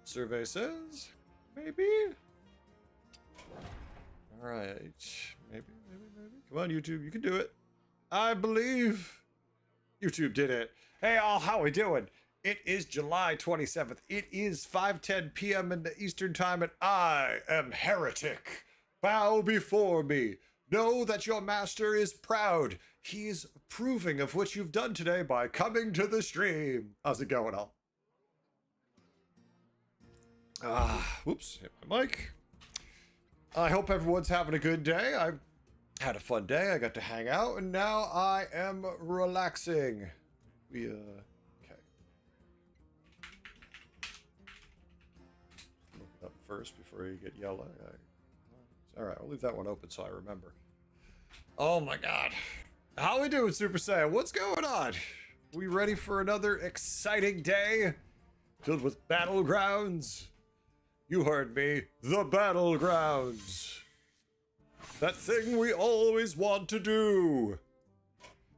Survey says maybe. All right, maybe. Come on, YouTube, you can do it. I believe YouTube did it. Hey, all, how we doing? It is July 27th. It is 5:10 p.m. in the Eastern Time, and I am Heretic. Bow before me. Know that your master is proud. He's approving of what you've done today by coming to the stream. How's it going, all? Whoops, hit my mic. I hope everyone's having a good day. I had a fun day. I got to hang out, and now I am relaxing. Okay. Look it up first before you get yellow. All right, I'll leave that one open so I remember. Oh my God. How we doing, Super Saiyan? What's going on? We ready for another exciting day filled with battlegrounds? You heard me. The battlegrounds. That thing we always want to do.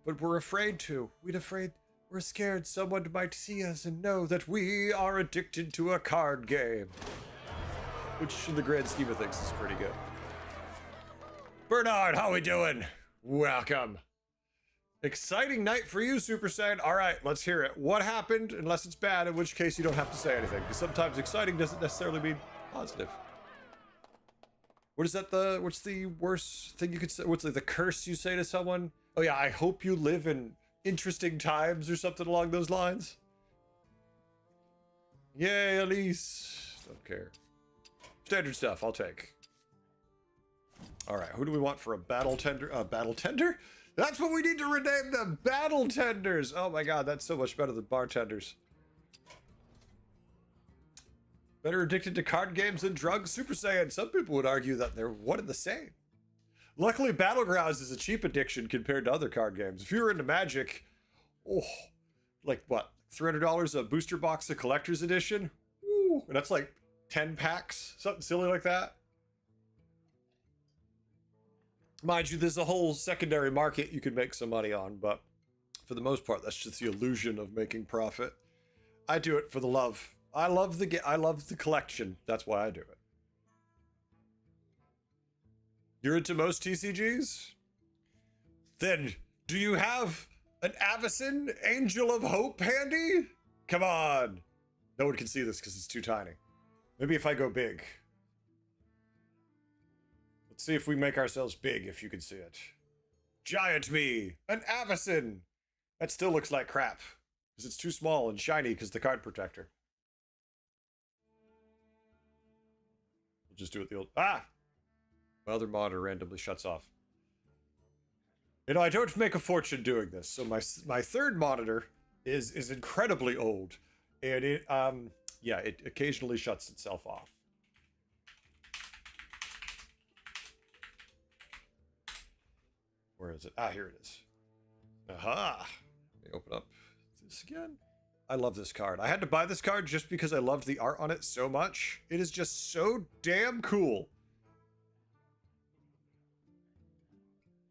But we're afraid to. We're scared someone might see us and know that we are addicted to a card game. Which, in the grand scheme of things, is pretty good. Bernard, how we doing? Welcome. Exciting night for you, Super Saiyan. All right, let's hear it. What happened? Unless it's bad, in which case you don't have to say anything. Because sometimes exciting doesn't necessarily mean positive. What's the worst thing you could say? What's like the curse you say to someone? Oh yeah, I hope you live in interesting times or something along those lines. Yay, Elise. Don't care. Standard stuff, I'll take. All right, who do we want for a battle tender? Battle tender? That's what we need to rename them. Battle tenders. Oh my God, that's so much better than bartenders. Better addicted to card games than drugs? Super Saiyan. Some people would argue that they're one and the same. Luckily, Battlegrounds is a cheap addiction compared to other card games. If you're into Magic, oh, like what, $300 a booster box, a collector's edition? Ooh, and that's like 10 packs, something silly like that. Mind you, there's a whole secondary market you could make some money on, but for the most part, that's just the illusion of making profit. I do it for the love. I love the collection. That's why I do it. You're into most TCGs? Then, do you have an Avacyn Angel of Hope handy? Come on. No one can see this because it's too tiny. Maybe if I go big. Let's see if we make ourselves big, if you can see it. Giant me, an Avacyn. That still looks like crap because it's too small and shiny because the card protector. We'll just do it the old... Ah! My other monitor randomly shuts off. You know, I don't make a fortune doing this, so my third monitor is incredibly old, and it occasionally shuts itself off. Where is it? Ah, here it is. Aha! Let me open up this again. I love this card. I had to buy this card just because I loved the art on it so much. It is just so damn cool.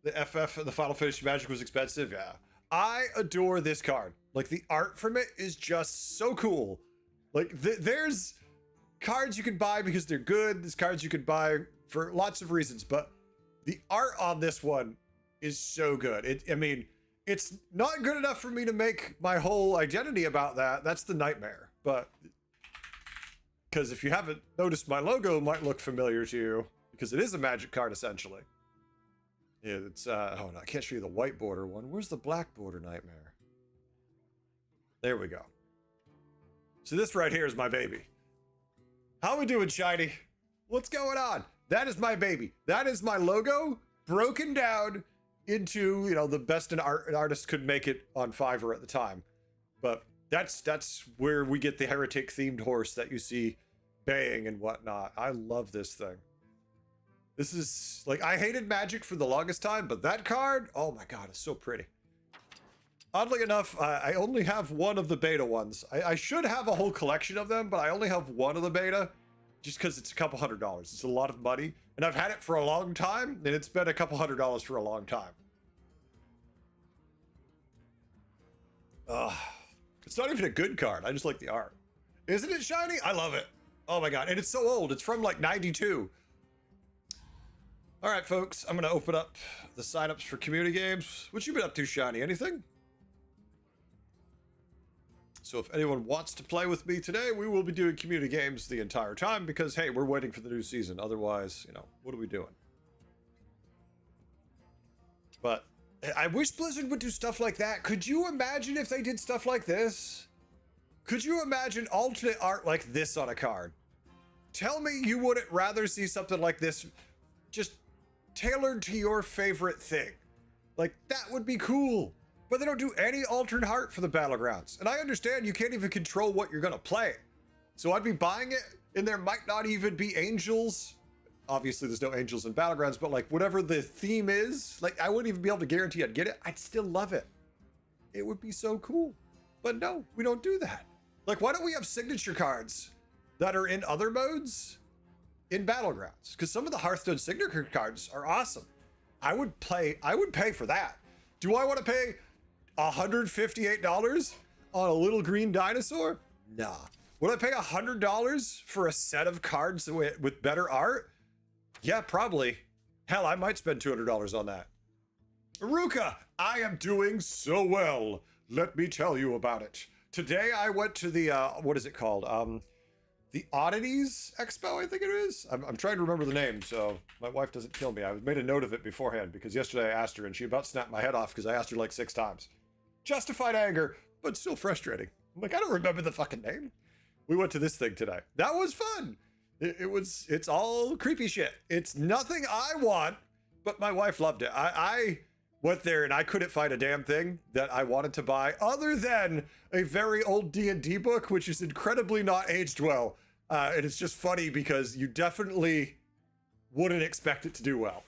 The FF and the Final Fantasy Magic was expensive, yeah. I adore this card. Like, the art from it is just so cool. Like, there's cards you can buy because they're good. There's cards you can buy for lots of reasons, but the art on this one is so good. I mean, it's not good enough for me to make my whole identity about that. That's the nightmare. But, because if you haven't noticed, my logo might look familiar to you, because it is a Magic card, essentially. Yeah, it's, oh no, I can't show you the white border one. Where's the black border nightmare? There we go. So this right here is my baby. How we doing, Shiny? What's going on? That is my baby. That is my logo broken down into, you know, the best an artist could make it on Fiverr at the time. But that's where we get the heretic themed horse that you see baying and whatnot. I love this thing. This is, like, I hated Magic for the longest time, but that card, oh my God, it's so pretty. Oddly enough, I only have one of the beta ones. I should have a whole collection of them, but I only have one of the beta, just because it's a couple $100. It's a lot of money, and I've had it for a long time, and it's been a couple $100 for a long time. It's not even a good card. I just like the art. Isn't it shiny? I love it. Oh my God. And it's so old. It's from like 92. All right, folks. I'm going to open up the signups for community games. What you been up to, Shiny? Anything? So if anyone wants to play with me today, we will be doing community games the entire time because, hey, we're waiting for the new season. Otherwise, you know, what are we doing? But I wish Blizzard would do stuff like that. Could you imagine if they did stuff like this? Could you imagine alternate art like this on a card? Tell me you wouldn't rather see something like this just tailored to your favorite thing. Like, that would be cool. But they don't do any alternate art for the Battlegrounds. And I understand you can't even control what you're gonna play. So I'd be buying it, and there might not even be angels. Obviously, there's no angels in Battlegrounds, but like whatever the theme is, like I wouldn't even be able to guarantee I'd get it. I'd still love it. It would be so cool. But no, we don't do that. Like, why don't we have signature cards that are in other modes in Battlegrounds? Because some of the Hearthstone signature cards are awesome. I would pay for that. Do I want to pay $158 on a little green dinosaur? Nah. Would I pay $100 for a set of cards with better art? Yeah, probably. Hell, I might spend $200 on that. Ruka, I am doing so well. Let me tell you about it. Today I went to the, what is it called? The Oddities Expo, I think it is. I'm trying to remember the name, so my wife doesn't kill me. I made a note of it beforehand because yesterday I asked her and she about snapped my head off because I asked her like 6 times. Justified anger, but still frustrating. I'm like, I don't remember the fucking name. We went to this thing today. That was fun. It's all creepy shit. It's nothing I want, but my wife loved it. I went there and I couldn't find a damn thing that I wanted to buy other than a very old D&D book, which is incredibly not aged well. And it's just funny because you definitely wouldn't expect it to do well.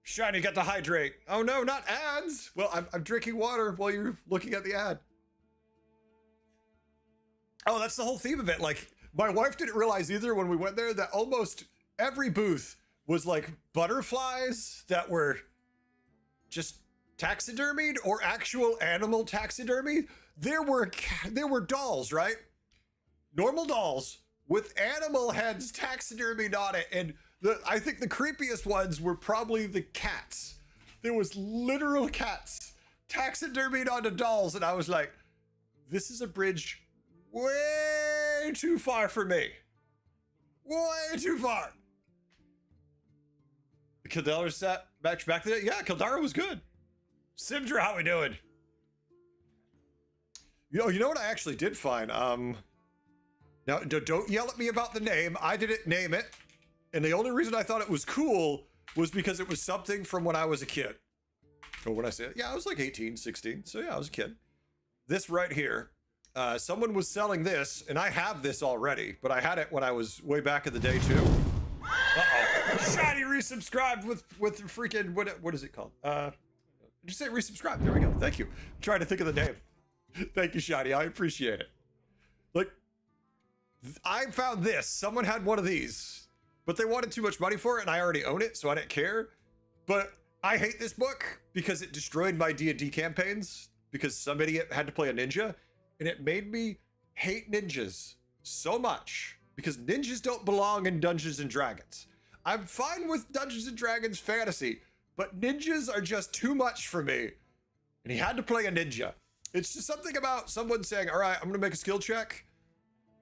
Shiny, got to hydrate. Oh no, not ads. Well, I'm drinking water while you're looking at the ad. Oh, that's the whole theme of it. Like, my wife didn't realize either when we went there that almost every booth was like butterflies that were just taxidermied or actual animal taxidermy. There were dolls, right? Normal dolls with animal heads taxidermied on it. And I think the creepiest ones were probably the cats. There was literal cats taxidermied onto dolls. And I was like, this is a bridge way too far for me. Way too far. The Kildara set back to that. Yeah, Kildara was good. Simdra, how we doing? You know what I actually did find? Now, don't yell at me about the name. I didn't name it. And the only reason I thought it was cool was because it was something from when I was a kid. Or when I say it, yeah, I was like 18, 16. So yeah, I was a kid. This right here. Someone was selling this, and I have this already, but I had it when I was way back in the day too. Uh-oh. Shiny resubscribed with freaking, what is it called? Just say resubscribe. There we go. Thank you. I'm trying to think of the name. Thank you, Shiny. I appreciate it. Like, I found this. Someone had one of these, but they wanted too much money for it, and I already own it, so I didn't care. But I hate this book because it destroyed my D&D campaigns because some idiot had to play a ninja, and it made me hate ninjas so much because ninjas don't belong in Dungeons and Dragons. I'm fine with Dungeons and Dragons fantasy, but ninjas are just too much for me. And he had to play a ninja. It's just something about someone saying, all right, I'm gonna make a skill check.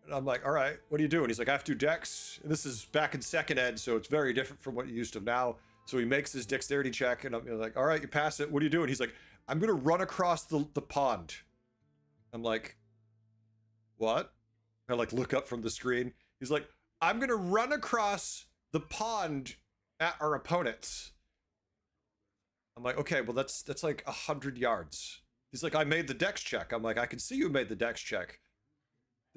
And I'm like, all right, what are you doing? He's like, I have to do dex. And this is back in second ed, so it's very different from what you used to now. So he makes his dexterity check, and I'm like, all right, you pass it. What are you doing? He's like, I'm gonna run across the pond. I'm like, what? I like look up from the screen. He's like, I'm gonna run across the pond at our opponents. I'm like, okay, well that's like 100 yards. He's like, I made the dex check. I'm like, I can see you made the dex check.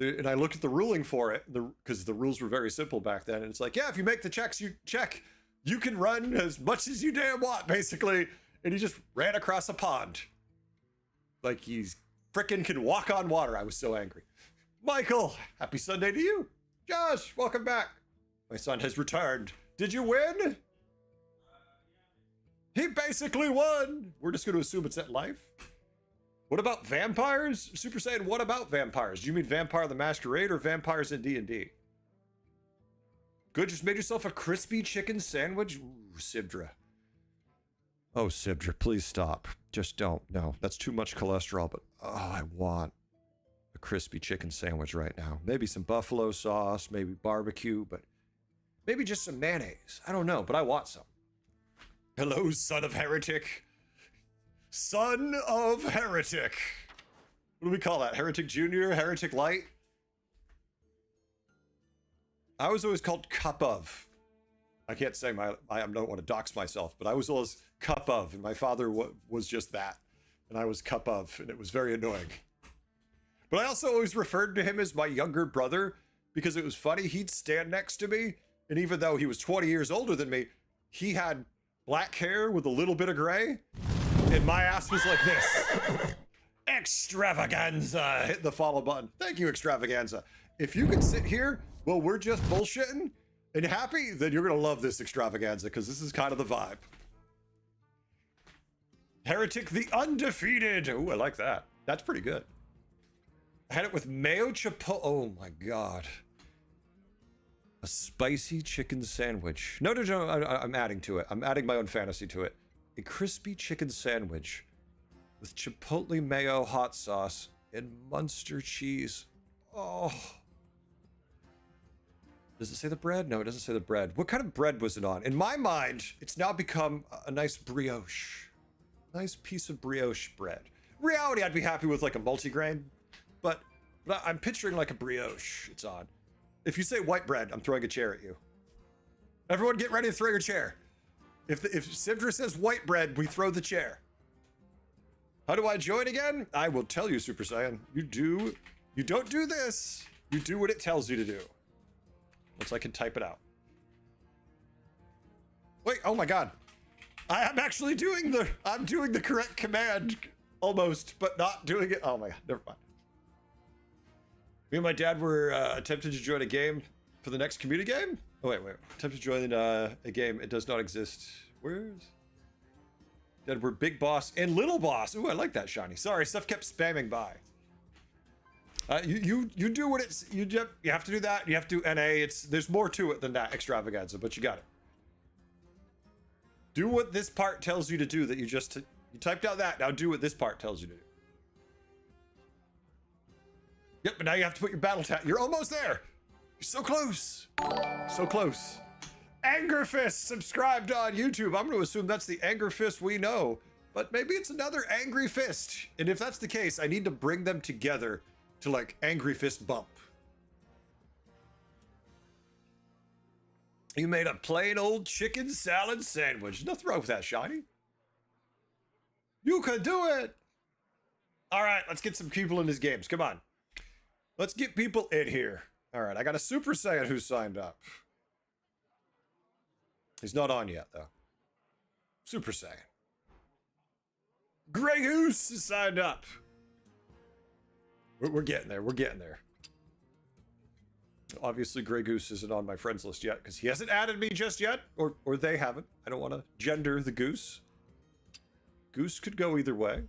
And I looked at the ruling for it, because the rules were very simple back then. And it's like, yeah, if you make the checks, you can run as much as you damn want, basically. And he just ran across a pond. Like he's frickin' can walk on water. I was so angry. Michael, happy Sunday to you. Josh, welcome back. My son has returned. Did you win? He basically won. We're just going to assume it's at life. What about vampires? Super Saiyan, what about vampires? Do you mean Vampire the Masquerade or vampires in D&D? Good, just made yourself a crispy chicken sandwich? Ooh, Sibdra. Oh, Sibdra, please stop. Just don't. No, that's too much cholesterol, but oh, I want a crispy chicken sandwich right now. Maybe some buffalo sauce, maybe barbecue, but maybe just some mayonnaise. I don't know, but I want some. Hello, son of heretic. Son of heretic. What do we call that? Heretic Junior? Heretic Light? I was always called Cup of. I can't say I don't want to dox myself, but I was always Cup of, and my father was just that. And I was Cup of, and it was very annoying. But I also always referred to him as my younger brother because it was funny. He'd stand next to me, and even though he was 20 years older than me, he had black hair with a little bit of gray, and my ass was like this. Extravaganza! Hit the follow button. Thank you, Extravaganza. If you can sit here while we're just bullshitting and happy, then you're gonna love this Extravaganza, because this is kind of the vibe. Heretic the Undefeated. Ooh, I like that. That's pretty good. I had it with mayo chipotle. Oh my god. A spicy chicken sandwich. No, I'm adding to it. I'm adding my own fantasy to it. A crispy chicken sandwich with chipotle mayo hot sauce and Munster cheese. Oh. Does it say the bread? No, it doesn't say the bread. What kind of bread was it on? In my mind, it's now become a nice brioche. Nice piece of brioche bread. In reality, I'd be happy with like a multigrain, but I'm picturing like a brioche it's on. If you say white bread, I'm throwing a chair at you. Everyone get ready to throw your chair. If Sibdra says white bread, we throw the chair. How do I join again? I will tell you, Super Saiyan. You don't do this. You do what it tells you to do. Once I can type it out. Wait, oh my god. I'm actually doing the correct command. Almost, but not doing it. Oh my god, never mind. Me and my dad were attempting to join a game for the next community game. Oh wait. Attempted to join a game. It does not exist. Where's... Dad, we're Big Boss and Little Boss. Ooh, I like that, Shiny. Sorry, stuff kept spamming by. You do what it's... You have to do that. You have to do NA. There's more to it than that, Extravaganza, but you got it. Do what this part tells you to do that you typed out that. Now do what this part tells you to do. Yep, but now you have to put your battle tag. You're almost there. You're so close. So close. Anger Fist subscribed on YouTube. I'm going to assume that's the Anger Fist we know, but maybe it's another Angry Fist. And if that's the case, I need to bring them together to like Angry Fist bump. You made a plain old chicken salad sandwich. Nothing wrong with that, Shiny. You can do it. All right, let's get some people in these games. Come on. Let's get people in here. All right, I got a Super Saiyan who signed up. He's not on yet, though. Super Saiyan. Grey Goose is signed up. We're getting there. We're getting there. Obviously, Grey Goose isn't on my friends list yet because he hasn't added me just yet, or they haven't. I don't want to gender the goose. Goose could go either way.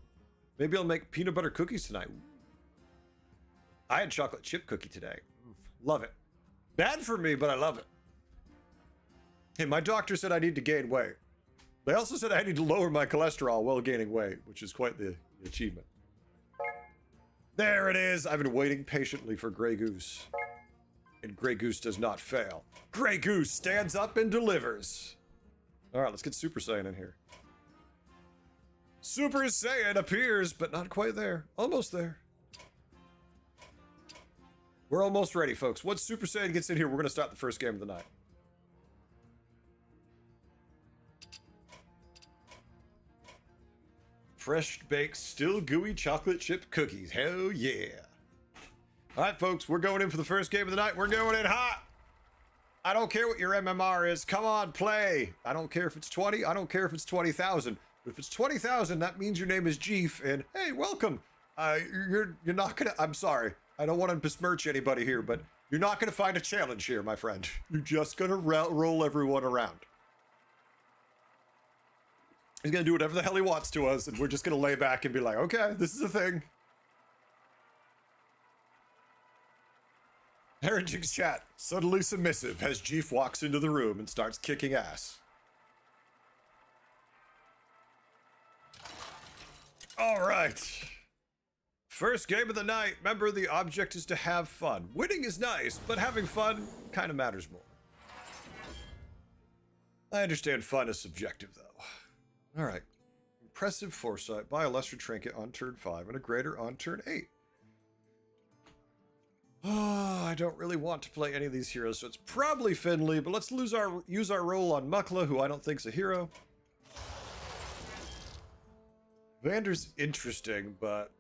Maybe I'll make peanut butter cookies tonight. I had chocolate chip cookie today. Love it. Bad for me, but I love it. Hey, my doctor said I need to gain weight. They also said I need to lower my cholesterol while gaining weight, which is quite the achievement. There it is. I've been waiting patiently for Grey Goose. And Grey Goose does not fail. Grey Goose stands up and delivers. All right, let's get Super Saiyan in here. Super Saiyan appears, but not quite there. Almost there. We're almost ready, folks. Once Super Saiyan gets in here, we're going to start the first game of the night. Fresh baked, still gooey chocolate chip cookies. Hell yeah. All right, folks, we're going in for the first game of the night. We're going in hot. I don't care what your MMR is. Come on, play. I don't care if it's 20. I don't care if it's 20,000. But if it's 20,000, that means your name is Jeef. And hey, welcome. You're not gonna. I'm sorry. I don't want to besmirch anybody here, but you're not gonna find a challenge here, my friend. You're just gonna roll everyone around. He's gonna do whatever the hell he wants to us, and we're just gonna lay back and be like, okay, this is a thing. Heretics chat, subtly submissive as Jeef walks into the room and starts kicking ass. All right. First game of the night. Remember, the object is to have fun. Winning is nice, but having fun kind of matters more. I understand fun is subjective, though. All right. Impressive foresight. Buy a lesser trinket on turn 5 and a greater on turn 8. Oh, I don't really want to play any of these heroes, so it's probably Finley, but let's use our roll on Mukla, who I don't think's a hero. Vander's interesting, but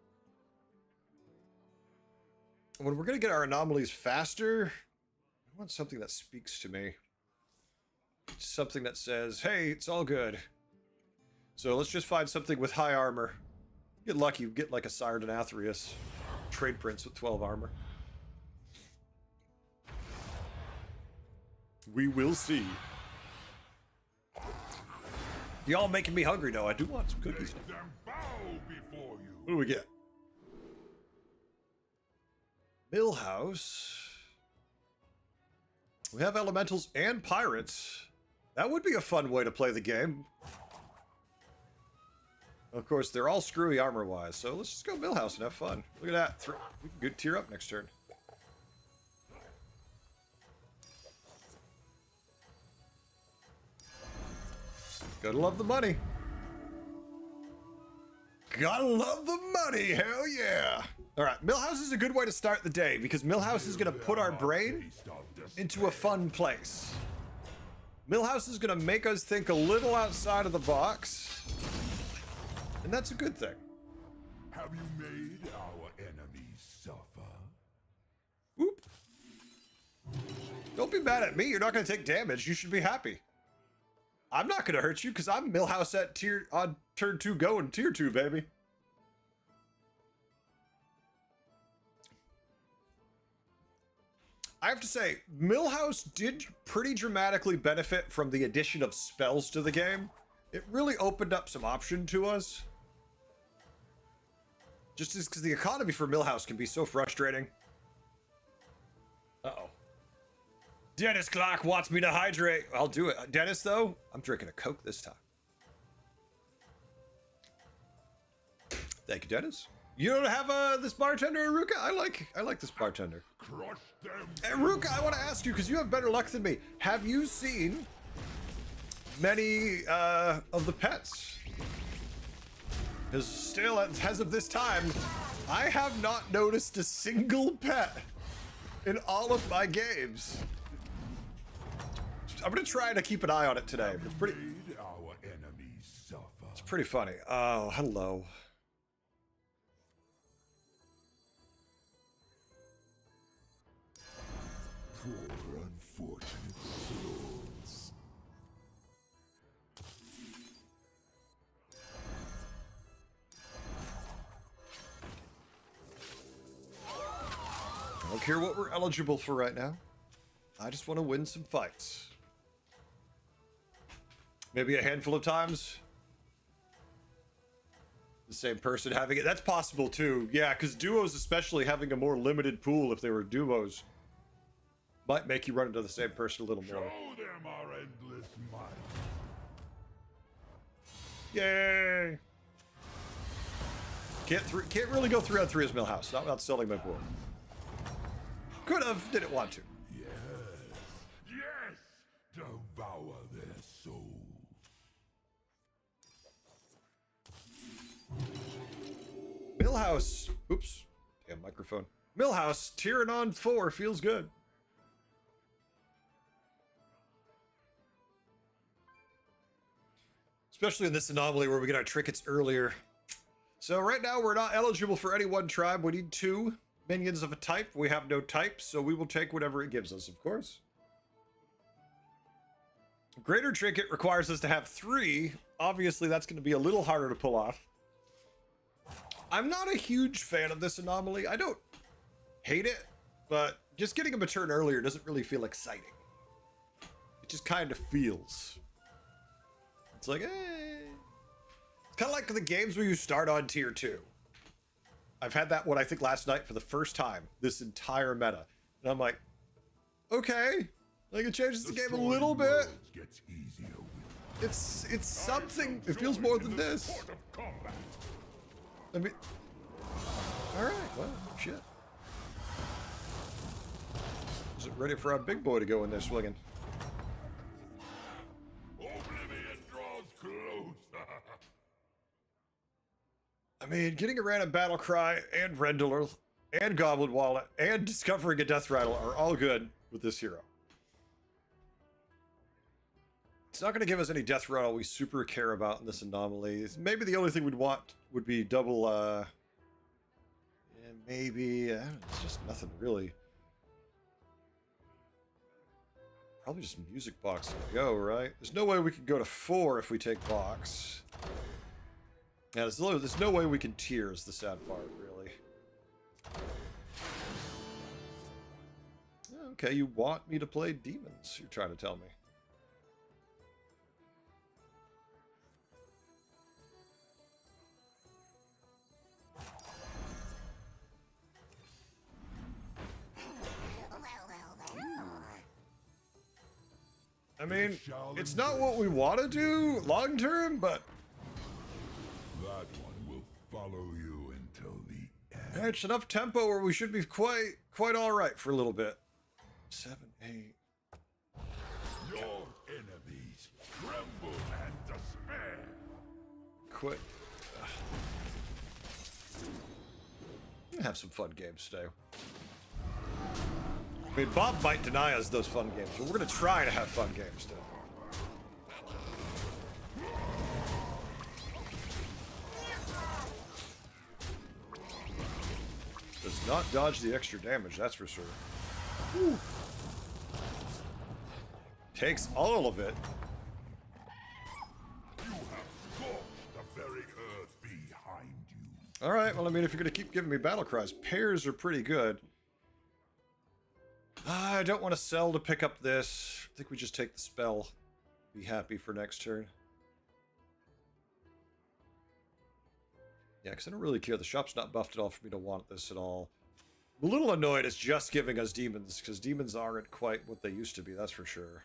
when we're going to get our anomalies faster, I want something that speaks to me. Something that says, hey, it's all good. So let's just find something with high armor. Get lucky, you get like a Sired and Athreus. Trade Prince with 12 armor. We will see. Y'all making me hungry now. I do want some cookies. What do we get? Millhouse. We have elementals and pirates. That would be a fun way to play the game. Of course, they're all screwy armor-wise, so let's just go Millhouse and have fun. Look at that. We can good tier up next turn. Gotta love the money. Gotta love the money, hell yeah. All right, Millhouse is a good way to start the day because Millhouse is gonna put our brain into a fun place. Millhouse is gonna make us think a little outside of the box, and that's a good thing. Have you made our enemies suffer? Oop. Don't be mad at me, you're not gonna take damage, you should be happy. I'm not gonna hurt you because I'm Millhouse at on turn 2 going tier 2, baby. I have to say, Millhouse did pretty dramatically benefit from the addition of spells to the game. It really opened up some option to us. Just because the economy for Millhouse can be so frustrating. Uh-oh. Dennis Clark wants me to hydrate. I'll do it. Dennis, though, I'm drinking a Coke this time. Thank you, Dennis. You don't have this bartender, Aruka? I like this bartender. Crush them. Aruka, I want to ask you, because you have better luck than me. Have you seen many of the pets? Because still, as of this time, I have not noticed a single pet in all of my games. I'm gonna try to keep an eye on it today. It's pretty. Our enemies suffer. It's pretty funny. Oh, hello. Poor unfortunate souls. I don't care what we're eligible for right now. I just want to win some fights. Maybe a handful of times. The same person having it. That's possible too. Yeah, because duos, especially having a more limited pool if they were duos, might make you run into the same person a little more. Show them our endless might. Yay! Can't really go 3-on-3 as Millhouse. Not without selling my board. Could have, didn't want to. Yes, devour their souls. Millhouse. Oops. Damn microphone. Millhouse, Tyrannon 4 feels good. Especially in this anomaly where we get our trinkets earlier. So right now we're not eligible for any one tribe. We need 2 minions of a type. We have no type, so we will take whatever it gives us, of course. Greater trinket requires us to have 3. Obviously, that's going to be a little harder to pull off. I'm not a huge fan of this anomaly. I don't hate it, but just getting him a turn earlier doesn't really feel exciting. It just kind of feels. It's like, hey. Kind of like the games where you start on tier 2. I've had that one, I think, last night for the first time, this entire meta. And I'm like, okay. Like, it changes the game a little bit. Gets easier with It's something. It feels more than this. sport of combat. I mean, all right, well, shit. Is it ready for our big boy to go in there swinging? Oblivion draws closer. I mean, getting a random battle cry and Rendaler and Goblin Wallet and discovering a death rattle are all good with this hero. It's not going to give us any death rattle we super care about in this anomaly. Maybe the only thing we'd want would be double, and maybe, it's just nothing really. Probably just music box to go, right? There's no way we could go to 4 if we take box. Yeah, there's no way we can tier is the sad part, really. Okay, you want me to play demons, you're trying to tell me. I mean, it's not what we want to do long term, but That one will follow you until the end. it's enough tempo where we should be quite all right for a little bit. 7, 8. Your enemies tremble and despair. Quit. We're gonna have some fun games today. I mean, Bob might deny us those fun games, but we're gonna try to have fun games today. Does not dodge the extra damage, that's for sure. Whew. Takes all of it. You have scorched the very earth behind you. All right, well, I mean, if you're gonna keep giving me battle cries, pairs are pretty good. I don't want to sell to pick up this. I think we just take the spell. Be happy for next turn. Yeah, because I don't really care. The shop's not buffed at all for me to want this at all. I'm a little annoyed it's just giving us demons, because demons aren't quite what they used to be, that's for sure.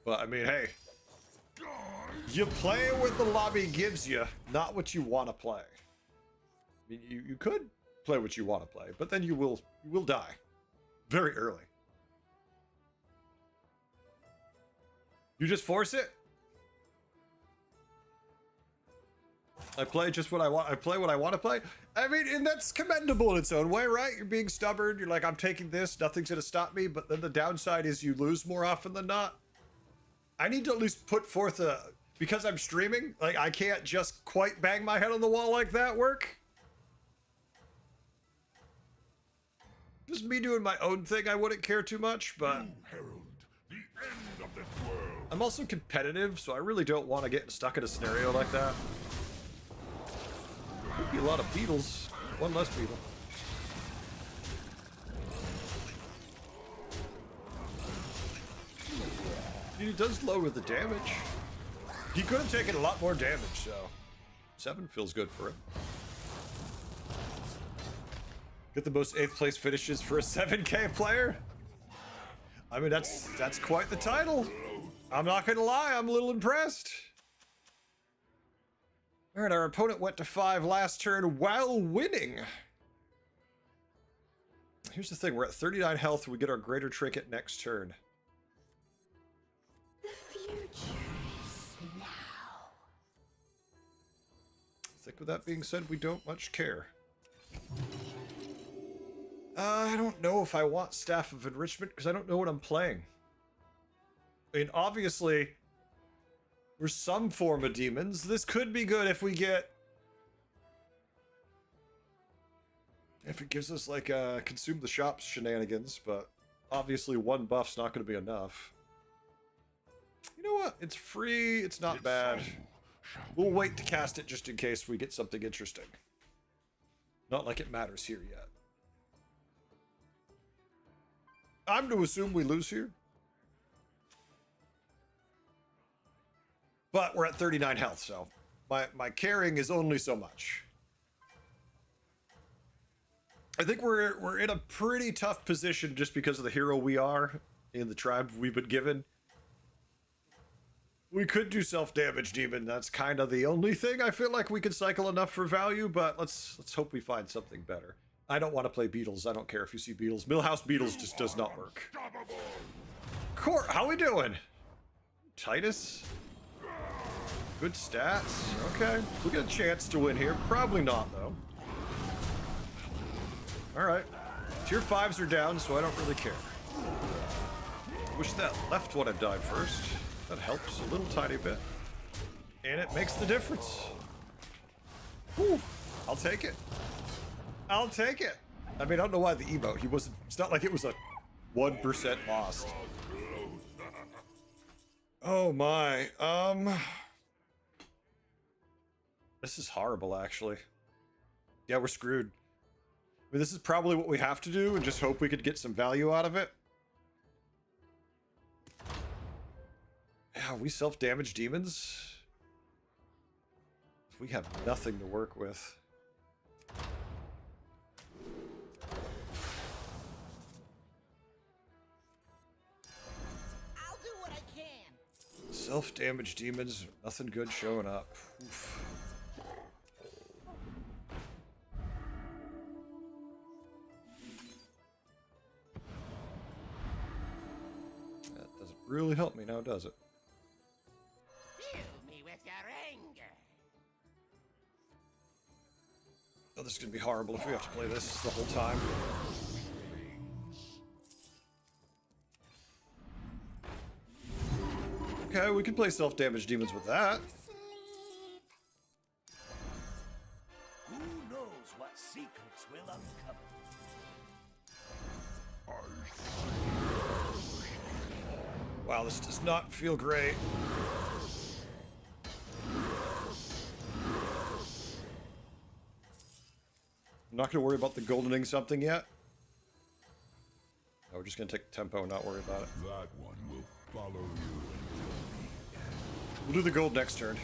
But, I mean, hey. You play what the lobby gives you, not what you want to play. I mean, you could play what you want to play, but then you will die. Very early. You just force it? I play just what I want. I play what I want to play. I mean, and that's commendable in its own way, right? You're being stubborn. You're like, I'm taking this. Nothing's going to stop me. But then the downside is you lose more often than not. I need to at least put forth a... Because I'm streaming, like, I can't just quite bang my head on the wall like that work. Just me doing my own thing, I wouldn't care too much, but... You herald the end of this world. I'm also competitive, so I really don't want to get stuck in a scenario like that. Could be a lot of beetles. One less beetle. He does lower the damage. He could have taken a lot more damage, so 7 feels good for him. Get the most 8th place finishes for a 7K player. I mean, that's quite the title. I'm not gonna lie, I'm a little impressed. All right, our opponent went to 5 last turn while winning. Here's the thing, we're at 39 health. We get our greater trinket next turn. The future is now. I think with that being said, we don't much care. I don't know if I want Staff of Enrichment because I don't know what I'm playing. I mean, obviously, we're some form of demons. This could be good if we get... If it gives us, like, consume the shops shenanigans, but obviously one buff's not going to be enough. You know what? It's free. It's not bad. We'll wait to cast it just in case we get something interesting. Not like it matters here yet. I'm to assume we lose here. But we're at 39 health, so my caring is only so much. I think we're in a pretty tough position just because of the hero we are in the tribe we've been given. We could do self-damage demon. That's kind of the only thing I feel like we could cycle enough for value, but let's hope we find something better. I don't want to play Beetles. I don't care if you see Beetles. Millhouse Beetles just does not work. Court, how we doing? Titus? Good stats. Okay. We got a chance to win here. Probably not, though. Alright. Tier 5s are down, so I don't really care. Wish that left one had died first. That helps a little tiny bit. And it makes the difference. Whew. I'll take it. I'll take it. I mean, I don't know why the emote. He wasn't. It's not like it was a 1% lost. Oh my. This is horrible, actually. Yeah, we're screwed. I mean, this is probably what we have to do and just hope we could get some value out of it. Yeah, we self-damage demons. We have nothing to work with. I'll do what I can. Self-damage demons, nothing good showing up. Oof. That doesn't really help me now, does it? Fill me with your anger. Oh, this is gonna be horrible if we have to play this the whole time. Okay, we can play self-damage demons with that. Sleep. Who knows what secrets will uncover? Wow, this does not feel great. I'm not gonna worry about the goldening something yet. No, we're just gonna take tempo and not worry about it. That one will follow you. We'll do the gold next turn.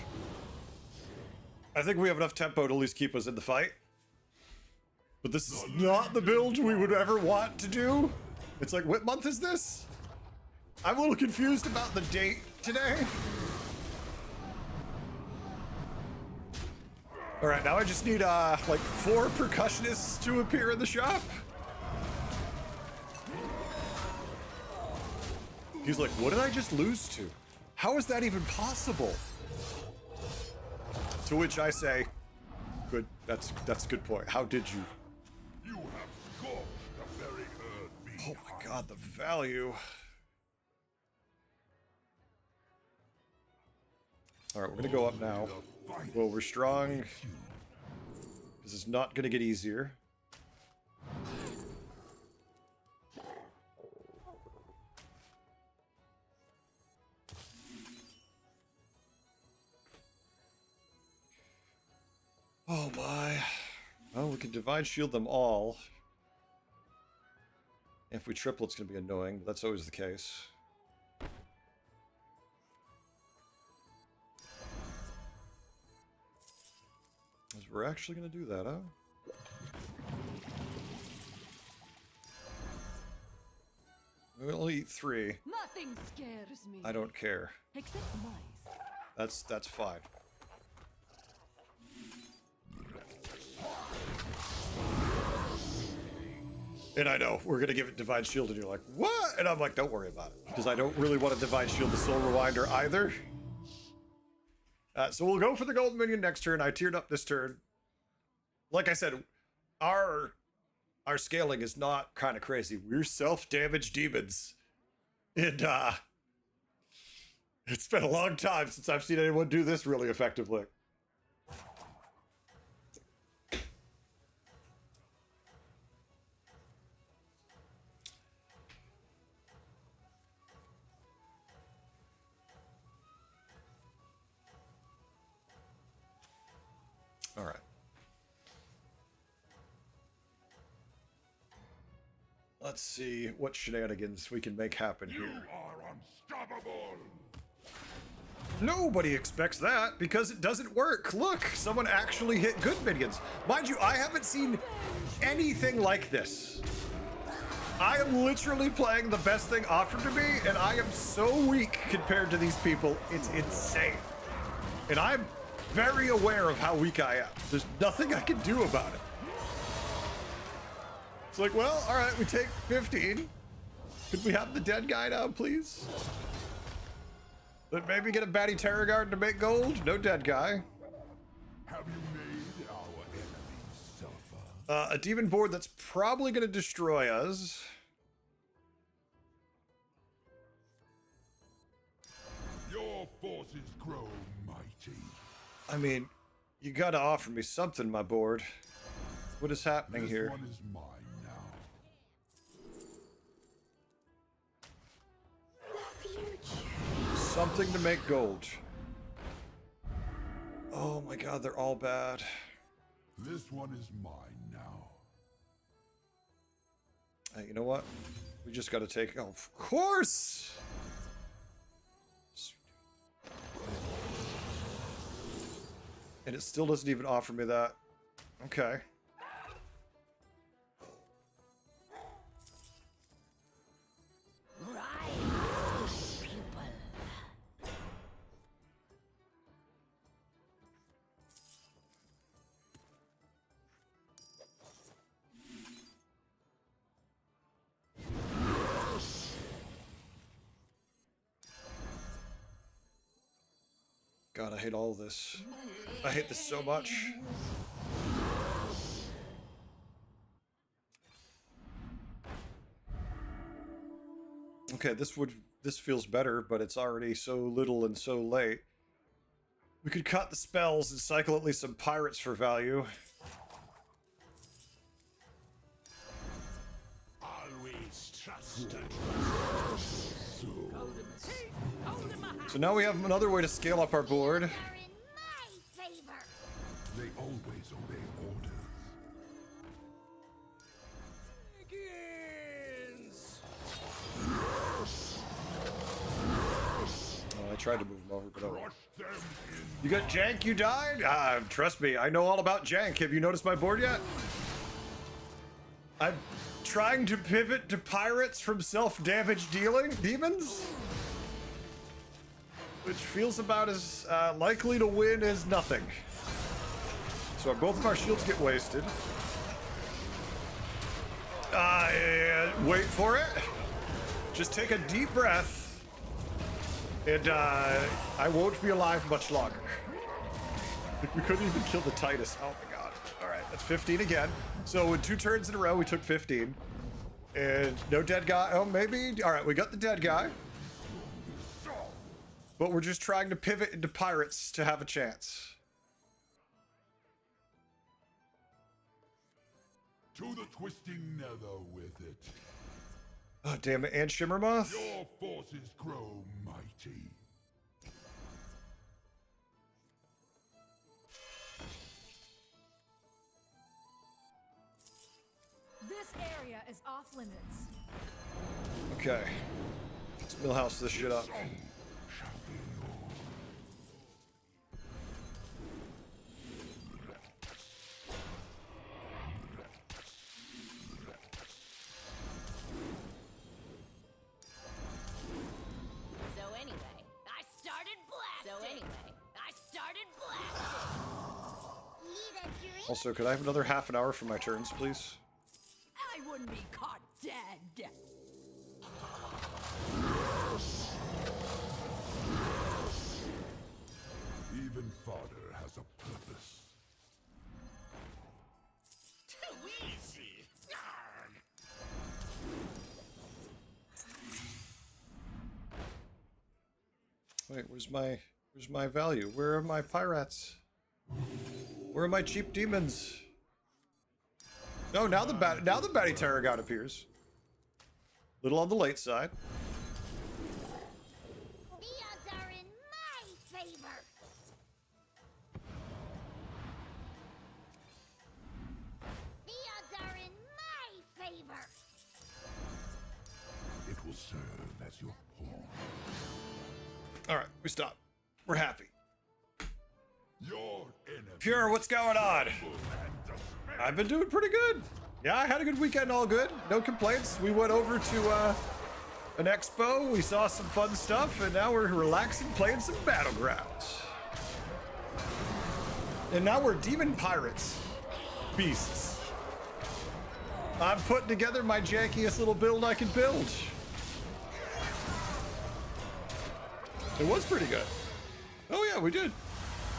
I think we have enough tempo to at least keep us in the fight. But this is not the build we would ever want to do. It's like, what month is this? I'm a little confused about the date today. All right, now I just need like 4 percussionists to appear in the shop. He's like, what did I just lose to? How is that even possible? To which I say, good, that's a good point. How did you? You have scored the very earth. Oh my god, the value. All right, we're gonna go up now. Well, we're strong. This is not gonna get easier. Oh my. Well, we can divine shield them all. If we triple, it's gonna be annoying, but that's always the case. 'Cause we're actually gonna do that, huh? We'll eat 3. Nothing scares me. I don't care. Except mice. That's fine. And I know, we're gonna give it Divine Shield, and you're like, what? And I'm like, don't worry about it. Because I don't really want to Divine Shield the Soul Rewinder either. So we'll go for the Golden Minion next turn. I tiered up this turn. Like I said, our scaling is not kind of crazy. We're self-damage demons. And it's been a long time since I've seen anyone do this really effectively. All right. Let's see what shenanigans we can make happen You here. are unstoppable. Nobody expects that because it doesn't work. Look, someone actually hit good minions. Mind you, I haven't seen anything like this. I am literally playing the best thing offered to me, and I am so weak compared to these people. It's insane. And I'm very aware of how weak I am. There's nothing I can do about it. It's like, well, all right, we take 15. Could we have the dead guy now, please? But maybe get a Batty Terragard to make gold? No dead guy. Have you made our enemies suffer? A demon board that's probably going to destroy us. Your forces grow mighty. I mean, you got to offer me something, my board. What is happening This here? one is mine now. Something to make gold. Oh my god, they're all bad. This one is mine now. Hey, you know what? We just got to take... Oh, of course! And it still doesn't even offer me that. Okay. Rise, pupil. God, I hate all this. I hate this so much. Okay, this feels better, but it's already so little and so late. We could cut the spells and cycle at least some pirates for value. Always trust and So now we have another way to scale up our board. Are in my favor. They always obey orders. Oh, I tried to move him over, but Crush them in. you got jank, you died? Trust me, I know all about jank. Have you noticed my board yet? I'm trying to pivot to pirates from self-damage dealing demons, which feels about as likely to win as nothing. So both of our shields get wasted. Wait for it. Just take a deep breath. And I won't be alive much longer. We couldn't even kill the Titus. Oh my god. Alright, that's 15 again. So in 2 turns in a row, we took 15. And no dead guy. Oh, maybe. Alright, we got the dead guy. But we're just trying to pivot into pirates to have a chance. To the twisting nether with it. Oh, damn it. And Shimmermoth? Your forces grow mighty. This area is off limits. Okay. Let's Millhouse this shit up. So anyway, I started blasting. Need a drink? Also, could I have another half an hour for my turns, please? I wouldn't be caught dead. Even fodder has a purpose. too easy. Arrgh. Wait, where's my value? Where are my pirates? Where are my cheap demons? No, now the Batty Terragod appears. Little on the late side. The odds are in my favor. The odds are in my favor. It will serve as your pawn. All right, we stop. We're happy. Your enemy Pure, what's going on? I've been doing pretty good. Yeah, I had a good weekend, all good. No complaints. We went over to an expo. We saw some fun stuff, and now we're relaxing, playing some Battlegrounds. And now we're demon pirates. Beasts. I'm putting together my jankiest little build I can build. It was pretty good. Oh yeah, we did.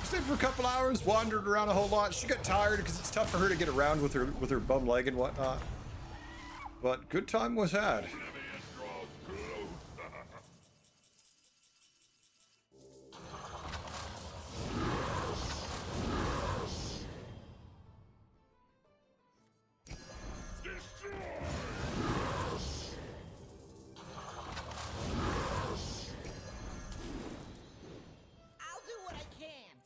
Stayed for a couple hours, wandered around a whole lot. She got tired because it's tough for her to get around with her bum leg and whatnot. But good time was had. I'll do what I can.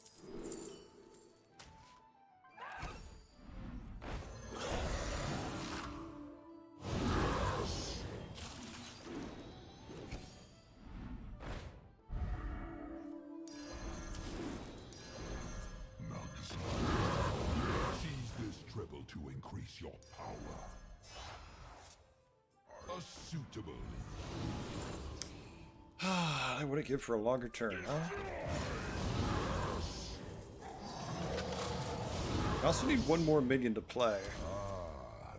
Seize this triple to increase your power. A suitable. I wouldn't give for a longer turn, huh? I also need one more minion to play.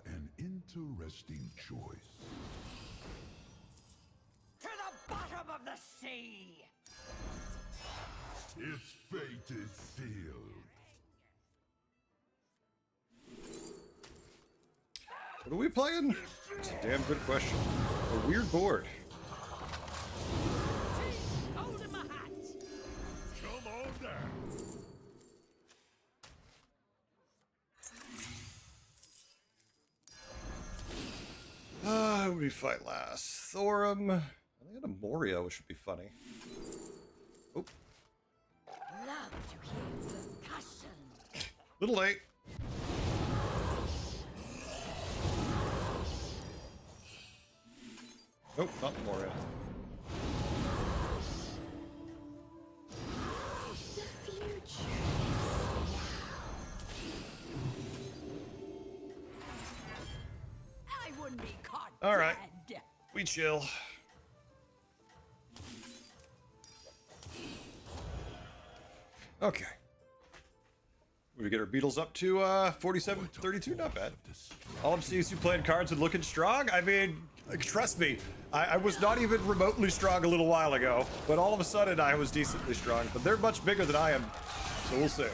An interesting choice. To the bottom of the sea! Its fate is sealed. What are we playing? It's a damn good question. A weird board. Hold in my hat! Come on down. Who do we fight last? Thorum. I think a Moria, which would be funny. Oh, Love to hear percussion. little late. Nope, not Moria. The future. I wouldn't be caught All right. dead. We chill. Okay. We get our Beatles up to 47-32, not bad. All I'm seeing is you playing cards and looking strong. I mean, trust me, I was not even remotely strong a little while ago, but all of a sudden I was decently strong. But they're much bigger than I am, so we'll see.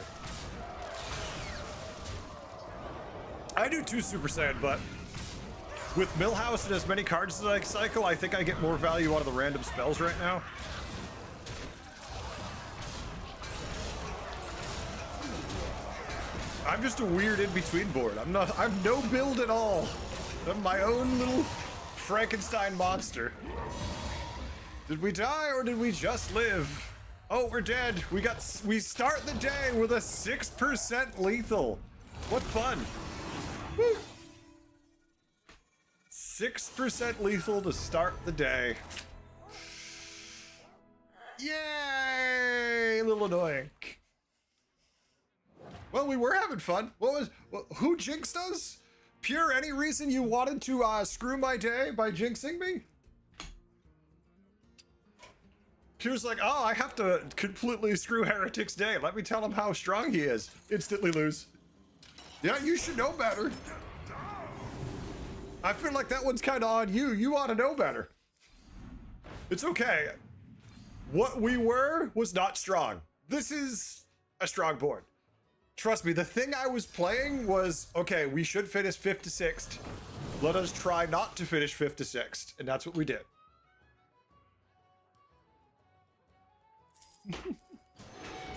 I do 2 Super Saiyan, but with Millhouse and as many cards as I cycle, I think I get more value out of the random spells right now. I'm just a weird in-between board. I'm no build at all. I'm my own little Frankenstein monster. Did we die or did we just live? Oh, we're dead. We start the day with a 6% lethal. What fun. Woo. 6% lethal to start the day. Yay! A little annoying. Well, we were having fun. Who jinxed us? Pure, any reason you wanted to screw my day by jinxing me? Pure's like, oh, I have to completely screw Heretic's day. Let me tell him how strong he is. Instantly lose. Yeah, you should know better. I feel like that one's kind of on you. You ought to know better. It's okay. What we were was not strong. This is a strong board. Trust me, the thing I was playing was, okay, we should finish 5th to 6th. Let us try not to finish 5th to 6th. And that's what we did.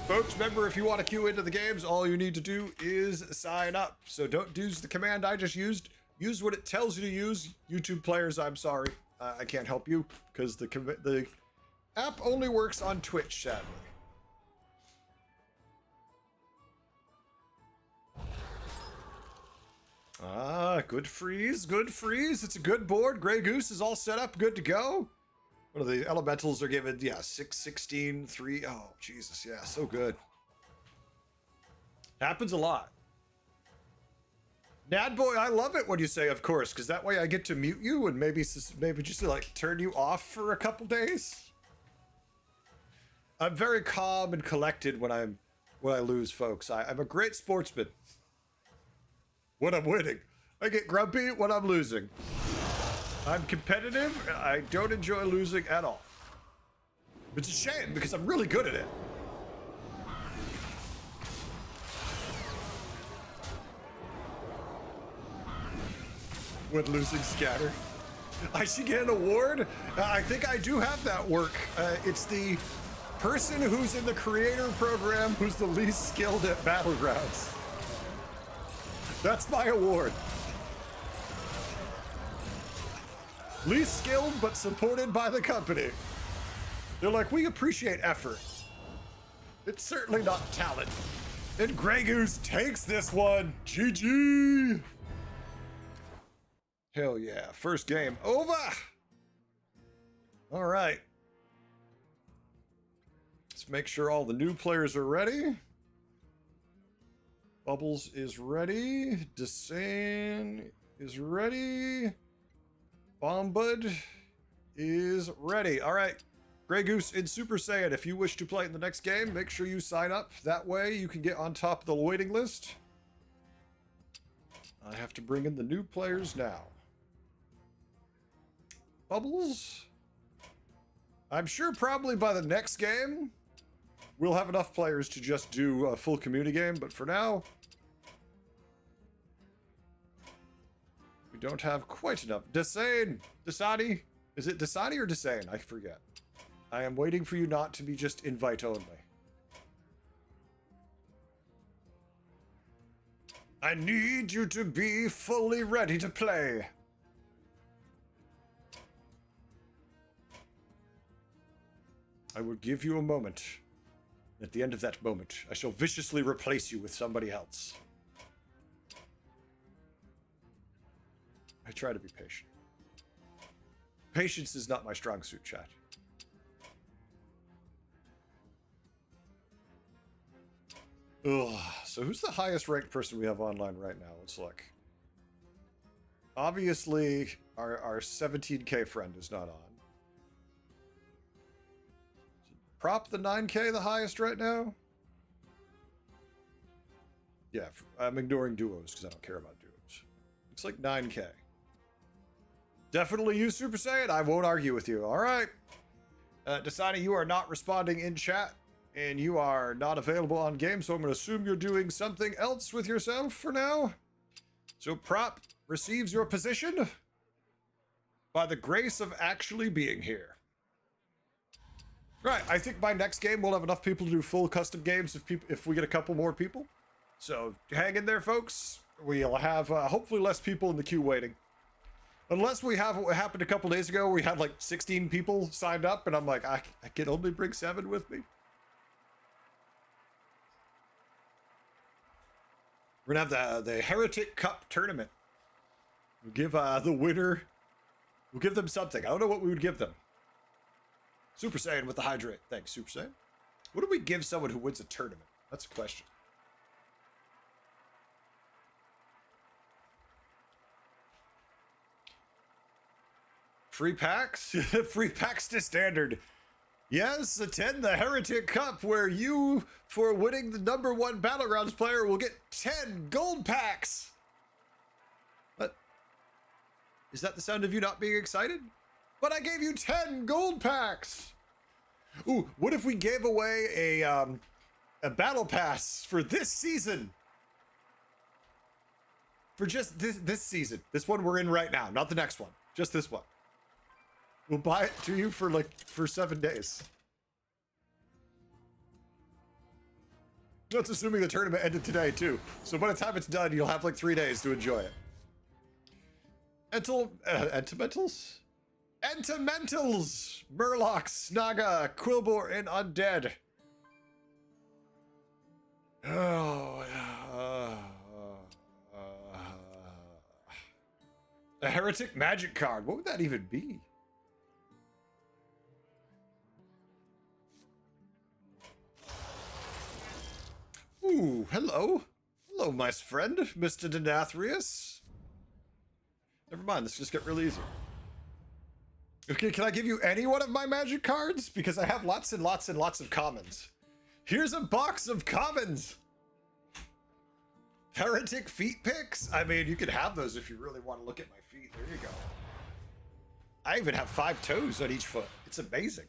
Folks, remember, if you want to queue into the games, all you need to do is sign up. So don't use the command I just used. Use what it tells you to use. YouTube players, I'm sorry. I can't help you because the app only works on Twitch, sadly. Ah, good freeze, good freeze. It's a good board. Grey Goose is all set up, good to go. What are the elementals are given? Yeah, 6, 16, 3. Oh, Jesus. Yeah, so good. Happens a lot. Nadboy, I love it when you say of course, because that way I get to mute you and maybe just like turn you off for a couple days. I'm very calm and collected when I lose, folks. I'm a great sportsman when I'm winning. I get grumpy when I'm losing. I'm competitive. I don't enjoy losing at all. It's a shame because I'm really good at it. When losing scatter. I should get an award. I think I do have that work. It's the person who's in the creator program who's the least skilled at Battlegrounds. That's my award. Least skilled, but supported by the company. They're like, we appreciate effort. It's certainly not talent. And Grey Goose takes this one. GG. Hell yeah. First game over. All right. Let's make sure all the new players are ready. Bubbles is ready. Desane is ready. Bombud is ready. All right. Grey Goose in Super Saiyan. If you wish to play in the next game, make sure you sign up. That way you can get on top of the waiting list. I have to bring in the new players now. Bubbles. I'm sure probably by the next game, we'll have enough players to just do a full community game. But for now, we don't have quite enough. Desane. Desani. Is it Desani or Desane? I forget. I am waiting for you not to be just invite only. I need you to be fully ready to play. I will give you a moment. At the end of that moment, I shall viciously replace you with somebody else. I try to be patient. Patience is not my strong suit, chat. Ugh. So who's the highest ranked person we have online right now? Let's look. Obviously, our 17K friend is not on. Prop the 9K the highest right now? Yeah, I'm ignoring duos because I don't care about duos. Looks like 9K. Definitely use Super Saiyan. I won't argue with you. All right. Dasani, you are not responding in chat. And you are not available on game, so I'm going to assume you're doing something else with yourself for now. So Prop receives your position by the grace of actually being here. Right, I think by next game we'll have enough people to do full custom games if we get a couple more people. So hang in there, folks. We'll have hopefully less people in the queue waiting. Unless we have what happened a couple days ago where we had like 16 people signed up and I'm like, I can only bring 7 with me. We're gonna have the Heretic Cup tournament. We'll give the winner, we'll give them something. I don't know what we would give them. Super Saiyan with the hydrate. Thanks, Super Saiyan. What do we give someone who wins a tournament? That's a question. Free packs? Free packs to standard. Yes, attend the Heretic Cup, where you, for winning the #1 Battlegrounds player, will get 10 gold packs. What? Is that the sound of you not being excited? But I gave you 10 gold packs. Ooh, what if we gave away a battle pass for this season? For just this season. This one we're in right now, not the next one. Just this one. We'll buy it to you for 7 days. That's assuming the tournament ended today too. So by the time it's done, you'll have like 3 days to enjoy it. Entimentals? Entimentals! Murlocs, Naga, Quilboar, and Undead. Oh, a Heretic Magic card. What would that even be? Ooh, hello. Hello, my friend, Mr. Denathrius. Never mind, this just got really easy. Okay, can I give you any one of my magic cards? Because I have lots and lots and lots of commons. Here's a box of commons. Heretic feet picks? I mean, you can have those if you really want to look at my feet. There you go. I even have 5 toes on each foot. It's amazing.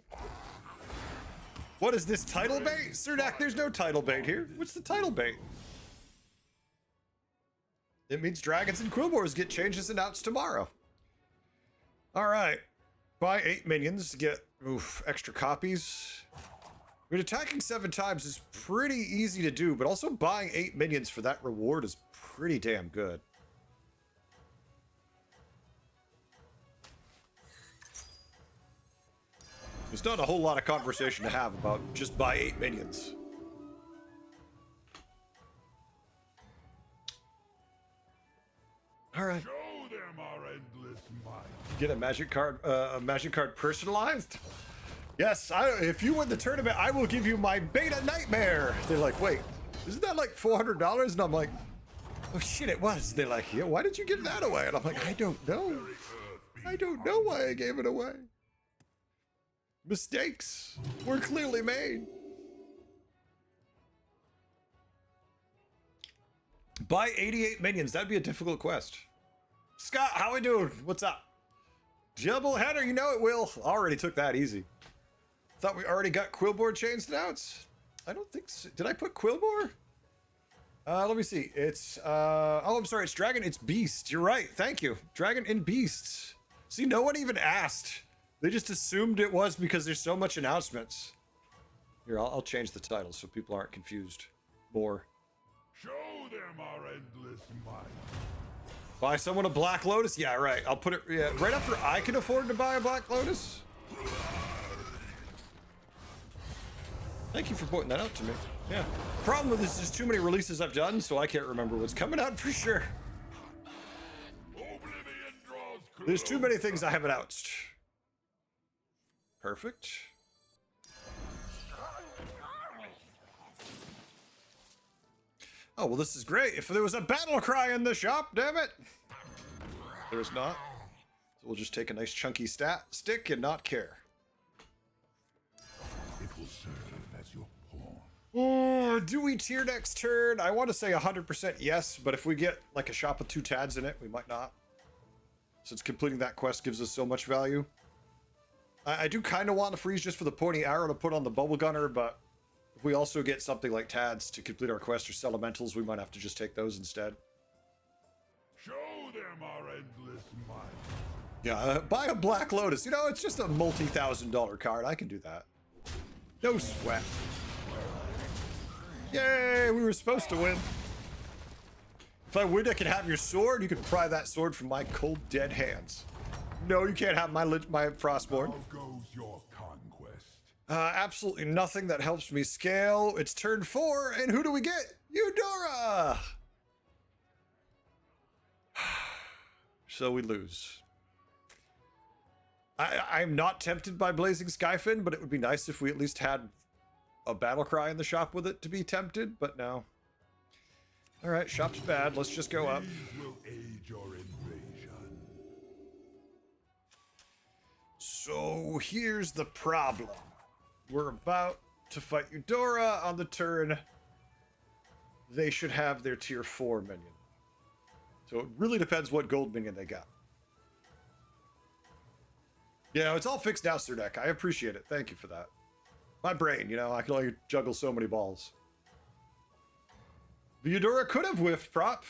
What is this, title bait? Cernak, there's no title bait here. What's the title bait? It means dragons and quillboars get changes announced tomorrow. All right. Buy 8 minions to get extra copies. I mean, attacking 7 times is pretty easy to do, but also buying 8 minions for that reward is pretty damn good. There's not a whole lot of conversation to have about just buy 8 minions. All right. Show them our endless might. Get a magic card personalized. Yes, if you win the tournament, I will give you my beta nightmare. They're like, wait, isn't that like $400? And I'm like, oh shit, it was. They're like, yeah, why did you give that away? And I'm like, I don't know. I don't know why I gave it away. Mistakes were clearly made. Buy 88 minions. That'd be a difficult quest. Scott, how we doing? What's up? Double header, you know it will. Already took that easy. Thought we already got Quillboar chains announced. I don't think so. Did I put Quillboar? Let me see. It's oh, I'm sorry. It's Dragon. It's Beast. You're right. Thank you. Dragon and Beasts. See, no one even asked. They just assumed it was because there's so much announcements. Here, I'll change the title so people aren't confused more. Show them our endless might. Buy someone a Black Lotus? Yeah, right. I'll put it right after I can afford to buy a Black Lotus. Thank you for pointing that out to me. Yeah. Problem with this is too many releases I've done, so I can't remember what's coming out for sure. Oblivion draws close. There's too many things I have announced. Perfect. Oh, well, this is great. If there was a battle cry in the shop, damn it. There's not. So we'll just take a nice chunky stick and not care. It will serve as your pawn. Oh, do we tier next turn? I want to say 100% yes, but if we get like a shop with 2 tads in it, we might not. Since completing that quest gives us so much value. I do kind of want to freeze just for the pointy arrow to put on the bubble gunner, but if we also get something like tads to complete our quest or elementals, we might have to just take those instead. Show them our endless might. Yeah, buy a Black Lotus. You know, it's just a multi-$1,000 card. I can do that. No sweat. Yay, we were supposed to win. If I win, I can have your sword. You can pry that sword from my cold, dead hands. No, you can't have my Frostborn. How goes your conquest? Absolutely nothing that helps me scale. It's turn 4, and who do we get? Eudora! So we lose. I'm not tempted by Blazing Skyfin, but it would be nice if we at least had a battle cry in the shop with it to be tempted, but no. All right, shop's bad. Let's just go up. These will aid your invasion. So here's the problem. We're about to fight Eudora on the turn. They should have their tier 4 minion. So it really depends what gold minion they got. Yeah, it's all fixed now, Cernak. I appreciate it. Thank you for that. My brain, you know, I can only juggle so many balls. The Eudora could have whiffed, prop.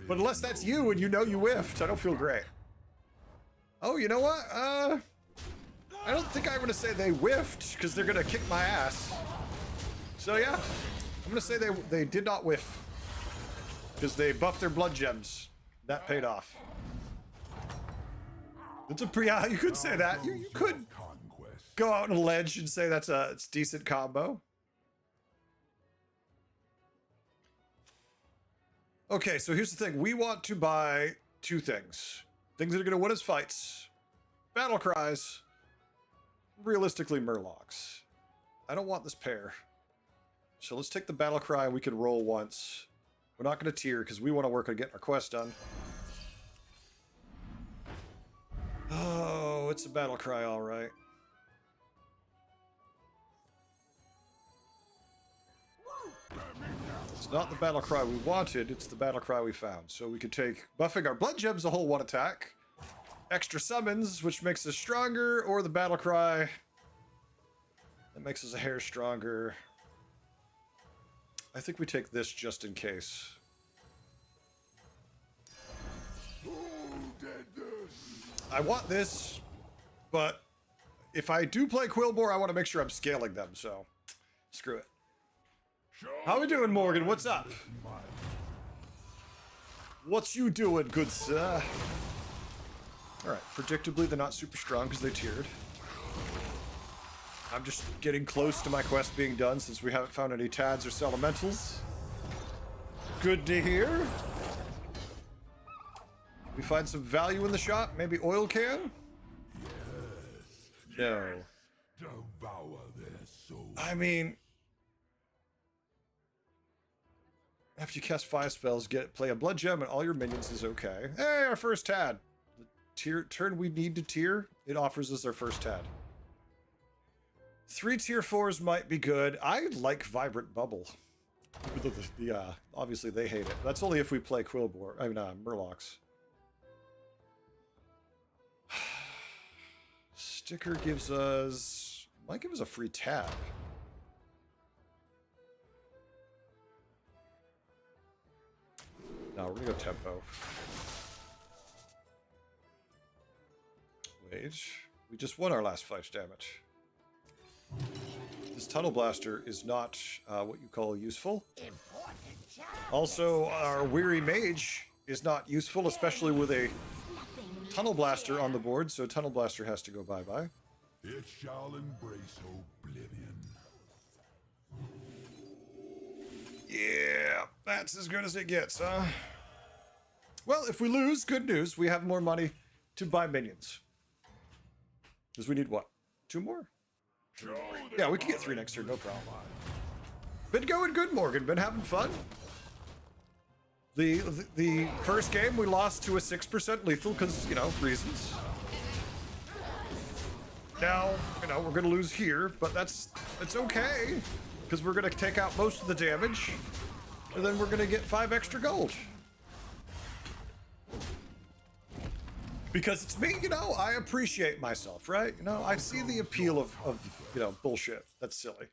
But unless that's you and you know you whiffed, I don't feel great. Oh, you know what? I don't think I'm going to say they whiffed because they're going to kick my ass. So yeah, I'm going to say they did not whiff because they buffed their blood gems. That paid off. It's a yeah, you could say that. You could go out on a ledge and say it's a decent combo. Okay, so here's the thing. We want to buy 2 things. Things that are going to win us fights. Battle cries. Realistically, Murlocs. I don't want this pair. So let's take the battle cry. We can roll once. We're not going to tier because we want to work on getting our quest done. Oh, it's a battle cry, all right. It's not the battle cry we wanted, it's the battle cry we found. So we could take buffing our blood gems a whole one attack, extra summons, which makes us stronger, or the battle cry that makes us a hair stronger. I think we take this just in case. I want this, but if I do play Quillbore, I want to make sure I'm scaling them, so screw it. How we doing, Morgan? What's up? What's you doing, good sir? Alright, predictably they're not super strong because they tiered. I'm just getting close to my quest being done since we haven't found any Tads or Selementals. Good to hear. We find some value in the shop? Maybe oil can? Yes. No. Devour their souls. I mean, after you cast 5 spells, play a blood gem and all your minions is okay. Hey, our first Tad. The turn we need to tier, it offers us our first Tad. 3 tier 4s might be good. I like Vibrant Bubble. Obviously they hate it. That's only if we play Quillbore. I mean, Murlocs. Sticker gives us... might give us a free tab. No, we're gonna go tempo. Wait. We just won our last fight, damn it. This Tunnel Blaster is not what you call useful. Also, our Weary Mage is not useful, especially with a Tunnel Blaster on the board, so Tunnel Blaster has to go bye-bye. It shall embrace oblivion. Yeah, that's as good as it gets, huh? Well, if we lose, good news. We have more money to buy minions. Because we need what? 2 more? Yeah, we can get 3 next turn, no problem. Been going good, Morgan. Been having fun. The first game we lost to a 6% lethal because, you know, reasons. Now, you know, we're going to lose here, but it's okay. Because we're going to take out most of the damage. And then we're going to get 5 extra gold. Because it's me, you know, I appreciate myself, right? You know, I see the appeal of you know, bullshit. That's silly.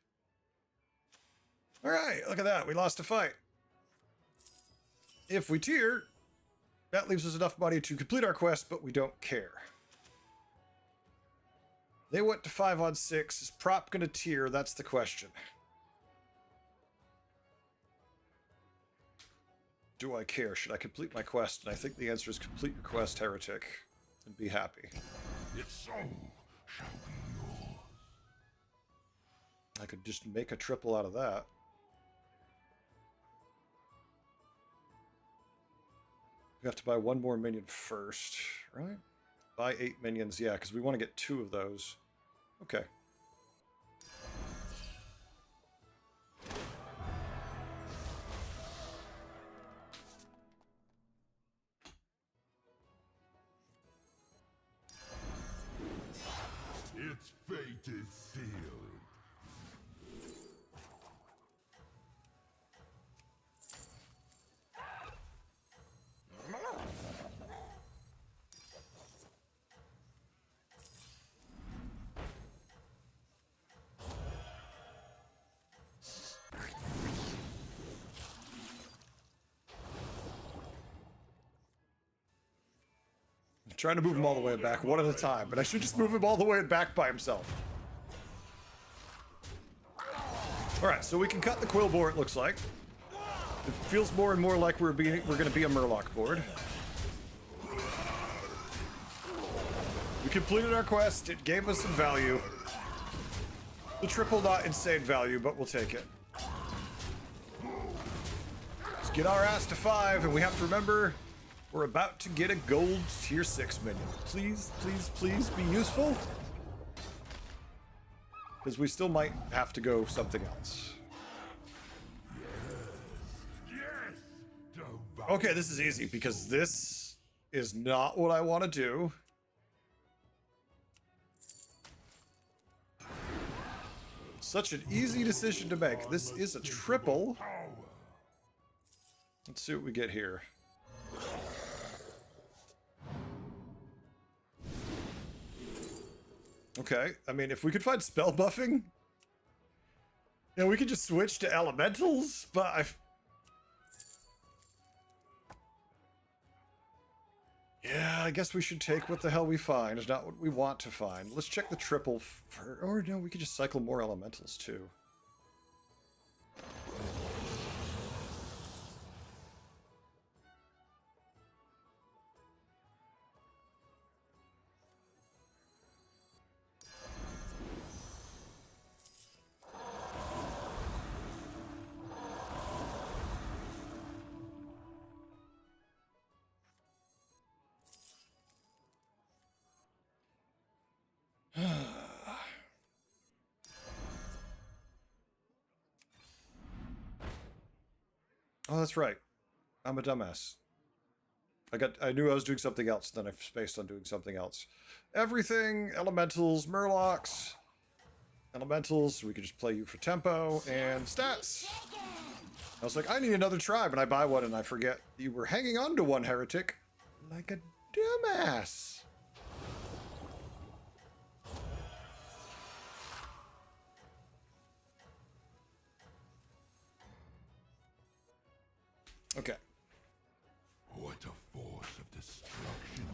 All right, look at that. We lost a fight. If we tier, that leaves us enough money to complete our quest, but we don't care. They went to 5 on 6. Is Prop going to tier? That's the question. Do I care? Should I complete my quest? And I think the answer is complete your quest, Heretic, and be happy. Its soul shall be yours. I could just make a triple out of that. We have to buy 1 more minion first, right? Buy 8 minions, yeah, because we want to get 2 of those. Okay. Its fate is sealed. I'm trying to move him all the way back, one at a time, but I should just move him all the way back by himself. Alright, so we can cut the Quillbore, it looks like. It feels more and more like we're going to be a Murloc board. We completed our quest, it gave us some value. The triple, not insane value, but we'll take it. Let's get our ass to 5, and we have to remember we're about to get a gold tier 6 minion. Please, please, please be useful. Because we still might have to go something else. Okay, this is easy because this is not what I want to do. Such an easy decision to make. This is a triple. Let's see what we get here. Okay, I mean, if we could find spell buffing, you know, we could just switch to elementals, but yeah, I guess we should take what the hell we find. It's not what we want to find. Let's check the triple for, or no, we could just cycle more elementals too. Oh, that's right. I'm a dumbass. I knew I was doing something else, then I spaced on doing something else. Everything, elementals, murlocs, elementals, we could just play you for tempo, and stats. I was like, I need another tribe, and I buy one, and I forget you were hanging on to one, heretic. Like a dumbass. Okay. What a force of destruction.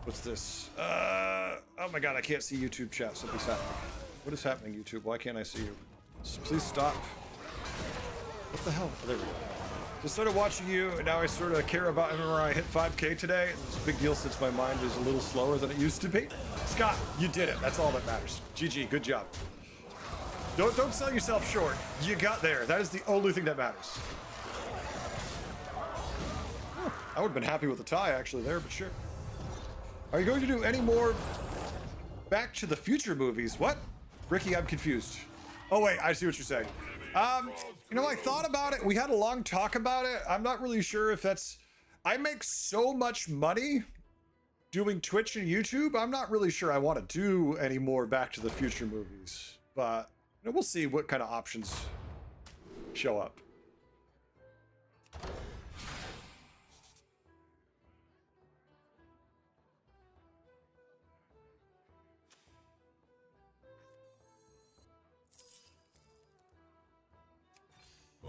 What's this? Oh my god, I can't see YouTube chat. Something's happening. What is happening, YouTube? Why can't I see you? Please stop. What the hell? Oh, there we go. So I started watching you, and now I sort of care about MMR. I hit 5K today. It's a big deal since my mind is a little slower than it used to be. Scott, you did it. That's all that matters. GG, good job. Don't sell yourself short. You got there. That is the only thing that matters. I would have been happy with the tie actually there, but sure. Are you going to do any more Back to the Future movies? What? Ricky, I'm confused. Oh wait, I see what you're saying. You know, I thought about it. We had a long talk about it. I'm not really sure if that's... I make so much money doing Twitch and YouTube. I'm not really sure I want to do any more Back to the Future movies. But you know, we'll see what kind of options show up.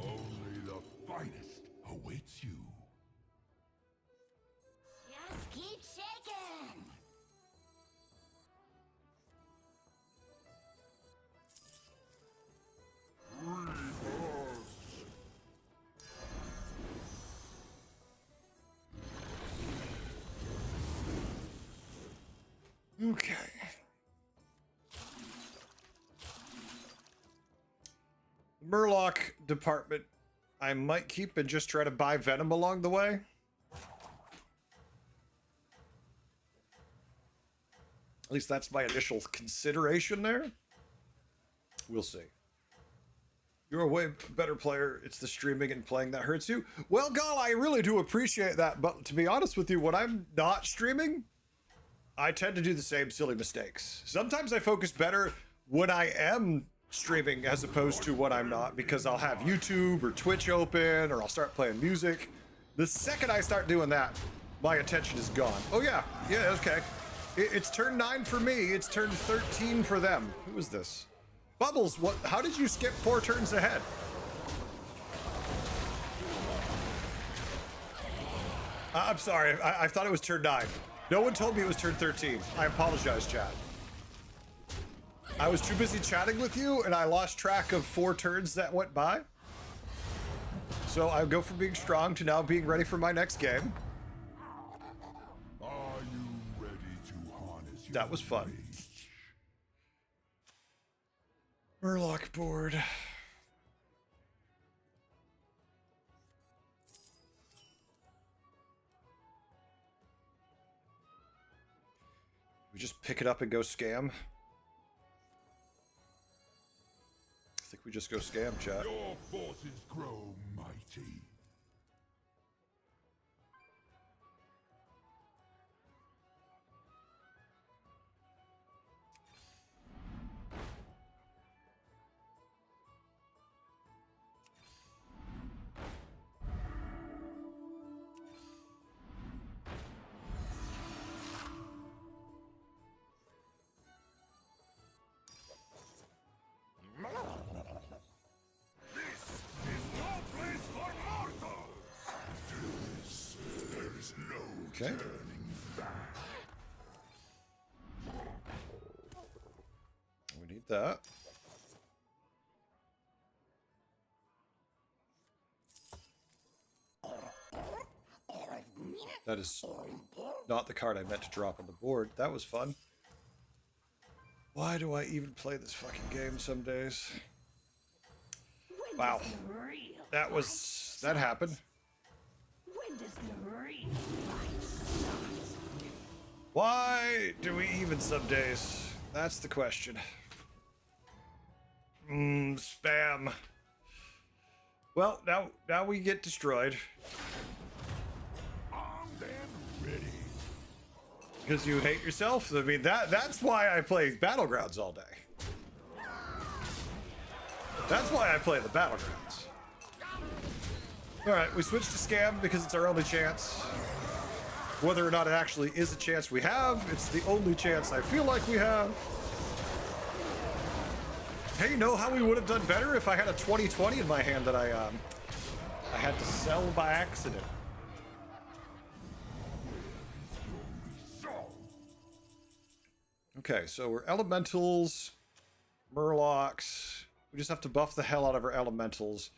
Only the finest awaits you. Just keep shaking. Okay. Murloc department, I might keep and just try to buy Venom along the way. At least that's my initial consideration there. We'll see. You're a way better player. It's the streaming and playing that hurts you. Well, Gal, I really do appreciate that. But to be honest with you, when I'm not streaming, I tend to do the same silly mistakes. Sometimes I focus better when I am streaming as opposed to when I'm not, because I'll have YouTube or Twitch open, or I'll start playing music. The second I start doing that, my attention is gone. Oh yeah, okay. It's turn 9 for me. It's turn 13 for them. Who is this? Bubbles, what? How did you skip 4 turns ahead? I'm sorry, I thought it was turn 9. No one told me it was turn 13. I apologize, chat. I was too busy chatting with you, and I lost track of 4 turns that went by. So I go from being strong to now being ready for my next game. Are you ready to harness your That was fun. rage? Murloc board. We just pick it up and go scam. I think we just go scam, chat. Your forces grow mighty. Okay. We need that. That is not the card I meant to drop on the board. That was fun. Why do I even play this fucking game some days? Wow. That happened. When does the real fight start? Why do we even some days? That's the question. Spam. Well, now we get destroyed. Armed and ready. Because you hate yourself? I mean, that's why I play Battlegrounds all day. That's why I play the Battlegrounds. Alright, we switched to Scam because it's our only chance. Whether or not it actually is a chance we have, it's the only chance I feel like we have. Hey, you know how we would have done better if I had a 2020 in my hand that I had to sell by accident. Okay, so we're elementals, murlocs. We just have to buff the hell out of our elementals.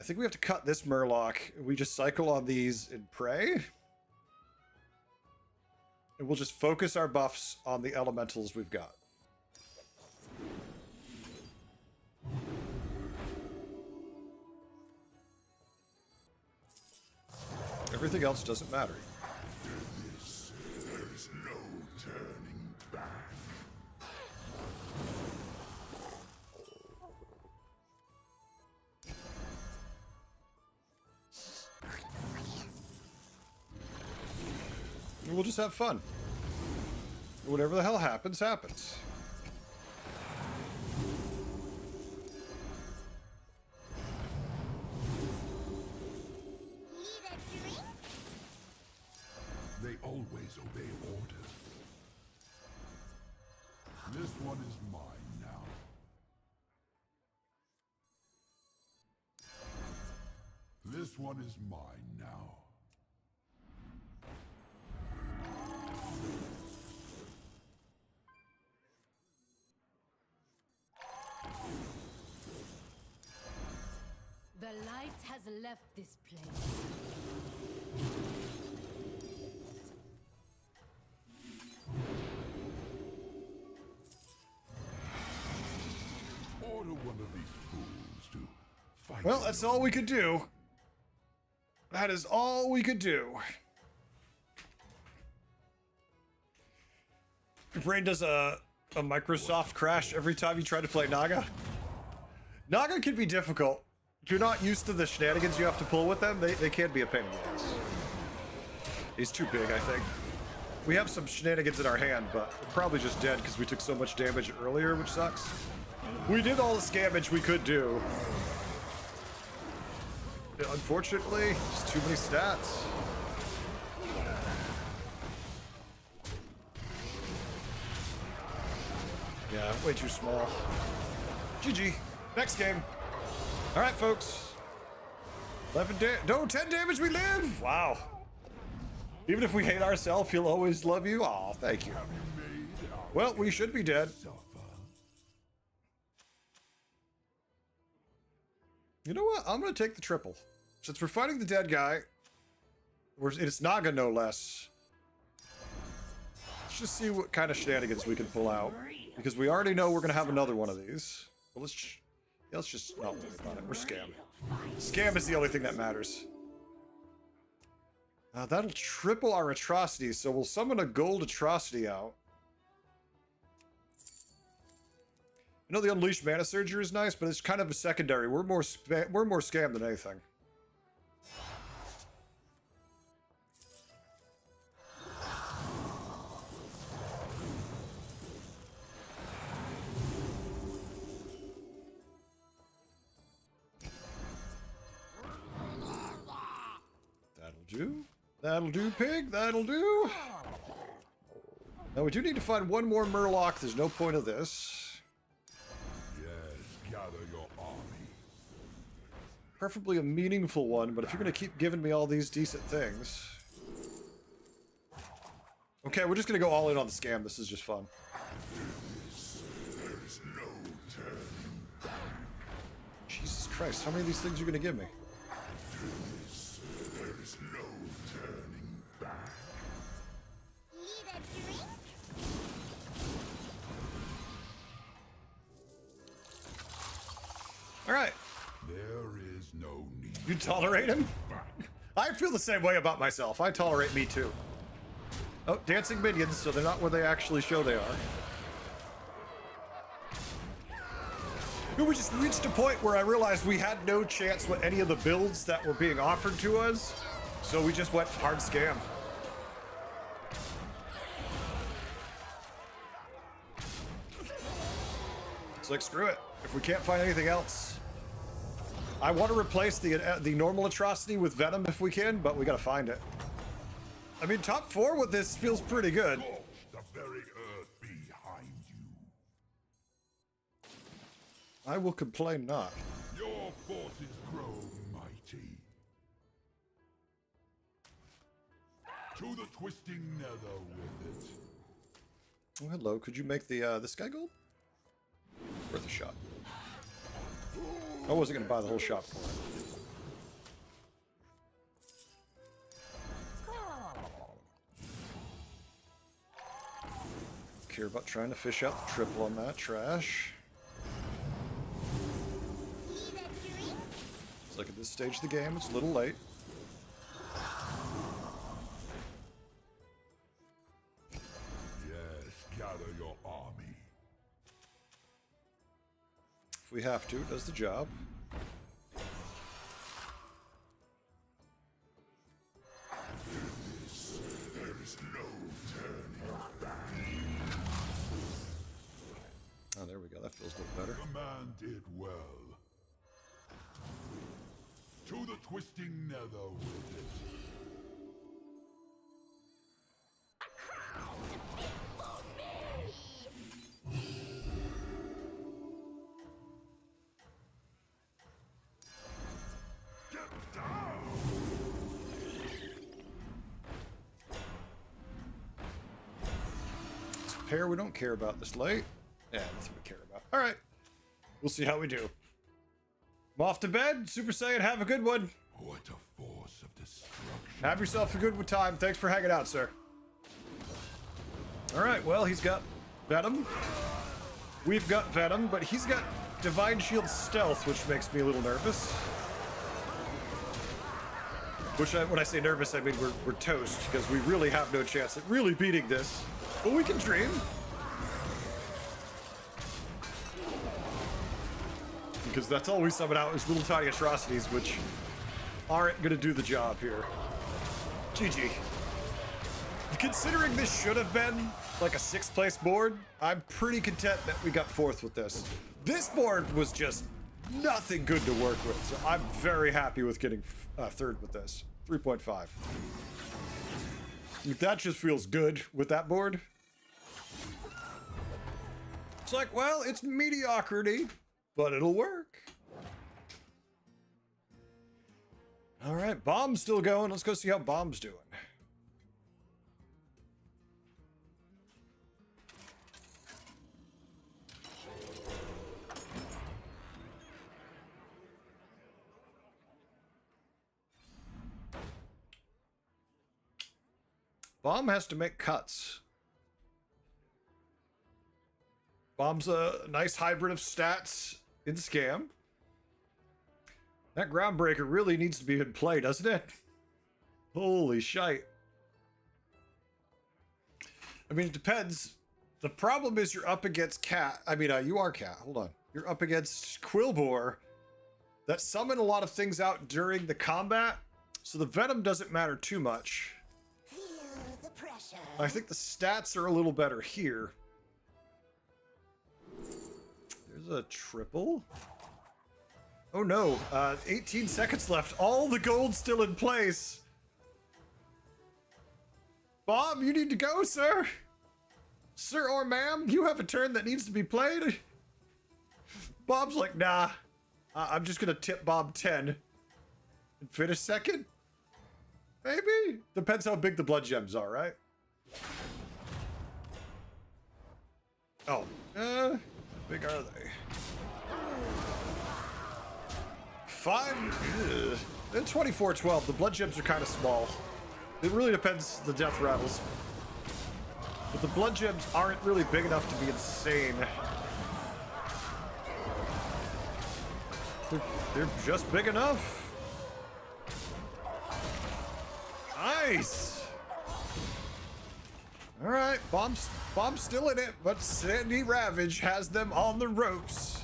I think we have to cut this murloc. We just cycle on these and pray. And we'll just focus our buffs on the elementals we've got. Everything else doesn't matter. There's no turning back. We'll just have fun. Whatever the hell happens, happens. Need a drink? They always obey orders. This one is mine now. This one is mine now. The light has left this place. Order one of these fools to fight. Well, that's all we could do. That is all we could do. Your brain does a Microsoft crash every time you try to play Naga. Naga can be difficult. If you're not used to the shenanigans you have to pull with them, they can be a pain in the ass. He's too big, I think. We have some shenanigans in our hand, but we're probably just dead because we took so much damage earlier, which sucks. We did all the scavenge we could do. Unfortunately, just too many stats. Yeah, way too small. GG. Next game. All right, folks. 11 damage. No, 10 damage, we live. Wow. Even if we hate ourselves, he'll always love you. Aw, thank you. Well, we should be dead. You know what? I'm going to take the triple. Since we're fighting the dead guy, it's Naga no less. Let's just see what kind of shenanigans we can pull out. Because we already know we're going to have another one of these. But let's just not worry about it. We're Scam. Scam is the only thing that matters. That'll triple our atrocities, so we'll summon a gold atrocity out. You know, the Unleashed Mana Surger is nice, but it's kind of a secondary. We're more Scam than anything. That'll do, pig. That'll do. Now we do need to find one more Murloc. There's no point of this. Yes, gather your army. Preferably a meaningful one, but if you're going to keep giving me all these decent things... Okay, we're just gonna go all in on the scam. This is just fun. There's no turning. Jesus Christ, how many of these things are you gonna give me? There's no turning back. Need a drink? All right, There is no need. you tolerate him? I feel the same way about myself. I tolerate me too. Oh, dancing minions, so they're not where they actually show they are. We just reached a point where I realized we had no chance with any of the builds that were being offered to us, so we just went hard scam. It's like, screw it. If we can't find anything else, I want to replace the normal atrocity with Venom if we can, but we gotta find it. I mean, top 4 with this feels pretty good. Scorch the very earth behind you. I will complain not. Your forces grow mighty. To the twisting nether with it. Oh, hello. Could you make the this guy gold? Worth a shot. I wasn't gonna buy the whole shop for it. Care about trying to fish out the triple on that trash. Need a drink? It's like at this stage of the game, it's a little late. Yes, gather your army. If we have to, it does the job. There is no turning back. Oh, there we go. That feels a little better. The man did well. To the twisting nether with it. Get down! It's a pair we don't care about this late. Yeah, that's what we care about. All right. We'll see how we do. I'm off to bed. Super Saiyan, have a good one. What a force of destruction. Have yourself a good time. Thanks for hanging out, sir. All right, well, he's got Venom. We've got Venom, but he's got Divine Shield Stealth, which makes me a little nervous. When I say nervous, I mean we're toast, because we really have no chance at really beating this. But we can dream. Because that's all we summon out is little tiny atrocities, which aren't going to do the job here. GG. Considering this should have been like a 6th place board, I'm pretty content that we got 4th with this. This board was just nothing good to work with, so I'm very happy with getting 3rd with this. 3.5. That just feels good with that board. It's like, well, it's mediocrity, but it'll work. All right, Bomb's still going. Let's go see how Bomb's doing. Bomb has to make cuts. Bomb's a nice hybrid of stats in Scam. That Groundbreaker really needs to be in play, doesn't it? Holy shite. I mean, it depends. The problem is you're up against Cat. I mean, you are Cat. Hold on. You're up against Quilboar that summon a lot of things out during the combat. So the Venom doesn't matter too much. Feel the pressure. I think the stats are a little better here. There's a triple. Oh no, 18 seconds left. All the gold still in place. Bob, you need to go, sir. Sir or ma'am, you have a turn that needs to be played. Bob's like, nah. I'm just gonna tip Bob 10 and finish second. Maybe. Depends how big the blood gems are, right? Oh, big are they? 5, and 24-12. The blood gems are kind of small. It really depends the death rattles. But the blood gems aren't really big enough to be insane. They're just big enough. Nice. All right, bomb's still in it, but Sandy Ravage has them on the ropes.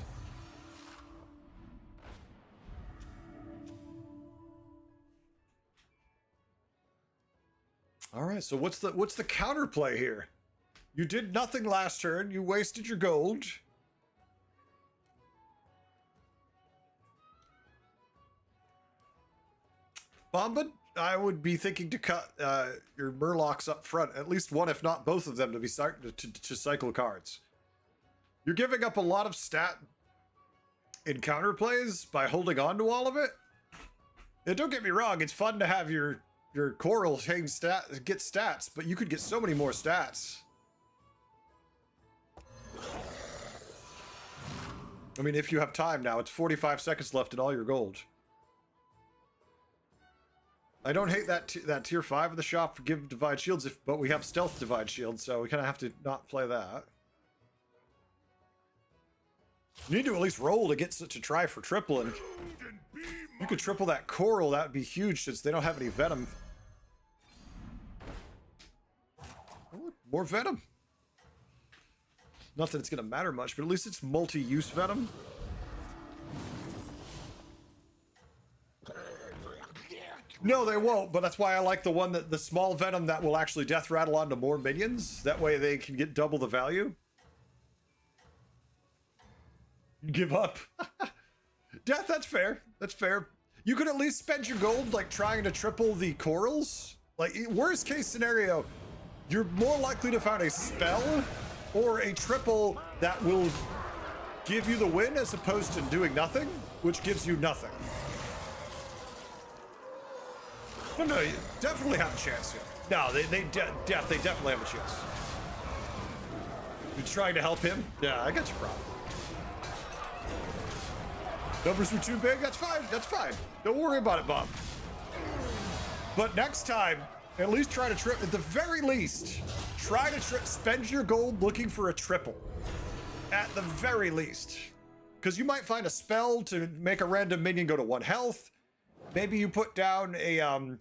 All right, so what's the counterplay here? You did nothing last turn. You wasted your gold. Bomba, I would be thinking to cut your Murlocs up front, at least one, if not both of them, to be to cycle cards. You're giving up a lot of stat in counterplays by holding on to all of it. And don't get me wrong, it's fun to have your Coral get stats, but you could get so many more stats. I mean, if you have time now, it's 45 seconds left in all your gold. I don't hate that tier 5 of the shop for give divide shields, but we have stealth divide shields, so we kind of have to not play that. You need to at least roll to get to try for tripling. You could triple that Coral, that would be huge since they don't have any venom. Oh, more venom. Not that it's going to matter much, but at least it's multi-use venom. No, they won't, but that's why I like the small venom that will actually death rattle onto more minions. That way they can get double the value. Give up. Death, that's fair. That's fair. You could at least spend your gold, like, trying to triple the corals. Like, worst case scenario, you're more likely to find a spell or a triple that will give you the win as opposed to doing nothing, which gives you nothing. No, you definitely have a chance here. No, they definitely have a chance. You're trying to help him? Yeah, I got your problem. Numbers were too big? That's fine. That's fine. Don't worry about it, Bob. But next time, at least try to trip. At the very least, try to spend your gold looking for a triple. At the very least. Because you might find a spell to make a random minion go to 1 health. Maybe you put down a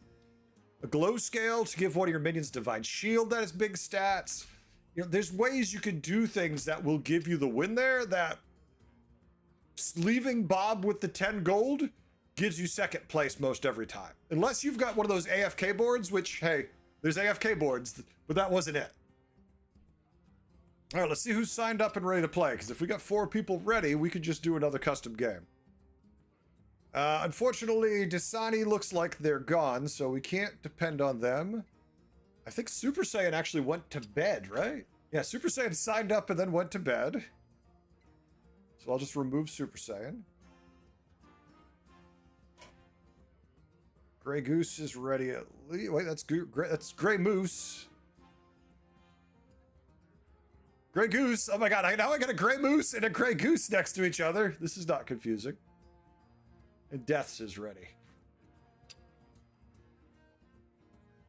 glow scale to give one of your minions divine shield that has big stats. You know, there's ways you can do things that will give you the win there that leaving Bob with the 10 gold gives you second place most every time. Unless you've got one of those AFK boards, which, hey, there's AFK boards, but that wasn't it. All right, let's see who's signed up and ready to play, because if we got 4 people ready, we could just do another custom game. Unfortunately, Dasani looks like they're gone, so we can't depend on them. I think Super Saiyan actually went to bed, right? Yeah, Super Saiyan signed up and then went to bed. So I'll just remove Super Saiyan. Grey Goose is ready at least. Wait, that's Grey Moose. Grey Goose. Oh my god, now I got a Grey Moose and a Grey Goose next to each other. This is not confusing. And Deaths is ready.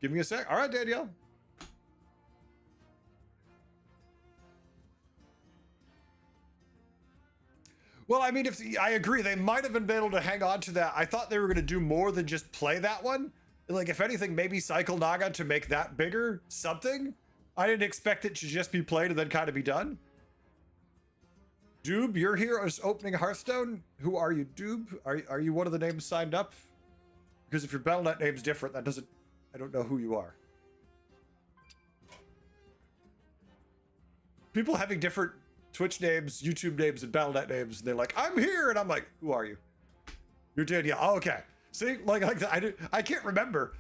Give me a sec. All right, Danielle. Well, I mean, I agree, they might have been able to hang on to that. I thought they were going to do more than just play that one. Like, if anything, maybe cycle Naga to make that bigger something. I didn't expect it to just be played and then kind of be done. Doob, you're here as opening Hearthstone. Who are you, Doob? Are you one of the names signed up? Because if your Battle.net name's different, that doesn't... I don't know who you are. People having different Twitch names, YouTube names, and Battle.net names, and they're like, I'm here, and I'm like, who are you? You're Danielle. Oh, okay. See, like that. I can't remember.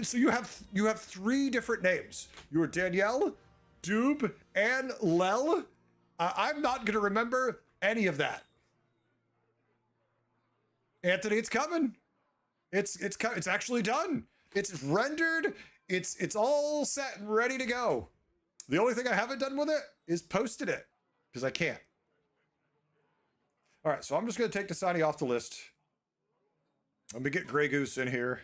So you have 3 different names. You are Danielle, Doob, and Lel. I'm not gonna remember any of that. Anthony, it's coming. It's actually done. It's rendered. It's all set and ready to go. The only thing I haven't done with it is posted it because I can't. All right, so I'm just going to take Dasani off the list. Let me get Grey Goose in here.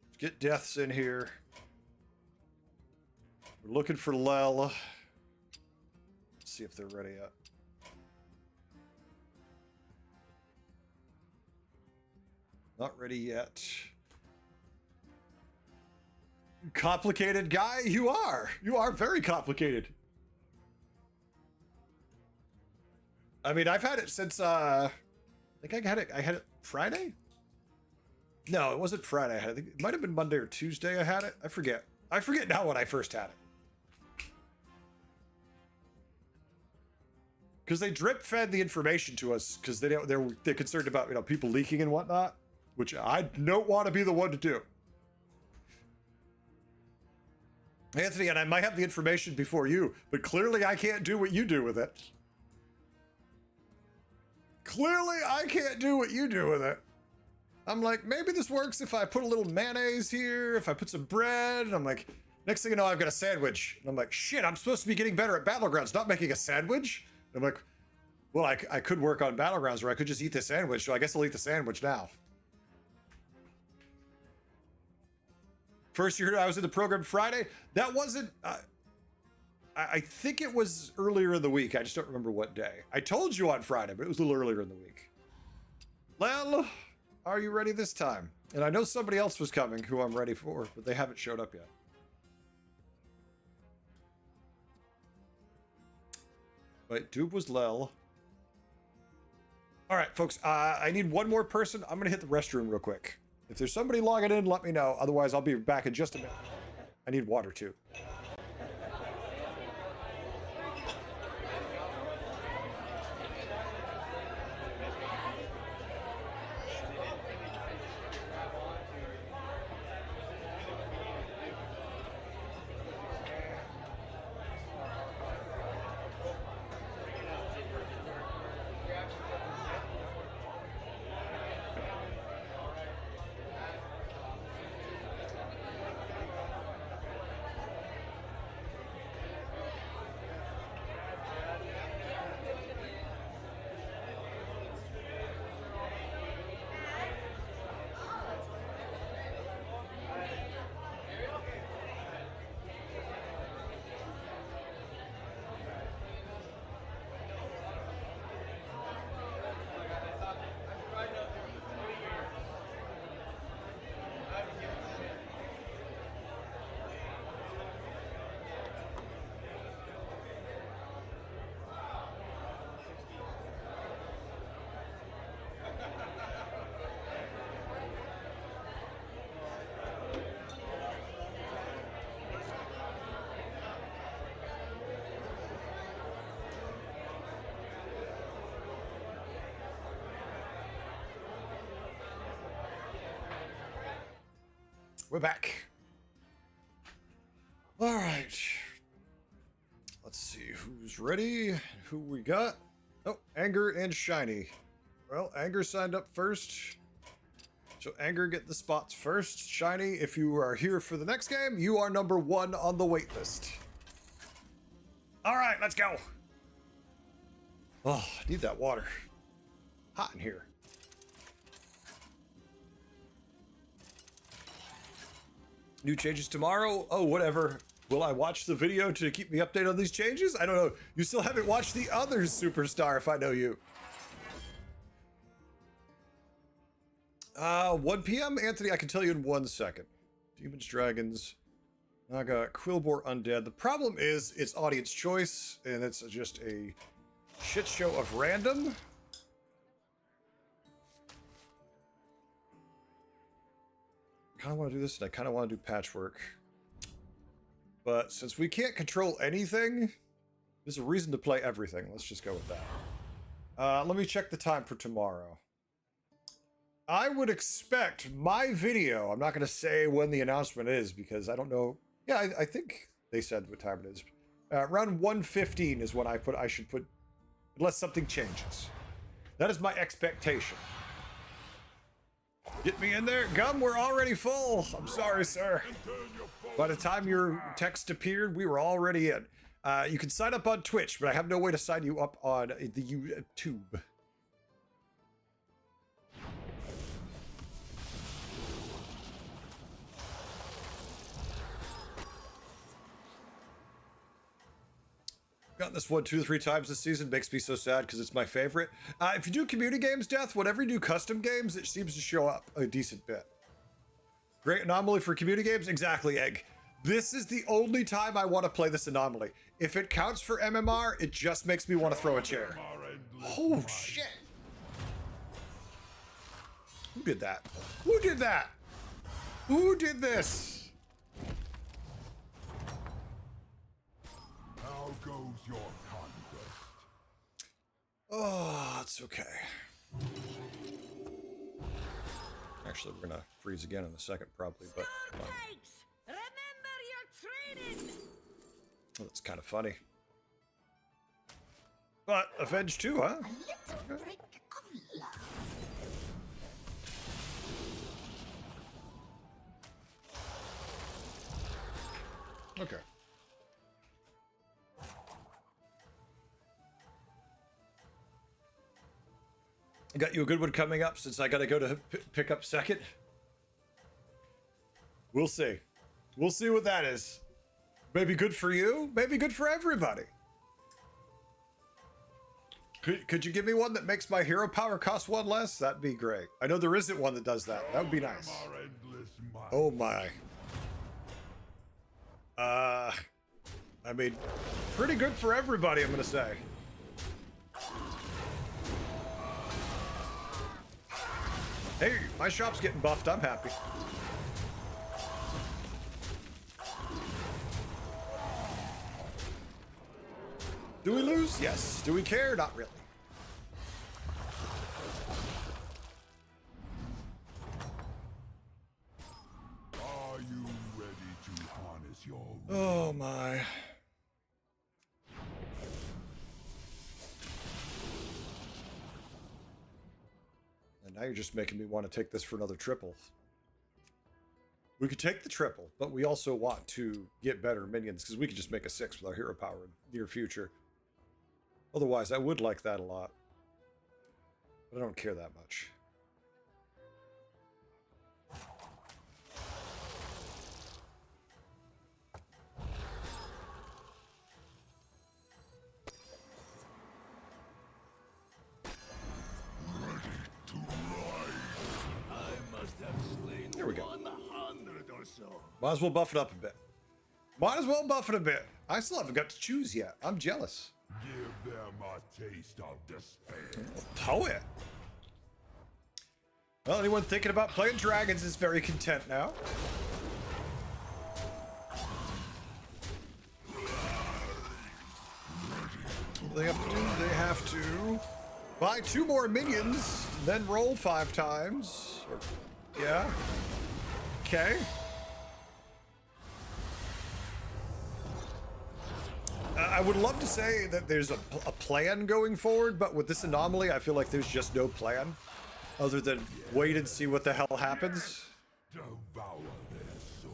Let's get Deaths in here. We're looking for Lel. Let's see if they're ready yet. Not ready yet. Complicated guy, you are. You are very complicated. I mean, I've had it since I think I had it Friday? No, it wasn't Friday. I think it might have been Monday or Tuesday I had it. I forget. I forget now when I first had it. Because they drip fed the information to us because they're concerned about, you know, people leaking and whatnot, which I don't want to be the one to do. Anthony, and I might have the information before you, but clearly I can't do what you do with it. Clearly I can't do what you do with it. I'm like, maybe this works if I put a little mayonnaise here, if I put some bread, and I'm like, next thing you know, I've got a sandwich. And I'm like, shit, I'm supposed to be getting better at Battlegrounds, not making a sandwich? And I'm like, well, I could work on Battlegrounds, or I could just eat the sandwich, so I guess I'll eat the sandwich now. First you heard I was in the program Friday. That wasn't, I think it was earlier in the week. I just don't remember what day. I told you on Friday, but it was a little earlier in the week. Well, are you ready this time? And I know somebody else was coming who I'm ready for, but they haven't showed up yet. Wait, Doob was Lel. All right, folks, I need one more person. I'm gonna hit the restroom real quick. If there's somebody logging in, let me know. Otherwise, I'll be back in just a minute. I need water too. We're back. All right. Let's see who's ready, who we got. Oh, Anger and Shiny. Well, Anger signed up first. So Anger, get the spots first. Shiny, if you are here for the next game, you are number 1 on the wait list. All right, let's go. Oh, I need that water. Hot in here. New changes tomorrow? Oh, whatever. Will I watch the video to keep me updated on these changes? I don't know. You still haven't watched the other Superstar, if I know you. 1 p.m. Anthony, I can tell you in 1 second. Demons, Dragons, Naga, Quillbore, Undead. The problem is it's audience choice, and it's just a shit show of random. I kind of want to do this, and I kind of want to do Patchwork. But since we can't control anything, there's a reason to play everything. Let's just go with that. Let me check the time for tomorrow. I would expect my video, I'm not going to say when the announcement is because I don't know. Yeah, I think they said what time it is. Around 1:15 is when I should put, unless something changes. That is my expectation. Get me in there. Gum, we're already full. I'm sorry, sir. By the time your text appeared, we were already in. You can sign up on Twitch, but I have no way to sign you up on the YouTube. Got this one 2 to 3 times this season. Makes me so sad because it's my favorite. If you do community games, Death, whenever you do custom games, it seems to show up a decent bit. Great anomaly for community games? Exactly, Egg. This is the only time I want to play this anomaly. If it counts for MMR, it just makes me want to throw a chair. Oh, shit. Who did that? Who did that? Who did this? How goes your conquest? Oh, it's okay. Actually, we're gonna freeze again in a second, probably, but Snowflakes! Remember your training! well, that's kind of funny. But Avenge 2, huh? A little break of love. Okay. I got you a good one coming up since I gotta go to pick up second. We'll see. We'll see what that is. Maybe good for you, maybe good for everybody. Could you give me one that makes my hero power cost 1 less? That'd be great. I know there isn't one that does that. That would be nice. Our endless might. Oh my. I mean, pretty good for everybody, I'm gonna say. Hey, my shop's getting buffed. I'm happy. Do we lose? Yes. Do we care? Not really. Are you ready to harness your Oh my. And now you're just making me want to take this for another triple. We could take the triple, but we also want to get better minions because we could just make a 6 with our hero power in the near future. Otherwise, I would like that a lot. But I don't care that much. I must have slain There we go. 100 or so. Might as well buff it up a bit. Might as well buff it a bit. I still haven't got to choose yet. I'm jealous. give them a taste of despair. Poet. Well, anyone thinking about playing dragons is very content now. What do they have to do? They have to buy 2 more minions, then roll 5 times. Yeah. Okay. I would love to say that there's a plan going forward, but with this anomaly, I feel like there's just no plan other than wait and see what the hell happens. Devour their souls.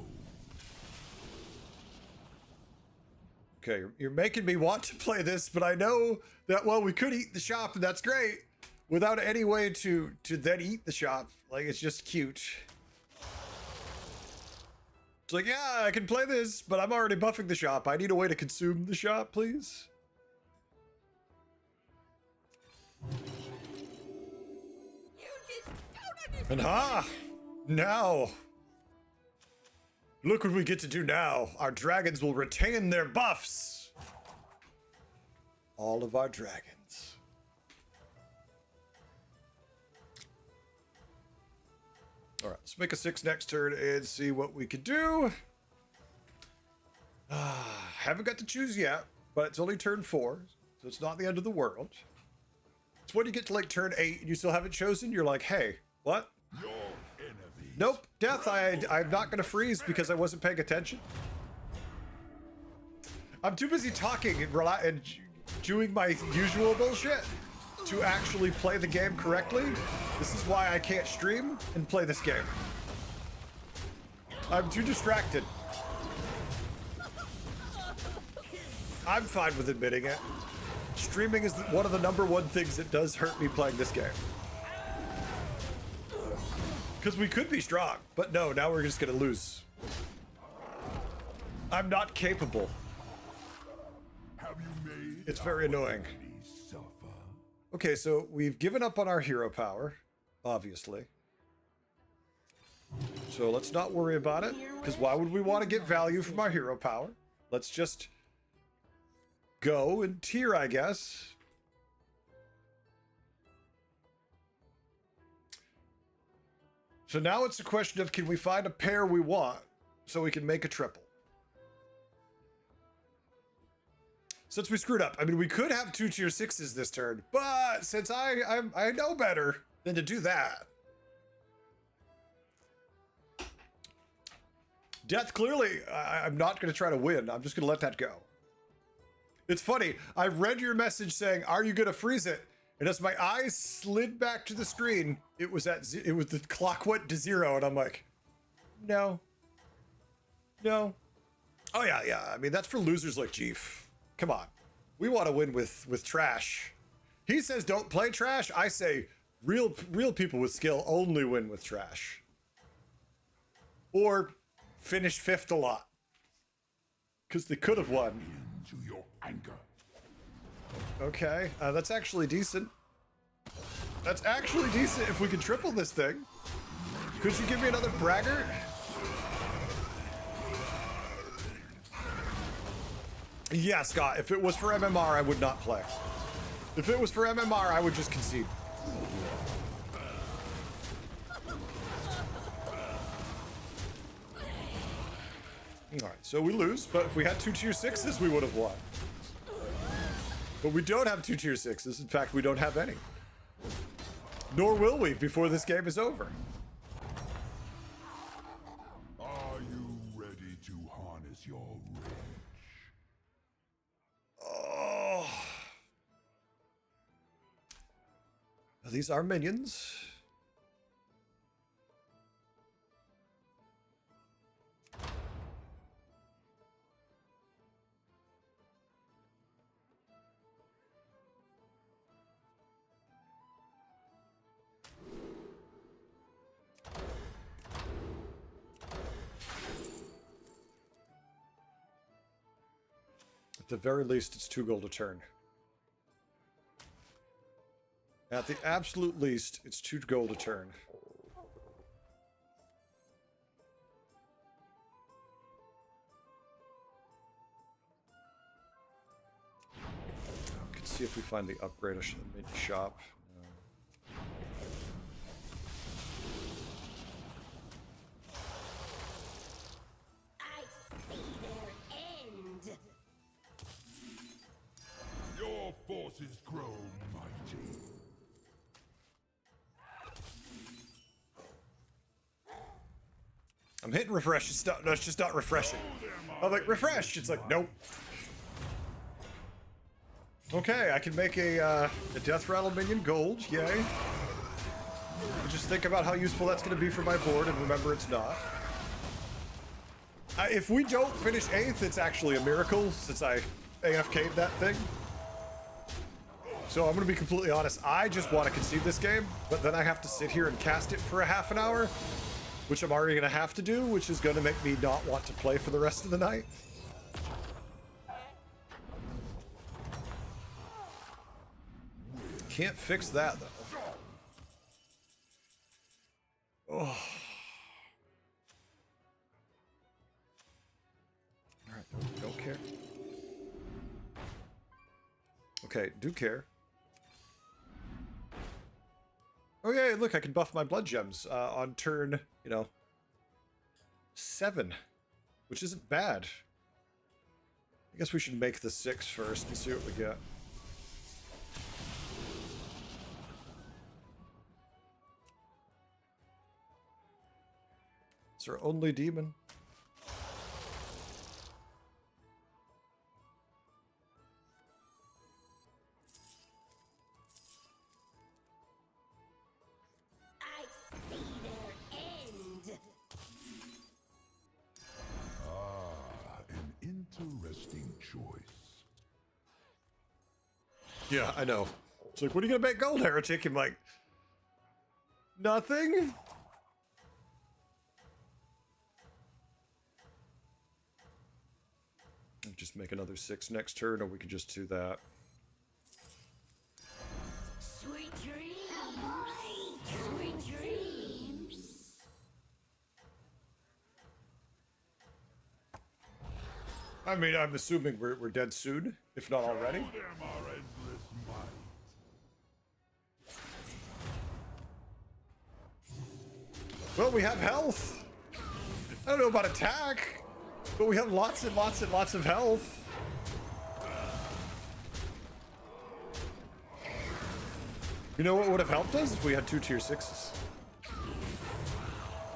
Okay, you're making me want to play this, but I know that, well, we could eat the shop, and that's great, without any way to then eat the shop. Like, it's just cute. It's like, yeah, I can play this, but I'm already buffing the shop. I need a way to consume the shop, please. And now, look what we get to do now. Our dragons will retain their buffs. All of our dragons. All right, let's make a 6 next turn and see what we can do. Haven't got to choose yet, but it's only turn 4, so it's not the end of the world. It's when you get to like turn 8 and you still haven't chosen, you're like, hey, what? Your enemies. Nope, Death, I'm not gonna freeze because I wasn't paying attention. I'm too busy talking and chewing my usual bullshit. to actually play the game correctly. This is why I can't stream and play this game. I'm too distracted. I'm fine with admitting it. Streaming is one of the #1 things that does hurt me playing this game. Because we could be strong, but no, now we're just gonna lose. I'm not capable. Have you made It's very annoying. me suffer? Okay, so we've given up on our hero power, obviously. So let's not worry about it, because why would we want to get value from our hero power? Let's just go and tier, I guess. So now it's a question of, can we find a pair we want so we can make a triple? Since we screwed up, I mean, we could have 2 tier 6s this turn, but since I know better than to do that. Death, clearly, I'm not going to try to win. I'm just going to let that go. It's funny. I read your message saying, "Are you going to freeze it?" And as my eyes slid back to the screen, it was the clock went to 0, and I'm like, no. No. Oh yeah. I mean, that's for losers like Jeef. Come on. We want to win with trash. He says don't play trash. I say real people with skill only win with trash. Or finish 5th a lot. Because they could have won. Into your anger. Okay, that's actually decent. That's actually decent if we can triple this thing. Could you give me another braggart? Yeah, Scott, if it was for MMR, I would not play. If it was for MMR, I would just concede. All right, so we lose, but if we had 2 tier 6s, we would have won. But we don't have 2 tier 6s. In fact, we don't have any. Nor will we before this game is over. Are you ready to harness your rage? Oh. These are minions. At the very least, it's 2 gold a turn. At the absolute least, it's 2 gold a turn. Let's see if we find the upgrade mid shop. I see their end. Your forces grow mighty. I'm hitting refresh. No, it's just not refreshing. I'm like, refresh. It's like, nope. Okay, I can make a Death Rattle minion gold. Yay. Just think about how useful that's going to be for my board, and remember it's not. If we don't finish 8th, it's actually a miracle, since I AFK'd that thing. So I'm going to be completely honest. I just want to concede this game, but then I have to sit here and cast it for a half an hour, which I'm already going to have to do, which is going to make me not want to play for the rest of the night. Can't fix that, though. Oh. Alright, don't care. Okay, do care. Oh yeah, look, I can buff my blood gems on turn, 7, which isn't bad. I guess we should make the 6 first and see what we get. It's our only demon. choice. Yeah, I know. It's like, what are you gonna make gold, heretic? I'm like, nothing? Just make another 6 next turn, or we could just do that. Sweet dreams. Sweet dreams. I mean, I'm assuming we're dead soon, if not already. Show them our endless might. Well, we have health. I don't know about attack, but we have lots and lots and lots of health. You know what would have helped us if we had 2 tier 6s?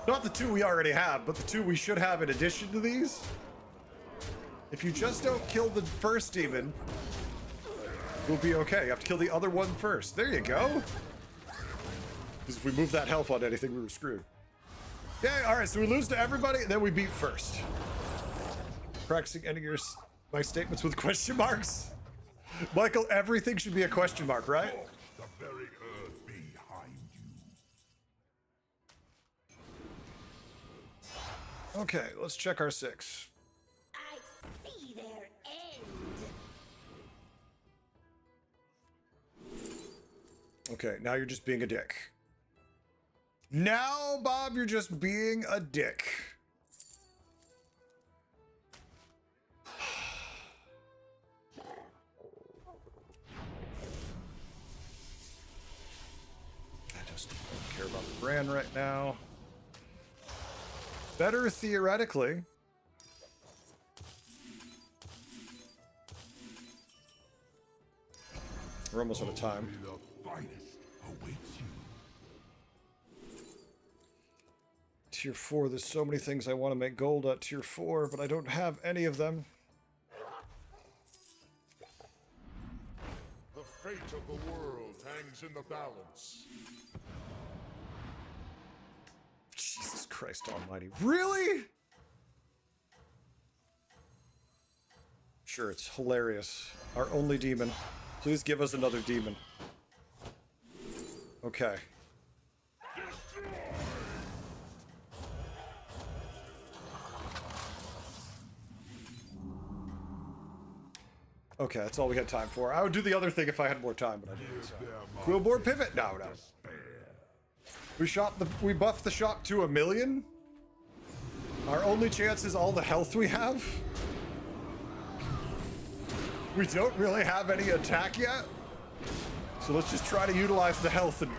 Not the 2 we already have, but the 2 we should have in addition to these. If you just don't kill the first demon, we'll be okay. You have to kill the other one first. There you go. Because if we move that health on anything, we were screwed. Okay, all right, so we lose to everybody, and then we beat first. Practicing ending my statements with question marks. Michael, everything should be a question mark, right? The very earth behind you. Okay, let's check our 6. I see their end. Okay, now you're just being a dick. Now, Bob, you're just being a dick. I just don't care about the brand right now. Better theoretically. We're almost out of time. Only the finest awaits you. Tier 4, there's so many things I want to make gold at tier 4, but I don't have any of them. The fate of the world hangs in the balance. Jesus Christ almighty. Really? Sure, it's hilarious. Our only demon. Please give us another demon. Okay. Okay, that's all we had time for. I would do the other thing if I had more time, but I didn't. So. Quillboard pivot? No. We buffed the shock to 1,000,000. Our only chance is all the health we have. We don't really have any attack yet. So let's just try to utilize the health and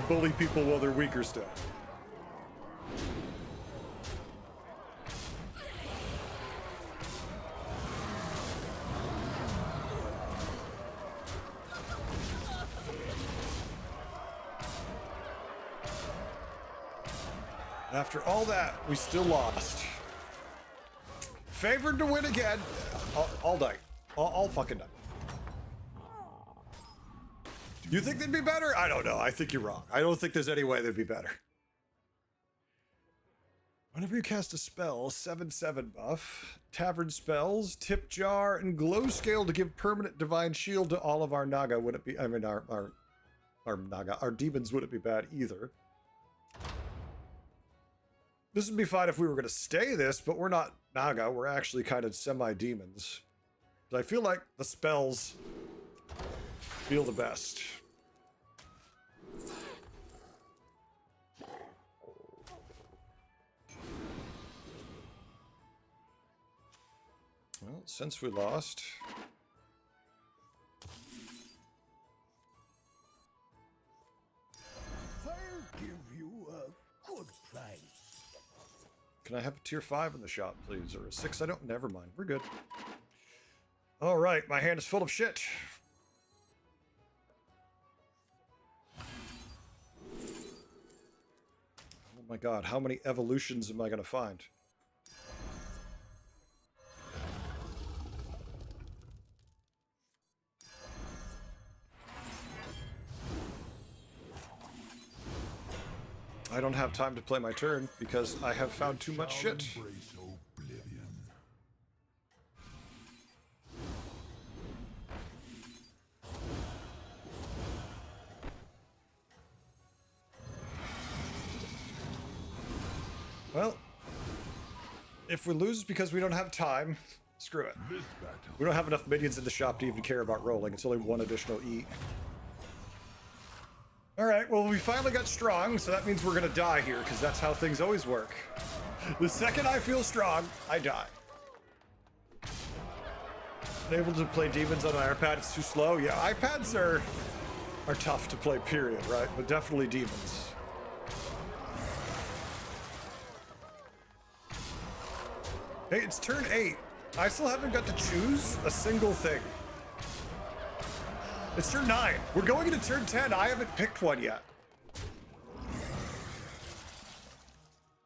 bully people while they're weaker still. After all that, we still lost. Favored to win again. All day. All fucking day. You think they'd be better? I don't know. I think you're wrong. I don't think there's any way they'd be better. Whenever you cast a spell, 7/7 buff, tavern spells, tip jar, and glow scale to give permanent divine shield to all of our Naga. Would it be? I mean, our Naga, our demons wouldn't be bad either. This would be fine if we were going to stay this, but we're not Naga. We're actually kind of semi-demons. So I feel like the spells feel the best. Well, since we lost... I'll give you a good price. Can I have a tier 5 in the shop, please? Or a 6? I don't... Never mind. We're good. All right. My hand is full of shit. Oh my god. How many evolutions am I going to find? I don't have time to play my turn because I have found too much shit. Embrace oblivion. Well, if we lose because we don't have time, screw it. This battle. We don't have enough minions in the shop to even care about rolling. It's only one additional E. Alright, well, we finally got strong, so that means we're gonna die here, because that's how things always work. The second I feel strong, I die. Able to play demons on an iPad, it's too slow. Yeah, iPads are tough to play, period, right? But definitely demons. Hey, it's turn 8. I still haven't got to choose a single thing. It's turn 9. We're going into turn 10. I haven't picked one yet.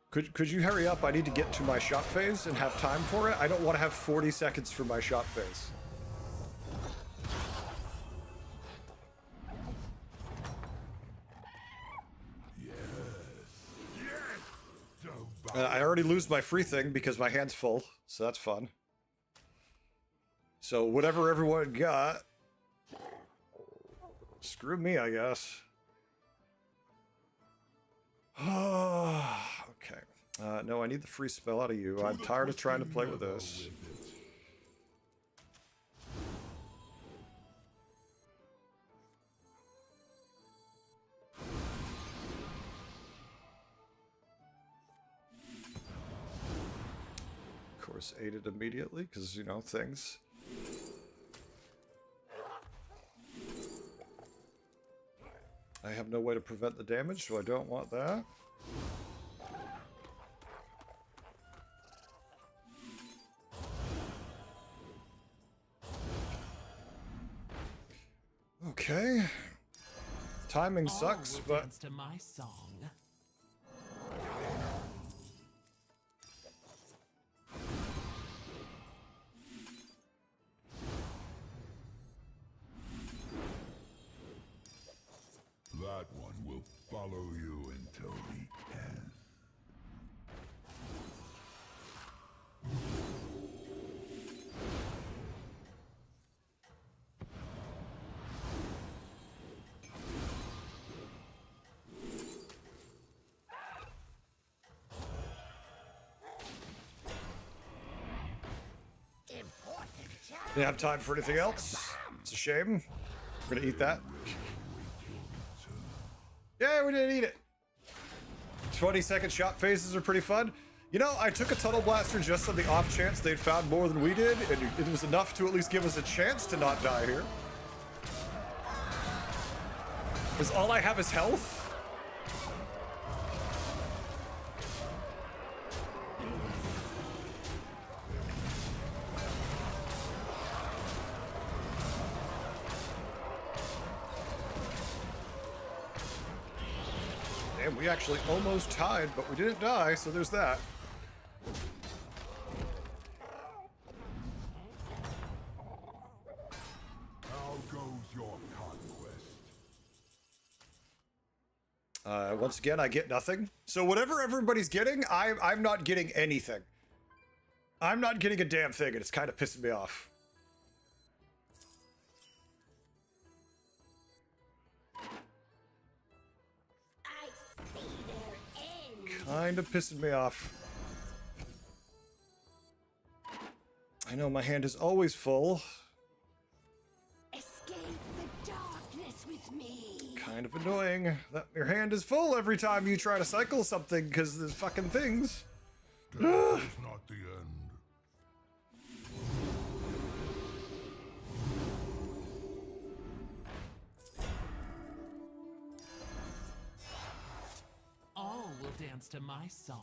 Could you hurry up? I need to get to my shot phase and have time for it. I don't want to have 40 seconds for my shot phase. I already lose my free thing because my hand's full, so that's fun. So whatever everyone got, screw me, I guess. Okay. No, I need the free spell out of you. I'm tired of trying to play with this. Of course, ate it immediately, because, you know, things. I have no way to prevent the damage, so I don't want that. Okay. Timing sucks, but dance to my song. That one will follow you until the end. didn't have time for anything else. It's a shame. We're gonna eat that. Yeah, we didn't eat it. 20-second shot phases are pretty fun. You know, I took a Tunnel Blaster just on the off chance they'd found more than we did, and it was enough to at least give us a chance to not die here. Because all I have is health. Damn, we actually almost tied, but we didn't die, so there's that. How goes your conquest? Once again, I get nothing. So whatever everybody's getting, I'm not getting anything. I'm not getting a damn thing, and it's kind of pissing me off. I see their end. Kind of pissing me off. I know my hand is always full. Escape the darkness with me. Kind of annoying that your hand is full every time you try to cycle something because there's fucking things. Death is not the end. All will dance to my song.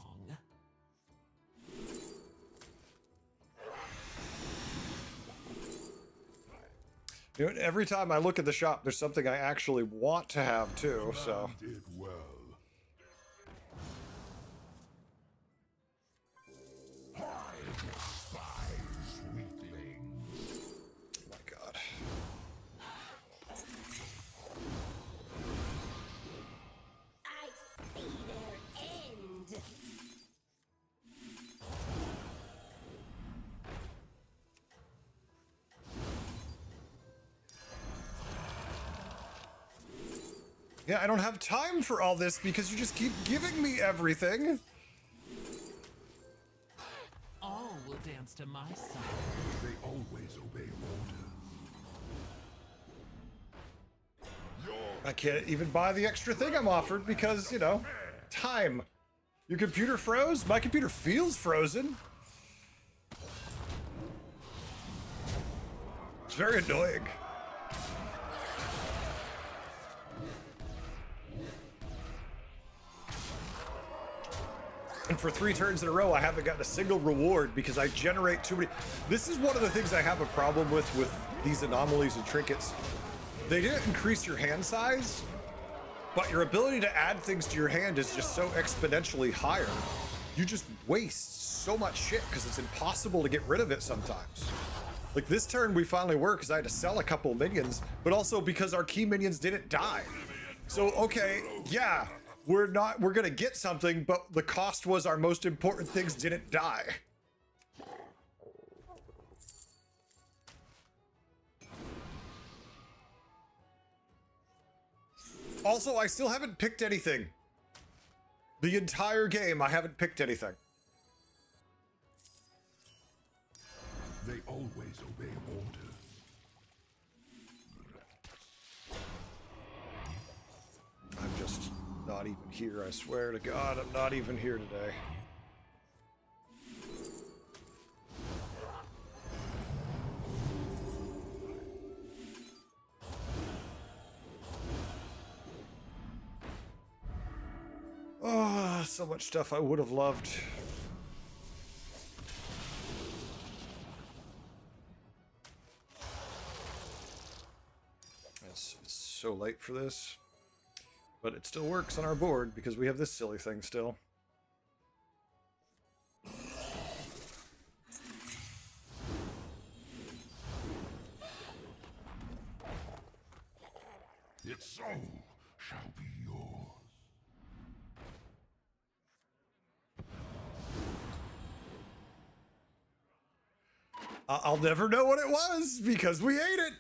You know, every time I look at the shop, there's something I actually want to have too, so. Did well. I despise weaklings. Oh my god. I see their end. Yeah, I don't have time for all this because you just keep giving me everything. will dance to my song. They always obey order. I can't even buy the extra thing I'm offered because, you know, time. Your computer froze? My computer feels frozen. It's very annoying. And for 3 turns in a row, I haven't gotten a single reward because I generate too many. This is one of the things I have a problem with these anomalies and trinkets. They didn't increase your hand size, but your ability to add things to your hand is just so exponentially higher. You just waste so much shit because it's impossible to get rid of it sometimes. Like this turn we finally were because I had to sell a couple minions, but also because our key minions didn't die. So, okay, yeah, we're gonna get something, but the cost was our most important things didn't die. Also, I still haven't picked anything. The entire game, I haven't picked anything. They always obey order. I'm just not even here, I swear to God, I'm not even here today. Oh, so much stuff I would have loved. It's so late for this, but it still works on our board because we have this silly thing still. It so shall be yours. I'll never know what it was because we ate it.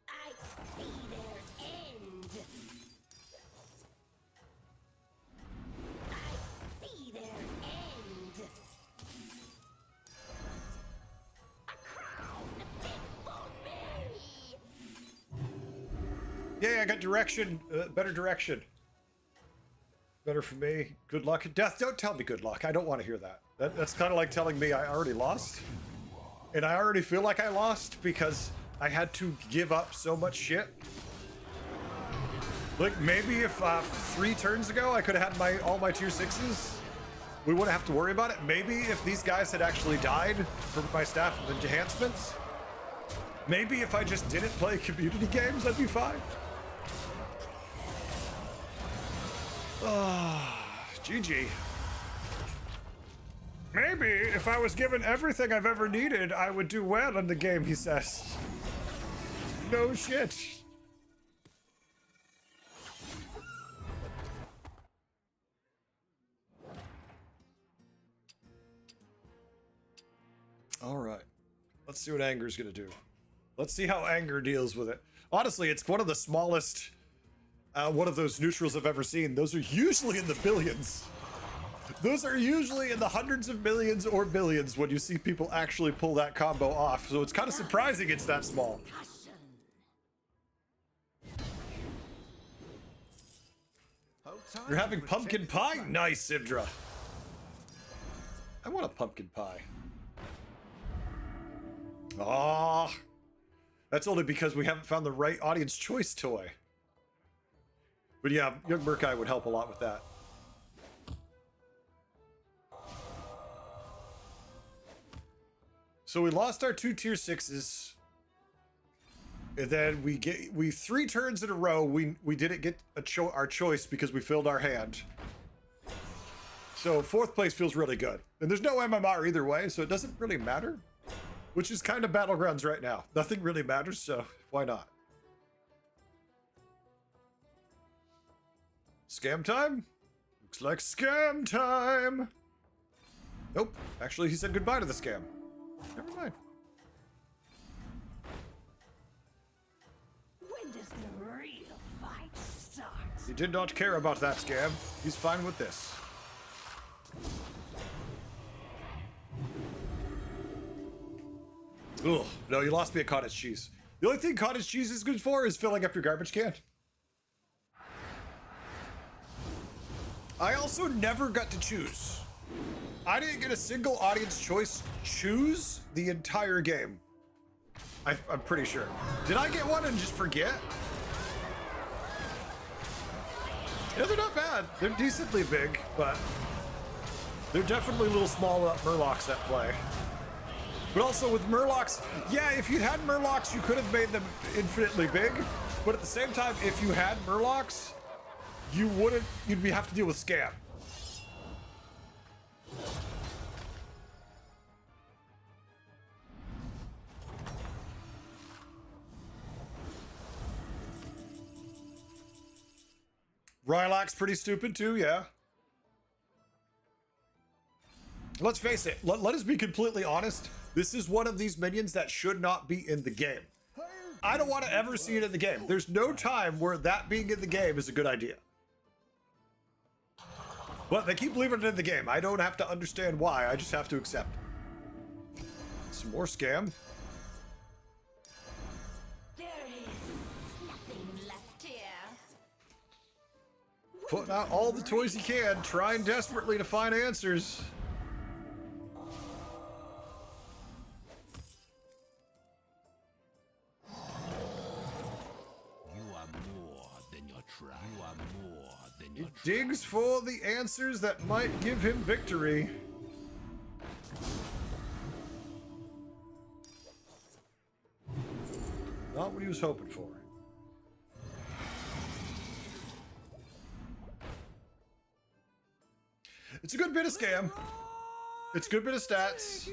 I see their end. I see their end. A crown fit for me. Yeah, I got direction. Better direction. Better for me. Good luck. Death, don't tell me good luck. I don't want to hear that. That's kind of like telling me I already lost. And I already feel like I lost because I had to give up so much shit. Like, maybe if 3 turns ago I could have had all my tier 6s, we wouldn't have to worry about it. Maybe if these guys had actually died from my staff and enhancements, maybe if I just didn't play community games, I'd be fine. GG. Maybe if I was given everything I've ever needed, I would do well in the game, he says. No shit. All right. Let's see what Anger's gonna do. Let's see how Anger deals with it. Honestly, it's one of the smallest one of those neutrals I've ever seen. Those are usually in the billions. Those are usually in the hundreds of millions or billions when you see people actually pull that combo off. So it's kind of surprising it's that small. You're having pumpkin pie? Nice, Ibdra. I want a pumpkin pie. Ah, that's only because we haven't found the right audience choice toy. But yeah, Young Murkai would help a lot with that. So we lost our 2 tier 6s. And then we 3 turns in a row, we didn't get our choice because we filled our hand. So 4th place feels really good. And there's no MMR either way, so it doesn't really matter. Which is kind of Battlegrounds right now. Nothing really matters, so why not? Scam time? Looks like scam time. Nope. Actually, he said goodbye to the scam. Never mind. When does the real fight start? He did not care about that scam. He's fine with this. Ugh, no, you lost me at cottage cheese. The only thing cottage cheese is good for is filling up your garbage can. I also never got to choose. I didn't get a single audience choice choose the entire game. I'm pretty sure. Did I get one and just forget? Yeah, they're not bad. They're decently big, but they're definitely little small Murlocs at play. But also with Murlocs, yeah, if you had Murlocs, you could have made them infinitely big. But at the same time, if you had Murlocs, you'd have to deal with Scam. Rylac's pretty stupid too, yeah. Let's face it, let us be completely honest. This is one of these minions that should not be in the game. I don't want to ever see it in the game. There's no time where that being in the game is a good idea. But they keep leaving it in the game. I don't have to understand why. I just have to accept it. Some more Scam. There is nothing left here. Putting out all the toys he can, trying desperately to find answers. He digs for the answers that might give him victory. Not what he was hoping for. It's a good bit of Scam. It's a good bit of stats.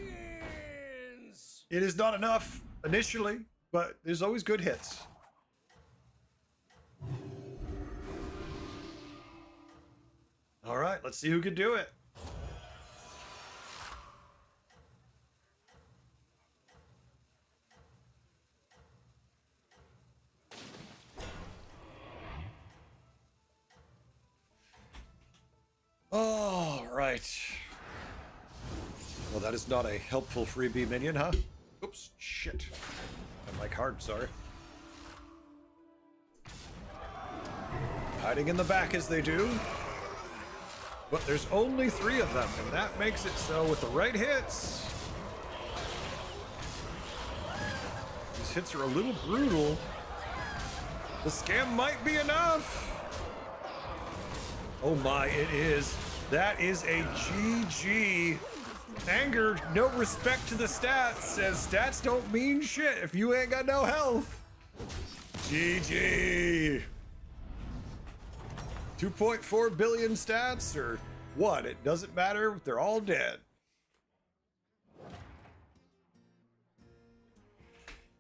It is not enough initially, but there's always good hits. All right, let's see who can do it. All right. Well, that is not a helpful freebie minion, huh? Oops, shit. I like hard, sorry. Hiding in the back as they do. But there's only 3 of them, and that makes it so with the right hits. These hits are a little brutal. The Scam might be enough. Oh my, it is. That is a GG. Anger, no respect to the stats, says stats don't mean shit if you ain't got no health. GG. 2.4 billion stats or what? It doesn't matter. They're all dead.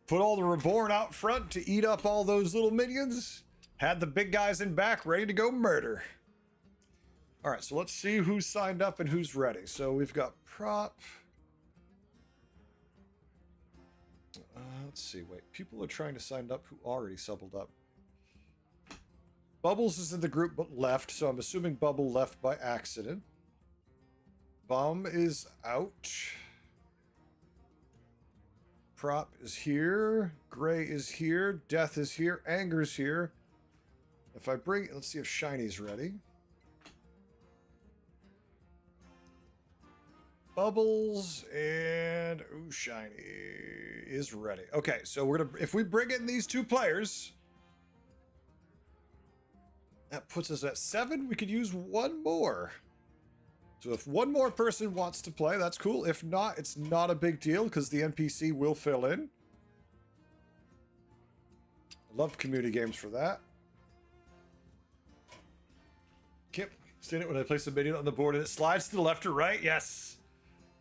Put all the Reborn out front to eat up all those little minions. Had the big guys in back ready to go murder. All right, so let's see who's signed up and who's ready. So we've got Prop. Let's see. Wait, people are trying to sign up who already subbed up. Bubbles is in the group but left, so I'm assuming Bubble left by accident. Bum is out. Prop is here. Gray is here. Death is here. Anger's here. If I bring... Let's see if Shiny's ready. Bubbles and... Ooh, Shiny is ready. Okay, so we're gonna... If we bring in these 2 players... That puts us at 7. We could use 1 more. So if 1 more person wants to play, that's cool. If not, it's not a big deal because the NPC will fill in. I love community games for that. Kip, seen it when I place a minion on the board and it slides to the left or right? Yes.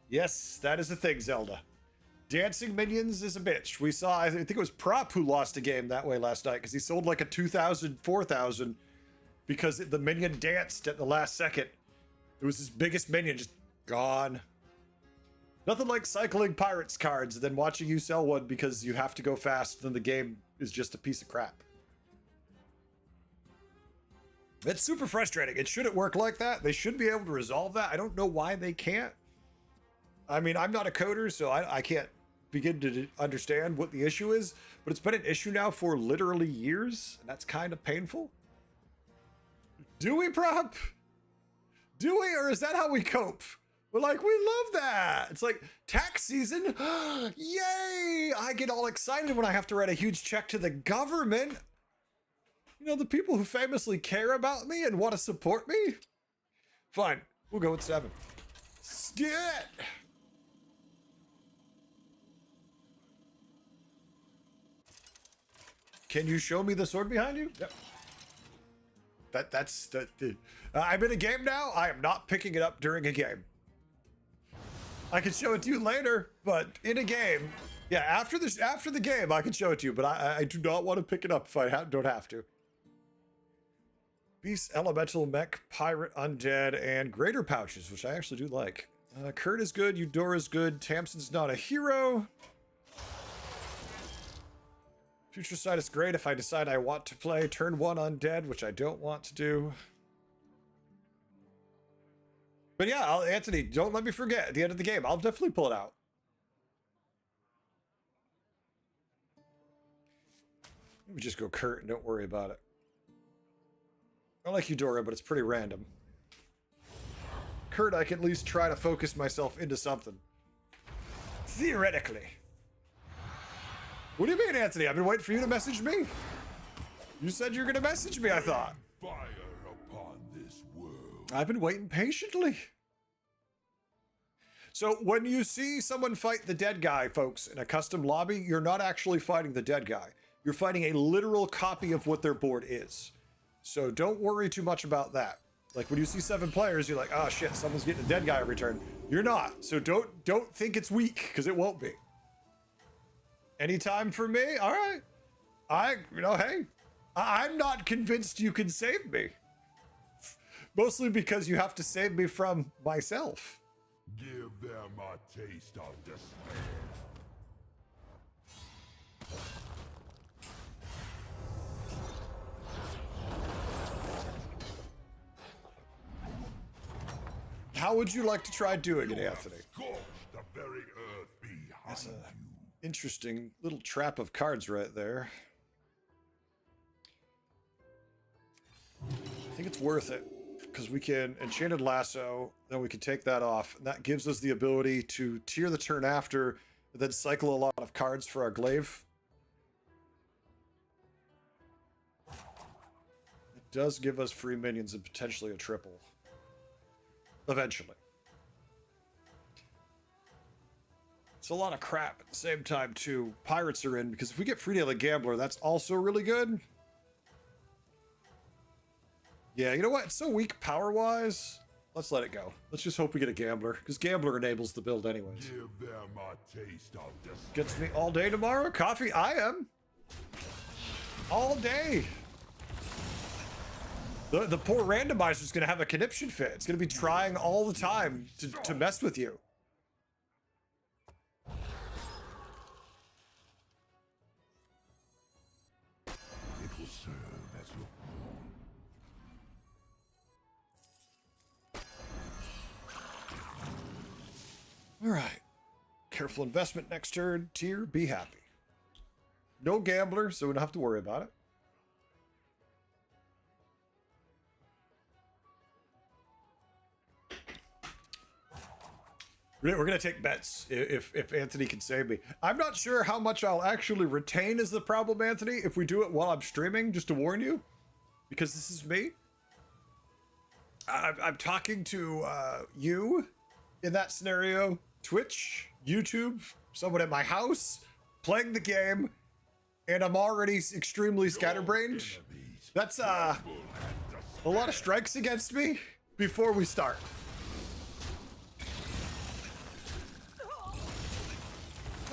Yes, that is a thing, Zelda. Dancing minions is a bitch. We saw, I think it was Prop who lost a game that way last night because he sold like a 2,000, 4,000 because the minion danced at the last second. It was his biggest minion, just gone. Nothing like cycling pirates cards and then watching you sell one because you have to go fast, then the game is just a piece of crap. It's super frustrating. It shouldn't work like that. They should be able to resolve that. I don't know why they can't. I mean, I'm not a coder, so I can't begin to understand what the issue is, but it's been an issue now for literally years, and that's kind of painful. Do we, prop? Do we, or is that how we cope? We're like, we love that. It's like tax season. Yay! I get all excited when I have to write a huge check to the government. You know, the people who famously care about me and want to support me. Fine, we'll go with 7. Skit! Can you show me the sword behind you? Yep. I'm in a game now. I am not picking it up during a game. I can show it to you later, but in a game, yeah, after the game, I can show it to you, but I do not want to pick it up if I don't have to. Beast, Elemental, Mech, Pirate, Undead, and Greater Pouches, which I actually do like. Kurt is good, Eudora is good, Tamsin's not a hero. Future Sight is great if I decide I want to play turn 1 Undead, which I don't want to do. But yeah, Anthony, don't let me forget at the end of the game. I'll definitely pull it out. Let me just go Kurt and don't worry about it. I like Eudora, but it's pretty random. Kurt, I can at least try to focus myself into something. Theoretically. What do you mean, Anthony? I've been waiting for you to message me. You said you were going to message me, I thought. Fire upon this world. I've been waiting patiently. So when you see someone fight the dead guy, folks, in a custom lobby, you're not actually fighting the dead guy. You're fighting a literal copy of what their board is. So don't worry too much about that. Like when you see 7 players, you're like, oh shit, someone's getting a dead guy every turn. You're not. So don't think it's weak, because it won't be. Anytime for me? All right. Hey, I'm not convinced you can save me. Mostly because you have to save me from myself. Give them a taste of despair. How would you like to try doing it, Anthony? Scorch the very earth behind That's you. a interesting little trap of cards right there. I think it's worth it because we can Enchanted Lasso, then we can take that off. And that gives us the ability to tier the turn after, and then cycle a lot of cards for our glaive. It does give us free minions and potentially a triple. Eventually. It's a lot of crap at the same time, too. Pirates are in, because if we get Free Daily Gambler, that's also really good. Yeah, you know what? It's so weak power-wise. Let's let it go. Let's just hope we get a Gambler, because Gambler enables the build anyways. Give them a taste of despair. Gets me all day tomorrow? Coffee? I am. All day. The poor randomizer's going to have a conniption fit. It's going to be trying all the time to mess with you. It will serve as your All right. Careful investment next turn. Tier, be happy. No Gambler, so we don't have to worry about it. We're going to take bets if Anthony can save me. I'm not sure how much I'll actually retain is the problem, Anthony, if we do it while I'm streaming, just to warn you. Because this is me. I'm talking to you in that scenario. Twitch, YouTube, someone at my house, playing the game, and I'm already extremely scatterbrained. That's a lot of strikes against me before we start.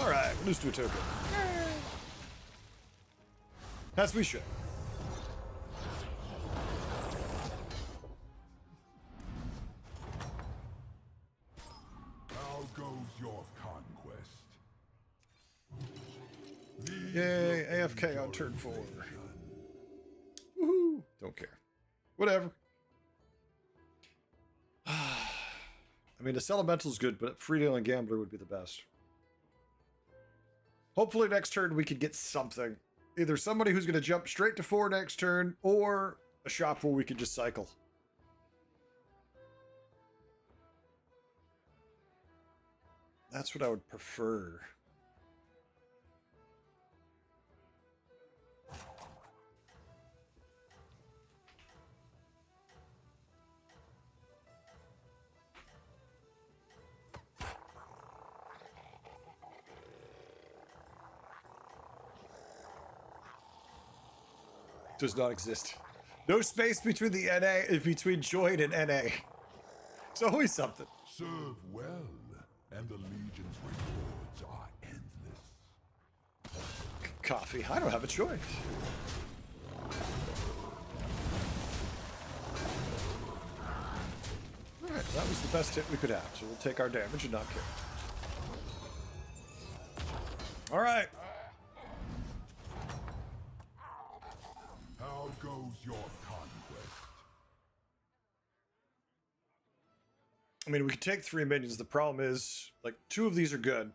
All right, we'll lose to a token. As we should. How goes your conquest? Yay, AFK on turn 4. Woohoo! Don't care. Whatever. I mean, the Elemental's good, but Free Dealing Gambler would be the best. Hopefully next turn we can get something. Either somebody who's going to jump straight to 4 next turn, or a shop where we can just cycle. That's what I would prefer. Does not exist. No space between the NA, between join and NA. It's always something. Serve well, and the Legion's rewards are endless. Coffee. I don't have a choice. Alright, that was the best hit we could have, so we'll take our damage and not care. Alright. How goes your conquest? I mean, we could take 3 minions. The problem is, like, 2 of these are good.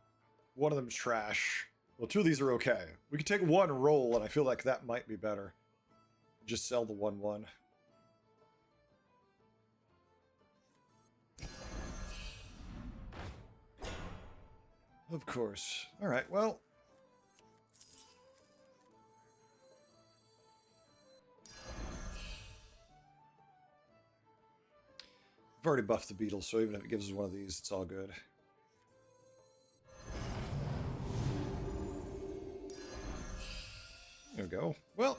1 of them's trash. Well, 2 of these are okay. We could take 1 roll, and I feel like that might be better. Just sell the 1/1. Of course. Alright, well. I've already buffed the beetle, so even if it gives us one of these, it's all good. There we go. Well,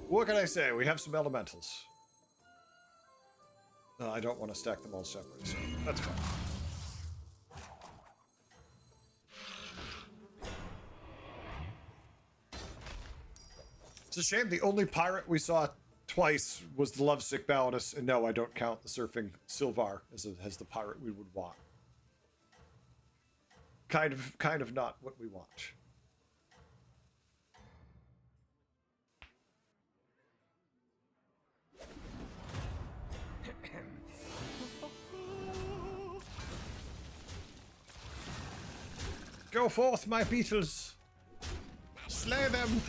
what can I say? We have some elementals. No, I don't want to stack them all separately, so that's fine. It's a shame the only pirate we saw twice was the Lovesick Balinus, and no, I don't count the Surfing Silvar as the pirate we would want. Kind of not what we want. Go forth, my beetles! Slay them!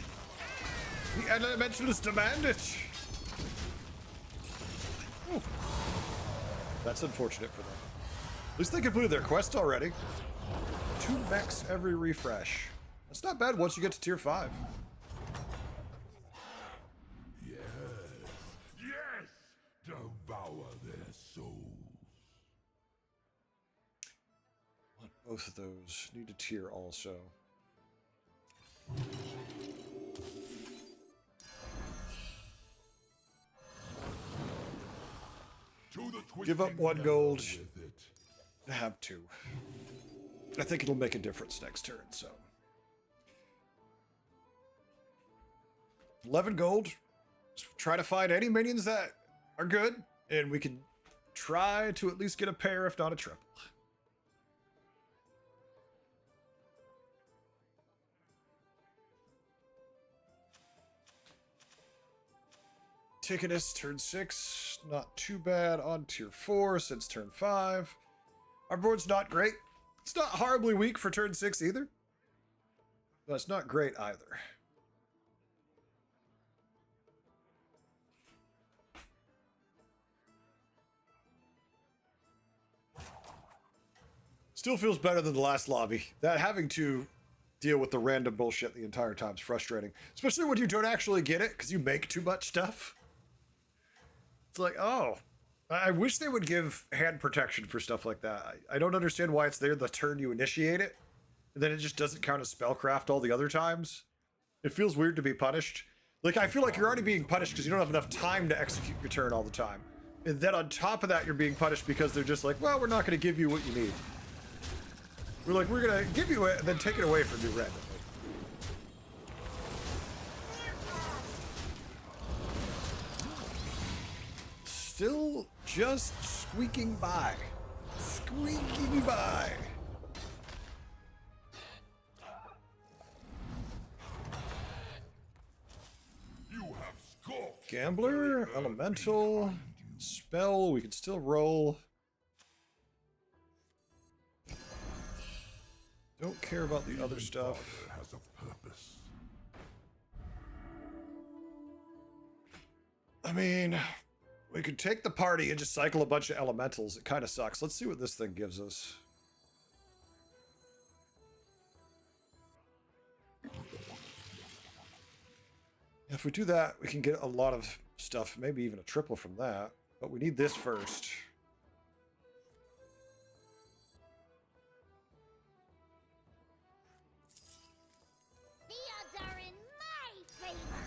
The elementals demand it! Ooh. That's unfortunate for them. At least they completed their quest already. 2 mechs every refresh. That's not bad once you get to tier 5. Yes, yes! Devour their souls. Want both of those. Need a tier also. Give up 1 gold. Have 2. I think it'll make a difference next turn, so. 11 gold. Let's try to find any minions that are good, and we can try to at least get a pair, if not a triple. Ticketus, turn 6. Not too bad on tier 4 since turn 5. Our board's not great. It's not horribly weak for turn 6 either. But it's not great either. Still feels better than the last lobby. That having to deal with the random bullshit the entire time is frustrating. Especially when you don't actually get it because you make too much stuff. It's like, oh, I wish they would give hand protection for stuff like that. I don't understand why it's there the turn you initiate it, and then it just doesn't count as spellcraft all the other times. It feels weird to be punished. Like, I feel like you're already being punished because you don't have enough time to execute your turn all the time. And then on top of that, you're being punished because they're just like, well, we're not going to give you what you need. We're like, we're going to give you it and then take it away from you randomly. Still just squeaking by. Squeaking by. You have skulked. Gambler, elemental, spell, we can still roll. Don't care about the other Even stuff. Father has a purpose. I mean, we could take the party and just cycle a bunch of elementals. It kind of sucks. Let's see what this thing gives us. If we do that, we can get a lot of stuff, maybe even a triple from that. But we need this first. The odds are in my favor.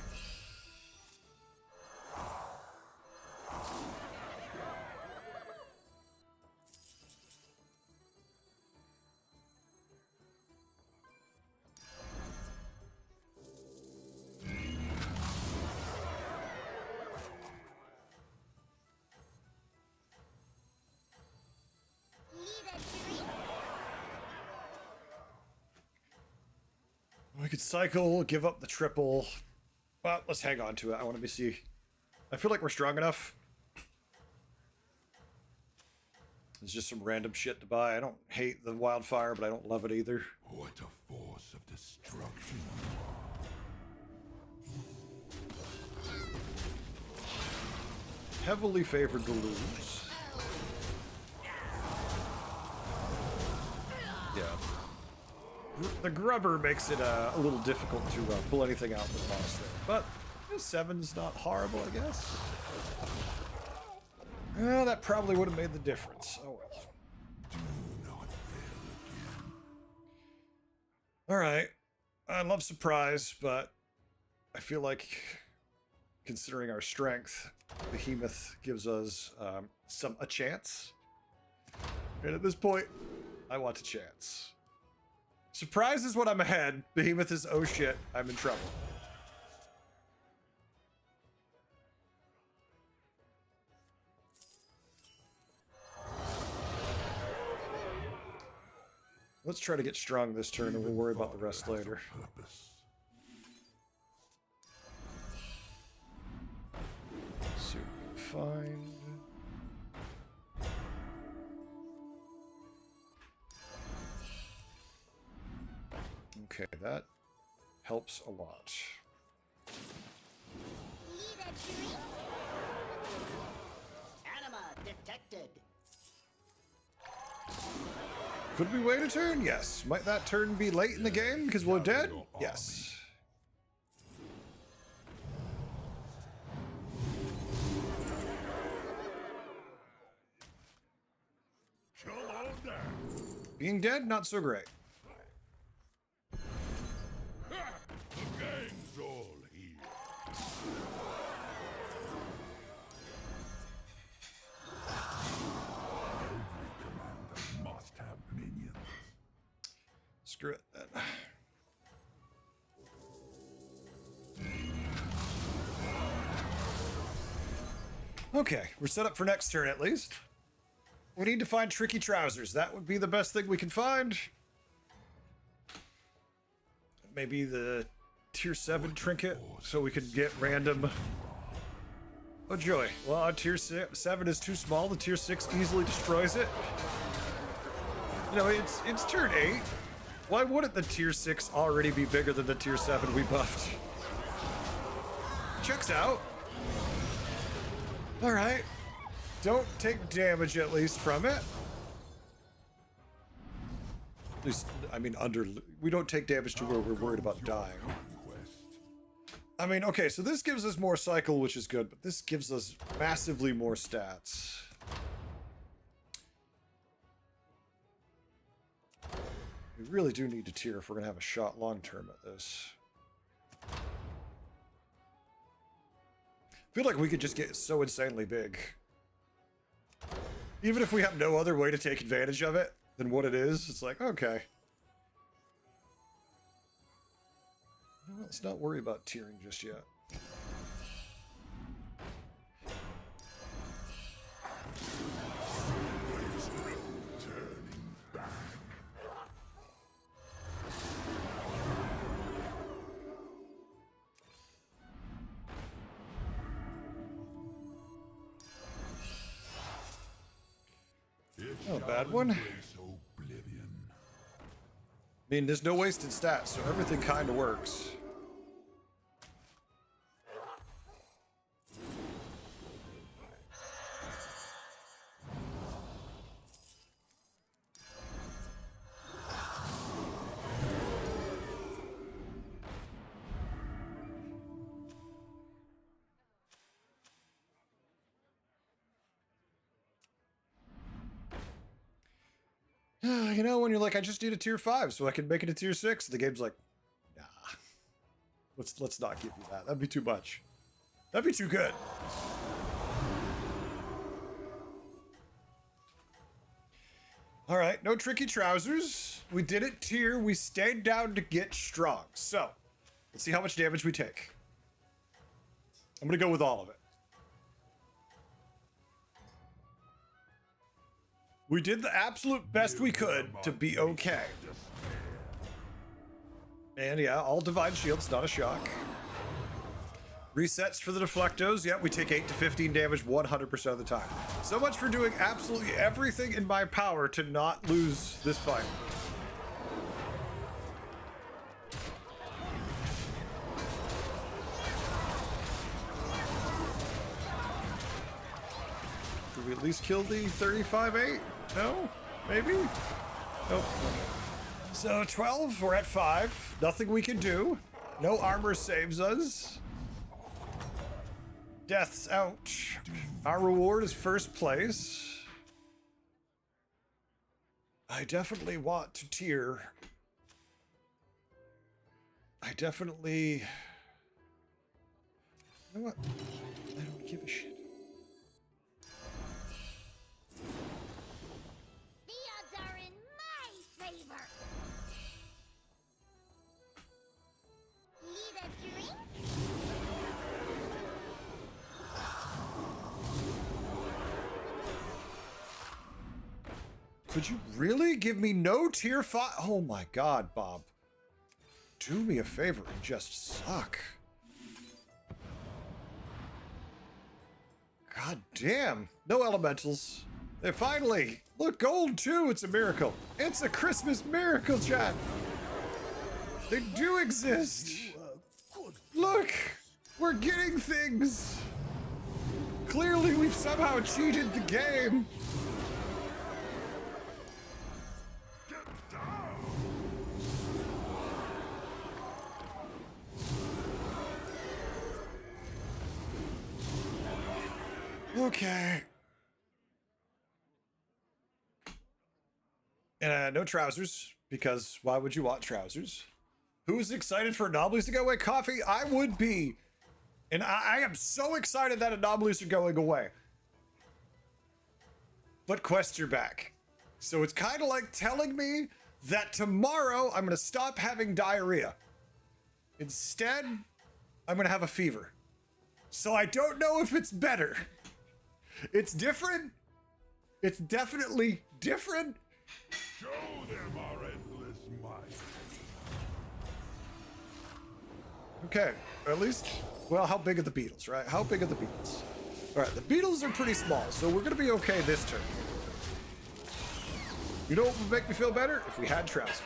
Need a drink? We could cycle, give up the triple. Well, let's hang on to it. I want to see. I feel like we're strong enough. There's just some random shit to buy. I don't hate the wildfire, but I don't love it either. What a force of destruction. Heavily favored to lose. Yeah. The grubber makes it a little difficult to pull anything out with the boss there. But 7's not horrible, I guess. Well, that probably would have made the difference. Oh well. Alright. I love surprise, but I feel like considering our strength, Behemoth gives us a chance. And at this point, I want a chance. Surprise is when I'm ahead. Behemoth is, oh shit, I'm in trouble. Let's try to get strong this turn and we'll worry about the rest later. Purpose. See what we can find. Okay, that helps a lot. Need a drink? Anima detected. Could we wait a turn? Yes. Might that turn be late in the game because we're dead? Yes. Come on down. Being dead, not so great. The gang's all here. Every commander must have minions. Screw it then. Okay, we're set up for next turn at least. We need to find tricky trousers. That would be the best thing we can find. Maybe the tier 7 trinket so we could get random. Oh joy. Well, tier 7 is too small. The tier 6 easily destroys it. You know, it's turn 8. Why wouldn't the tier 6 already be bigger than the tier 7 we buffed? Checks out. Alright. Don't take damage at least from it. At least, I mean, we don't take damage to where we're worried about dying. I mean, okay, so this gives us more cycle, which is good, but this gives us massively more stats. We really do need to tier if we're going to have a shot long term at this. I feel like we could just get so insanely big. Even if we have no other way to take advantage of it than what it is, it's like, okay. Well, let's not worry about tiering just yet. Oh, bad one. Oblivion. I mean, there's no wasted stats, so everything kind of works. You know, when you're like, I just need a tier 5 so I can make it a tier 6, the game's like, nah. Let's not give you that. That'd be too much. That'd be too good. All right, no tricky trousers. We did it tier. We stayed down to get strong. So, let's see how much damage we take. I'm gonna go with all of it. We did the absolute best we could to be okay. And yeah, all divine shields, not a shock. Resets for the deflectos. Yeah, we take 8 to 15 damage 100% of the time. So much for doing absolutely everything in my power to not lose this fight. Did we at least kill the 35-8? No? Maybe? Nope. So 12, we're at 5. Nothing we can do. No armor saves us. Death's out. Our reward is first place. I definitely want to tier. I definitely... You know what? I don't give a shit. The odds are in my favor. Need a drink? Could you really give me no tier 5? Oh my god, Bob. Do me a favor and just suck. God damn. No elementals. They finally. Look, gold too. It's a miracle. It's a Christmas miracle, chat. They do exist. Look. We're getting things. Clearly, we've somehow cheated the game. Okay. No trousers, because why would you want trousers? Who's excited for anomalies to go away? Coffee? I would be. And I am so excited that anomalies are going away. But quests are back. So it's kind of like telling me that tomorrow I'm going to stop having diarrhea. Instead, I'm going to have a fever. So I don't know if it's better. It's different. It's definitely different. Show them our endless might. Okay, or at least, well, how big are the beetles, right? How big are the beetles? All right, the beetles are pretty small, so we're gonna be okay this turn. You know what would make me feel better? If we had trousers.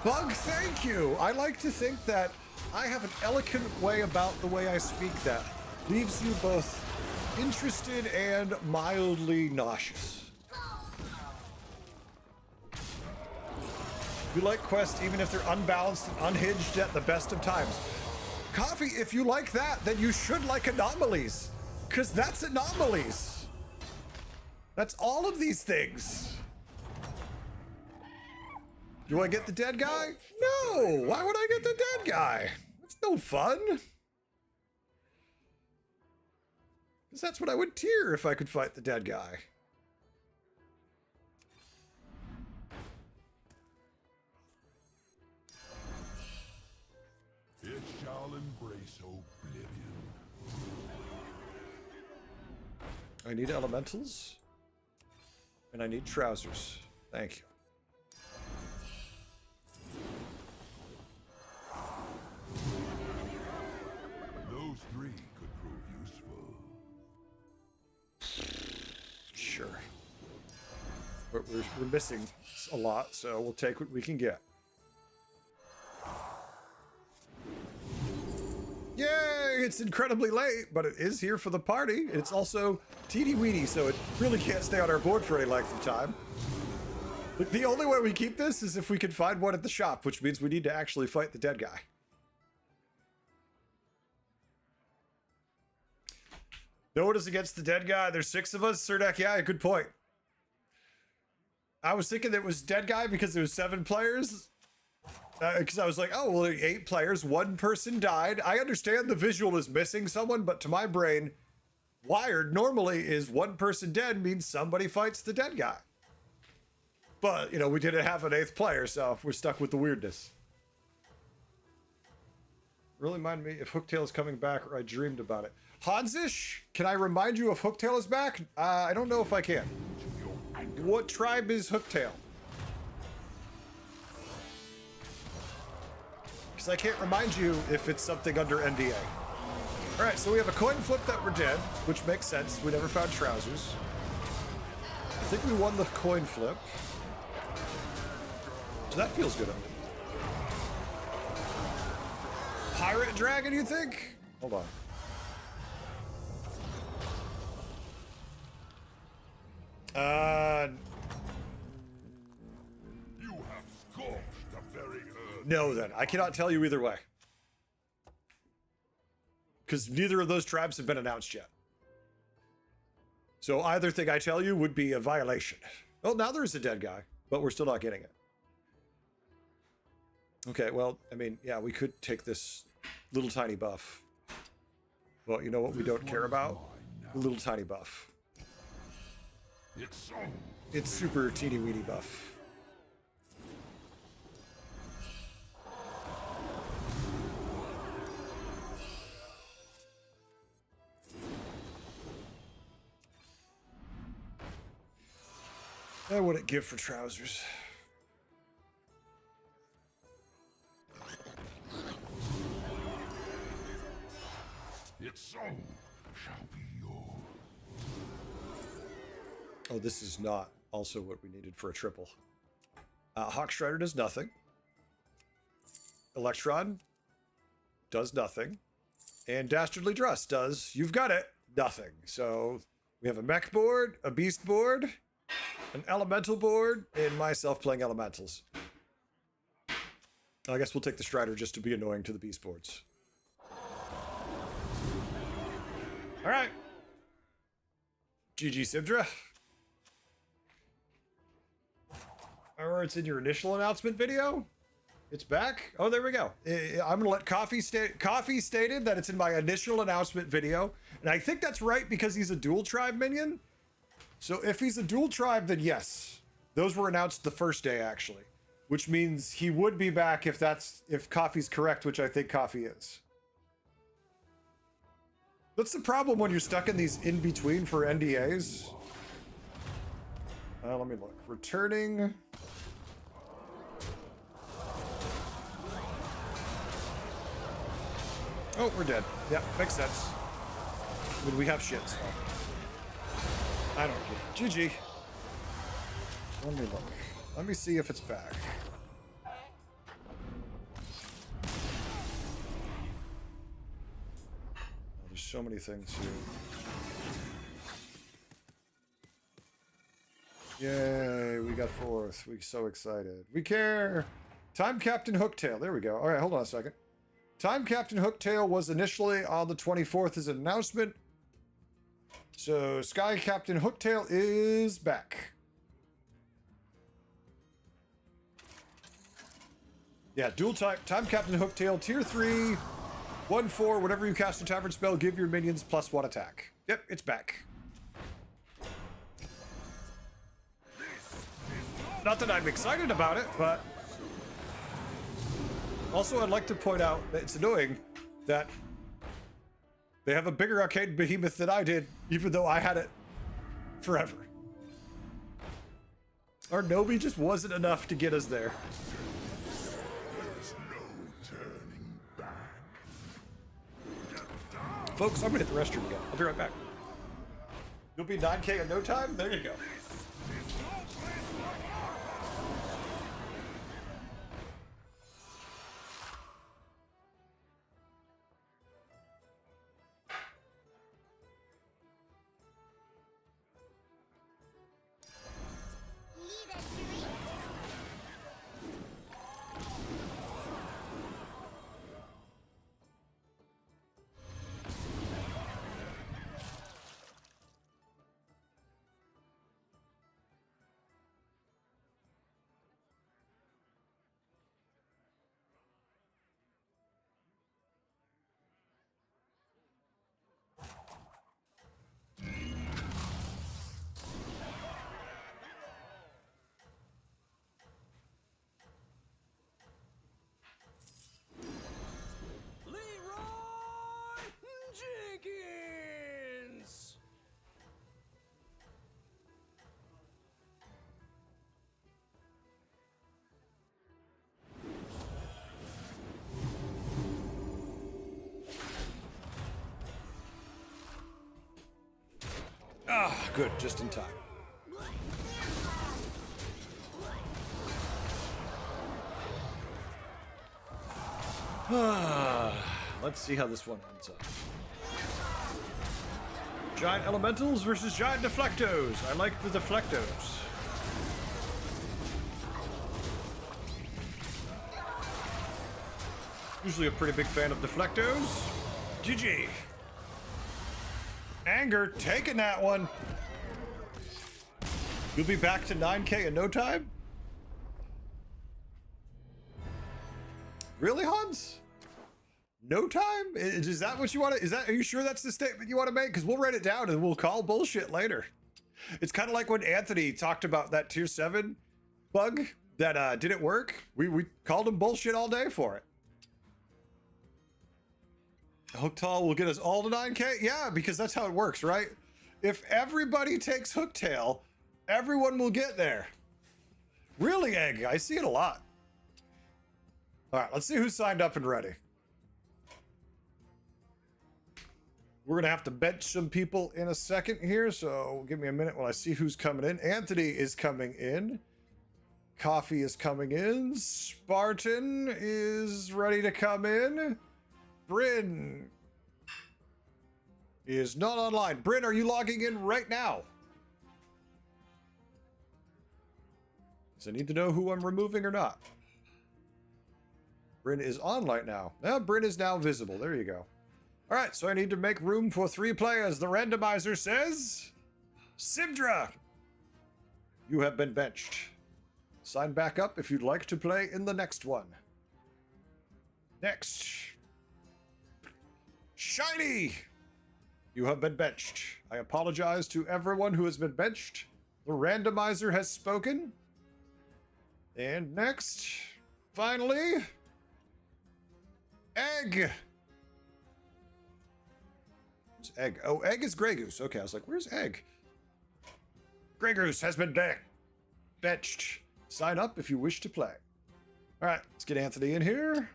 Bug, thank you. I like to think that I have an eloquent way about the way I speak that leaves you both interested and mildly nauseous. You like quests even if they're unbalanced and unhinged at the best of times. Coffee, if you like that, then you should like anomalies. Because that's anomalies. That's all of these things. Do I get the dead guy? No! Why would I get the dead guy? That's no fun. Because that's what I would tier if I could fight the dead guy. It shall embrace oblivion. I need elementals. And I need trousers. Thank you. Those three could prove useful. Sure. We're missing a lot, so we'll take what we can get. Yay! It's incredibly late, but it is here for the party. It's also teeny weeny, so it really can't stay on our board for any length of time. But the only way we keep this is if we can find one at the shop, which means we need to actually fight the dead guy. No one is against the dead guy. There's 6 of us. Serdek, yeah, good point. I was thinking it was dead guy because there was 7 players. Because I was like, oh, well, 8 players, 1 person died. I understand the visual is missing someone, but to my brain, wired normally is 1 person dead means somebody fights the dead guy. But, you know, we didn't have an 8th player, so we're stuck with the weirdness. Really mind me if Hooktail is coming back or I dreamed about it. Hansish, can I remind you if Hooktail is back? I don't know if I can. What tribe is Hooktail? Because I can't remind you if it's something under NDA. All right, so we have a coin flip that we're dead, which makes sense. We never found trousers. I think we won the coin flip. So that feels good. Pirate dragon, you think? Hold on. You have scorched the very earth. No, then. I cannot tell you either way. Because neither of those tribes have been announced yet. So either thing I tell you would be a violation. Well, now there's a dead guy, but we're still not getting it. Okay, well, I mean, yeah, we could take this little tiny buff. Well, you know what we don't care about? The little tiny buff. It's so. It's super teeny weeny buff. I wouldn't give for trousers. Its soul shall be yours. Oh, this is not also what we needed for a triple. Hawkstrider does nothing. Electron does nothing. And Dastardly Drust does, you've got it, nothing. So we have a mech board, a beast board, an elemental board, and myself playing elementals. I guess we'll take the Strider just to be annoying to the beast boards. All right. GG Sibdra. Or it's in your initial announcement video. It's back. Oh, there we go. I'm gonna let Coffee state. Coffee stated that it's in my initial announcement video, and I think that's right because he's a dual tribe minion. So if he's a dual tribe, then yes, those were announced the first day actually, which means he would be back if Coffee's correct, which I think Coffee is. That's the problem when you're stuck in these in between for NDAs. Let me look. Returning. Oh, we're dead. Yeah, makes sense. I mean, we have shit, so. I don't get it. GG. Let me look. Let me see if it's back. Oh, there's so many things here. Yay, we got 4th. We're so excited. We care. Time Captain Hooktail. There we go. All right, hold on a second. Time Captain Hooktail was initially on the 24th as an announcement. So Sky Captain Hooktail is back. Yeah, dual type. Time Captain Hooktail, tier 3, 1/4. Whenever you cast a tavern spell, give your minions +1 attack. Yep, it's back. Not that I'm excited about it, but also I'd like to point out that it's annoying that they have a bigger arcade behemoth than I did, even though I had it forever. Our Nobi just wasn't enough to get us there. There's no turning back. Folks, I'm gonna hit the restroom again. I'll be right back. You'll be 9K in no time? There you go. good, just in time. Let's see how this one ends up. Giant elementals versus giant deflectos. I like the deflectos. Usually a pretty big fan of deflectos. GG. Anger taking that one. You'll be back to 9K in no time? Really, Hans? No time? Is that what you want to? Are you sure that's the statement you want to make? Because we'll write it down and we'll call bullshit later. It's kind of like when Anthony talked about that tier 7 bug that didn't work. We called him bullshit all day for it. Hooktail will get us all to 9K? Yeah, because that's how it works, right? If everybody takes Hooktail, everyone will get there. Really, Egg? I see it a lot. All right, let's see who's signed up and ready. We're going to have to bench some people in a second here, so give me a minute while I see who's coming in. Anthony is coming in. Coffee is coming in. Spartan is ready to come in. Bryn is not online. Bryn, are you logging in right now? Does I need to know who I'm removing or not? Bryn is on right now. Now Bryn is now visible. There you go. All right, so I need to make room for 3 players. The randomizer says, Simdra, you have been benched. Sign back up if you'd like to play in the next one. Next. Shiny, you have been benched. I apologize to everyone who has been benched. The randomizer has spoken. And next, finally, Egg. Where's Egg? Oh, Egg is Grey Goose. Okay, I was like, where's Egg? Grey Goose has been benched. Sign up if you wish to play. All right, let's get Anthony in here.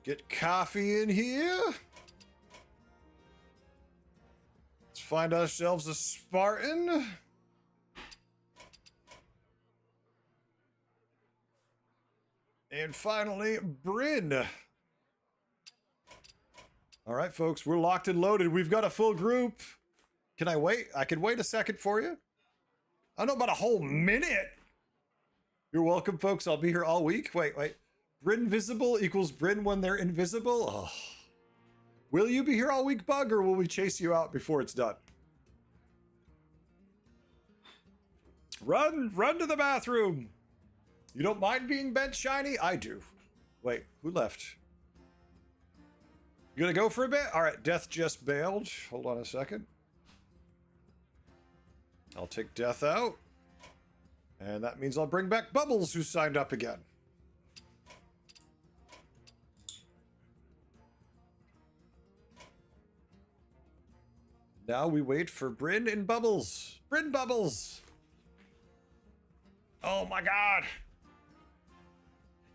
Get Coffee in here. Let's find ourselves a Spartan. And finally, Bryn. All right, folks, we're locked and loaded. We've got a full group. Can I wait? I can wait a second for you. I don't know about a whole minute. You're welcome, folks. I'll be here all week. Wait. Bryn visible equals Bryn when they're invisible. Oh. Will you be here all week, Bug, or will we chase you out before it's done? Run to the bathroom. You don't mind being bent, Shiny? I do. Wait, who left? You gonna go for a bit? All right, Death just bailed. Hold on a second. I'll take Death out. And that means I'll bring back Bubbles, who signed up again. Now we wait for Bryn and Bubbles. Bryn Bubbles. Oh my God.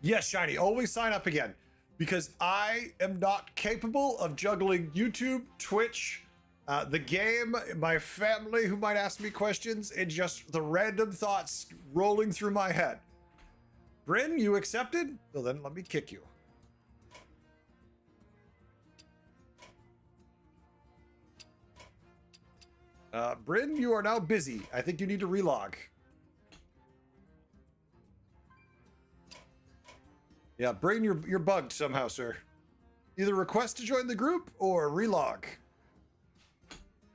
Yes, Shiny, always sign up again. Because I am not capable of juggling YouTube, Twitch, the game, my family who might ask me questions, and just the random thoughts rolling through my head. Bryn, you accepted? Well, then let me kick you. Bryn, you are now busy. I think you need to relog. Yeah, Bryn, you're bugged somehow, sir. Either request to join the group or relog.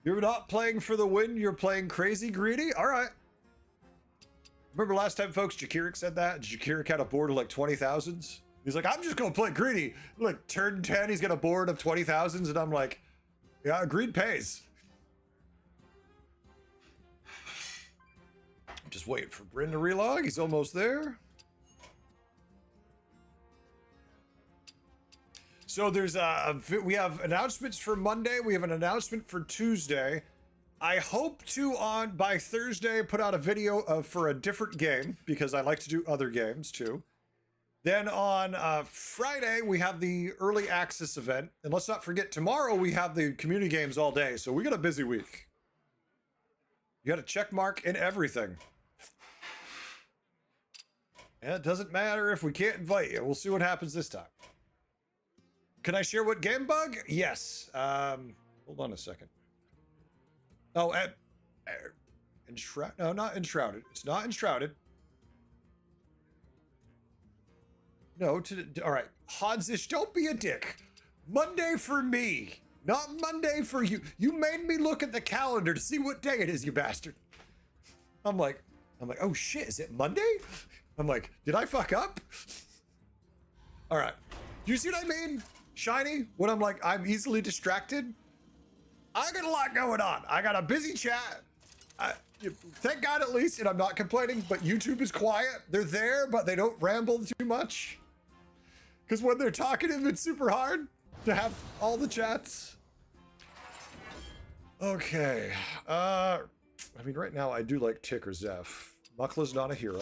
You're not playing for the win, you're playing crazy greedy? All right. Remember last time, folks, Jakirik said that? Jakirik had a board of like 20,000s. He's like, I'm just going to play greedy. Like, turn 10, he's got a board of 20,000s, and I'm like, yeah, greed pays. Just waiting for Bryn to relog. He's almost there. So there's we have announcements for Monday. We have an announcement for Tuesday. I hope to by Thursday put out a video for a different game because I like to do other games too. Then on Friday, we have the early access event. And let's not forget, tomorrow we have the community games all day. So we got a busy week. You got a check mark in everything. And it doesn't matter if we can't invite you. We'll see what happens this time. Can I share what game bug? Yes. Hold on a second. Oh, Enshrouded. No, not Enshrouded. It's not Enshrouded. No, all right. Hodsish, don't be a dick. Monday for me, not Monday for you. You made me look at the calendar to see what day it is, you bastard. I'm like, oh shit, is it Monday? I'm like, did I fuck up? All right. Do you see what I mean, Shiny? When I'm like, I'm easily distracted. I got a lot going on. I got a busy chat. Thank God at least, and I'm not complaining, but YouTube is quiet. They're there, but they don't ramble too much. Because when they're talkative, it's super hard to have all the chats. Okay. I mean, right now I do like Tick or Zeph. Muckla's not a hero.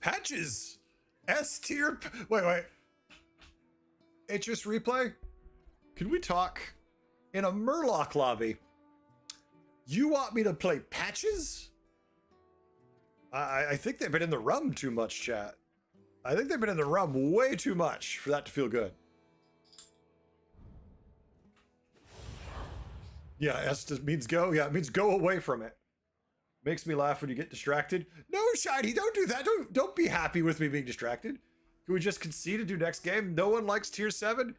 Patches! S tier. Wait. HS replay? Can we talk? In a Murloc lobby, you want me to play Patches? I think they've been in the rum too much, chat. I think they've been in the rum way too much for that to feel good. Yeah, S just means go. Yeah, it means go away from it. Makes me laugh when you get distracted. No, Shiny, don't do that. Don't be happy with me being distracted. Can we just concede and do next game? No one likes tier 7?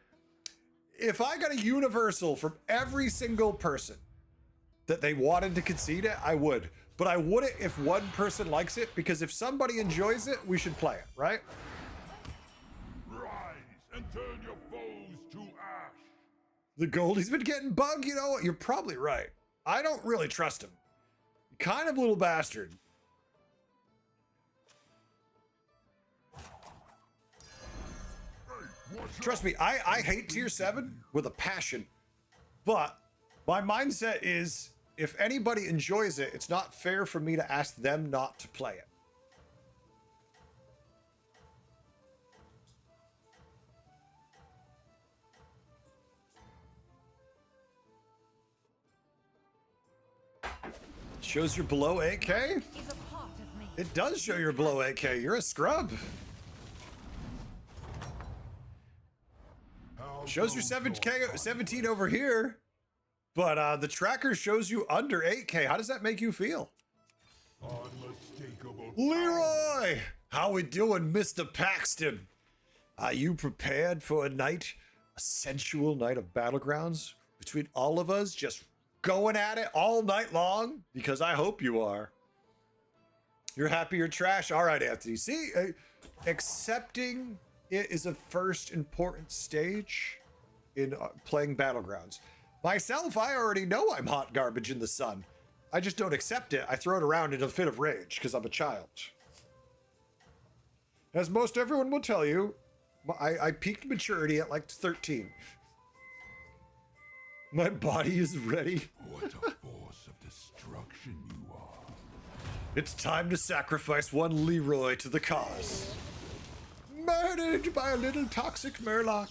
If I got a universal from every single person that they wanted to concede it, I would. But I wouldn't if one person likes it, because if somebody enjoys it, we should play it, right? Rise and turn your foes to ash. The Goldie's been getting bugged, you know what? You're probably right. I don't really trust him. Kind of little bastard. Trust me, I hate tier 7 with a passion. But my mindset is, if anybody enjoys it, it's not fair for me to ask them not to play it. Shows you're below 8K? It does show you're below 8K. You're a scrub. Shows you 7K, 17 over here, but the tracker shows you under 8K. How does that make you feel? Unmistakable. Leroy! How we doing, Mr. Paxton? Are you prepared for a night, a sensual night of battlegrounds between all of us, just going at it all night long? Because I hope you are. You're happy you're trash? All right, Anthony. See, accepting it is a first important stage in playing Battlegrounds. Myself, I already know I'm hot garbage in the sun. I just don't accept it. I throw it around in a fit of rage because I'm a child. As most everyone will tell you, I peaked maturity at like 13. My body is ready. What a force of destruction you are. It's time to sacrifice one Leroy to the cause. Murdered by a little toxic Murloc.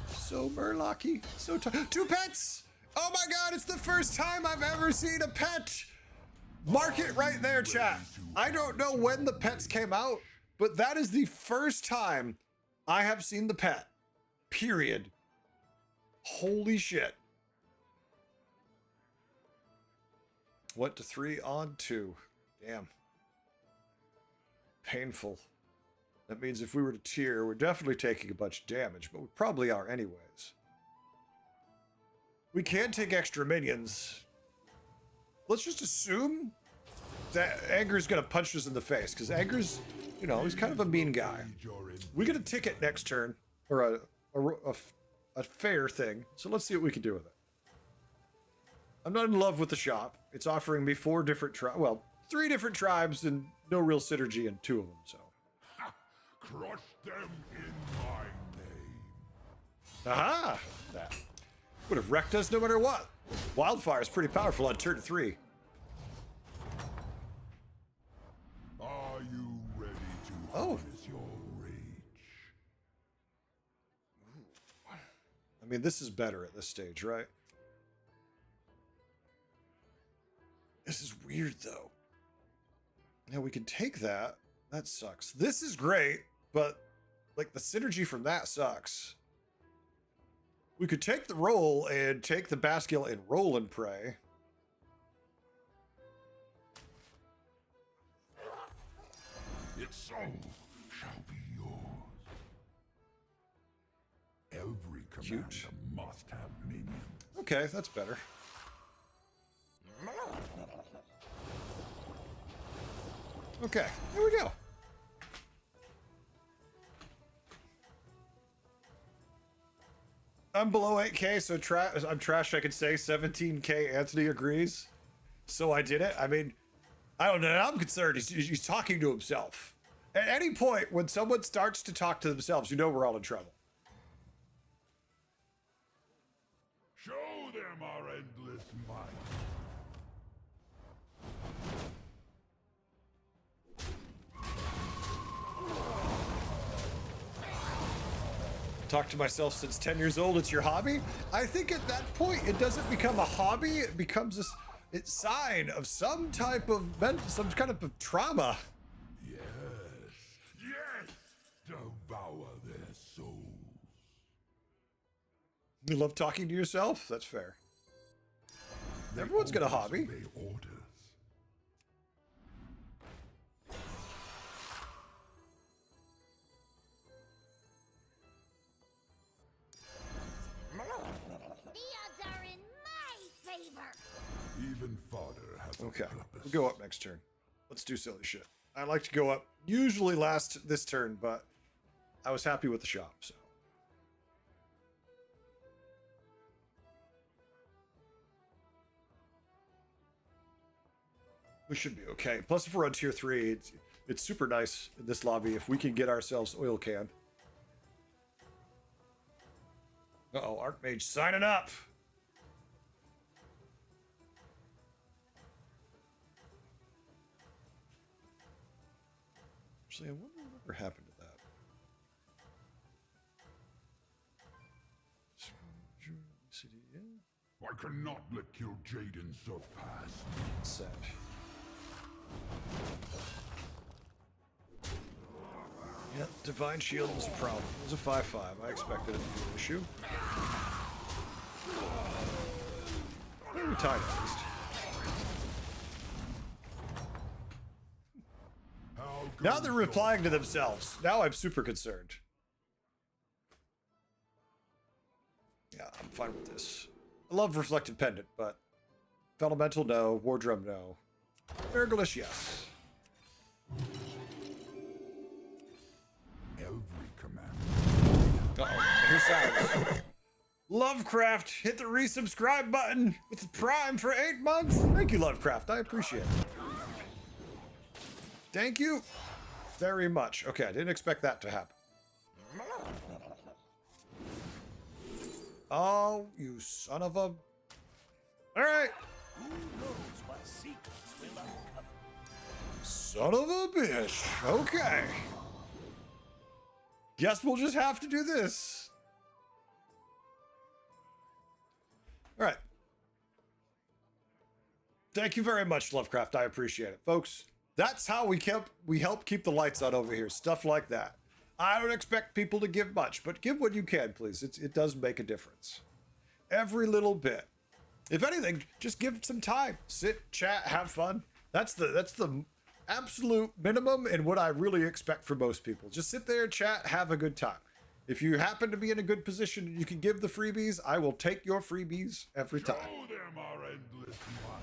So Murlocky. So 2 pets! Oh my god, it's the first time I've ever seen a pet! Mark it right there, chat. I don't know when the pets came out, but that is the first time I have seen the pet. Period. Holy shit. Went to 3 on 2. Damn. Painful. That means if we were to tier, we're definitely taking a bunch of damage, but we probably are anyways. We can take extra minions. Let's just assume that Anger's gonna punch us in the face, because Anger's, you know, he's kind of a mean guy. We get a ticket next turn, or a fair thing, so let's see what we can do with it. I'm not in love with the shop. It's offering me 4 different tribes, well, 3 different tribes and no real synergy in 2 of them, so. Crush them in my name. Aha! That would have wrecked us no matter what. Wildfire is pretty powerful on turn 3. Are you ready to Oh. What is your rage? I mean, this is better at this stage, right? This is weird, though. Now, we can take that. That sucks. This is great, but, like, the synergy from that sucks. We could take the roll and take the Bascule and roll and pray. Its soul shall be yours. Every commander Cute. must have minions. Okay, that's better. Okay, here we go. I'm below 8K, so I'm trash. I could say 17K. Anthony agrees. So I did it. I mean, I don't know. I'm concerned. He's talking to himself. At any point, when someone starts to talk to themselves, you know we're all in trouble. Show them our endless might. Talk to myself since 10 years old. It's your hobby. I think at that point, it doesn't become a hobby. It becomes a sign of some type of some kind of trauma. Yes, yes, devour their souls. You love talking to yourself? That's fair. Everyone's got a hobby. Obey orders. The odds are in my favor. Even fodder has Okay, a purpose. we'll go up next turn. Let's do silly shit. I like to go up usually last this turn, but I was happy with the shop, so. We should be okay. Plus, if we're on tier 3, it's super nice in this lobby if we can get ourselves oil can. Uh-oh, Archmage signing up. Actually, I wonder whatever happened to that. I cannot let Kill Jaden surpass. Sad. Yeah, Divine Shield was a problem. It was a 5-5. I expected it to be an issue. Well, we tied at least. How Now goes they're your- replying to themselves. Now I'm super concerned. Yeah, I'm fine with this. I love Reflected Pendant, but Elemental, no. Wardrum, no. Ergolish, yes. Every commander. Uh-oh, here's sounds. Lovecraft, hit the resubscribe button with the Prime for 8 months. Thank you, Lovecraft. I appreciate it. Thank you very much. Okay, I didn't expect that to happen. Oh, you son of a... All right. Who knows what secrets will uncover? Son of a bitch. Okay. Guess we'll just have to do this. All right. Thank you very much, Lovecraft. I appreciate it. Folks, that's how we help keep the lights on over here. Stuff like that. I don't expect people to give much, but give what you can, please. It does make a difference. Every little bit. If anything, just give some time. Sit, chat, have fun. That's the absolute minimum and what I really expect from most people. Just sit there, chat, have a good time. If you happen to be in a good position and you can give the freebies, I will take your freebies every time. Show them our endless might.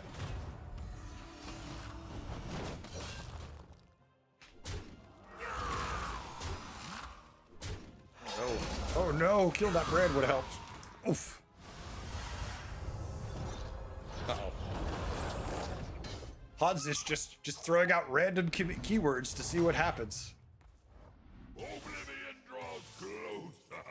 Oh no, kill that brand would help. Oof. Uh-oh. Hans is just throwing out random keywords to see what happens. Oblivion draws closer.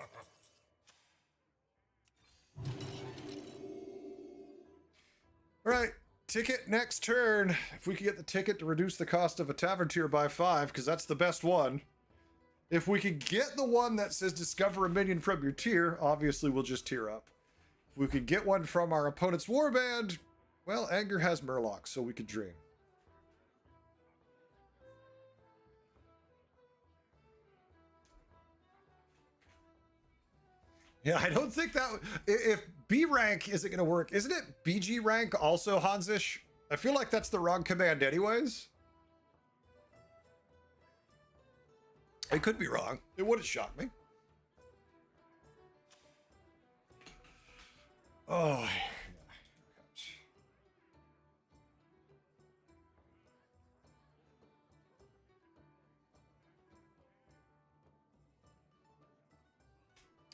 All right, ticket next turn. If we can get the ticket to reduce the cost of a tavern tier by 5, because that's the best one. If we could get the one that says discover a minion from your tier, obviously we'll just tier up. If we could get one from our opponent's warband, well, Anger has Murloc, so we could dream. Yeah, I don't think that... If B rank isn't going to work, isn't it BG rank also Hansish? I feel like that's the wrong command anyways. I could be wrong. It would have shocked me. Oh.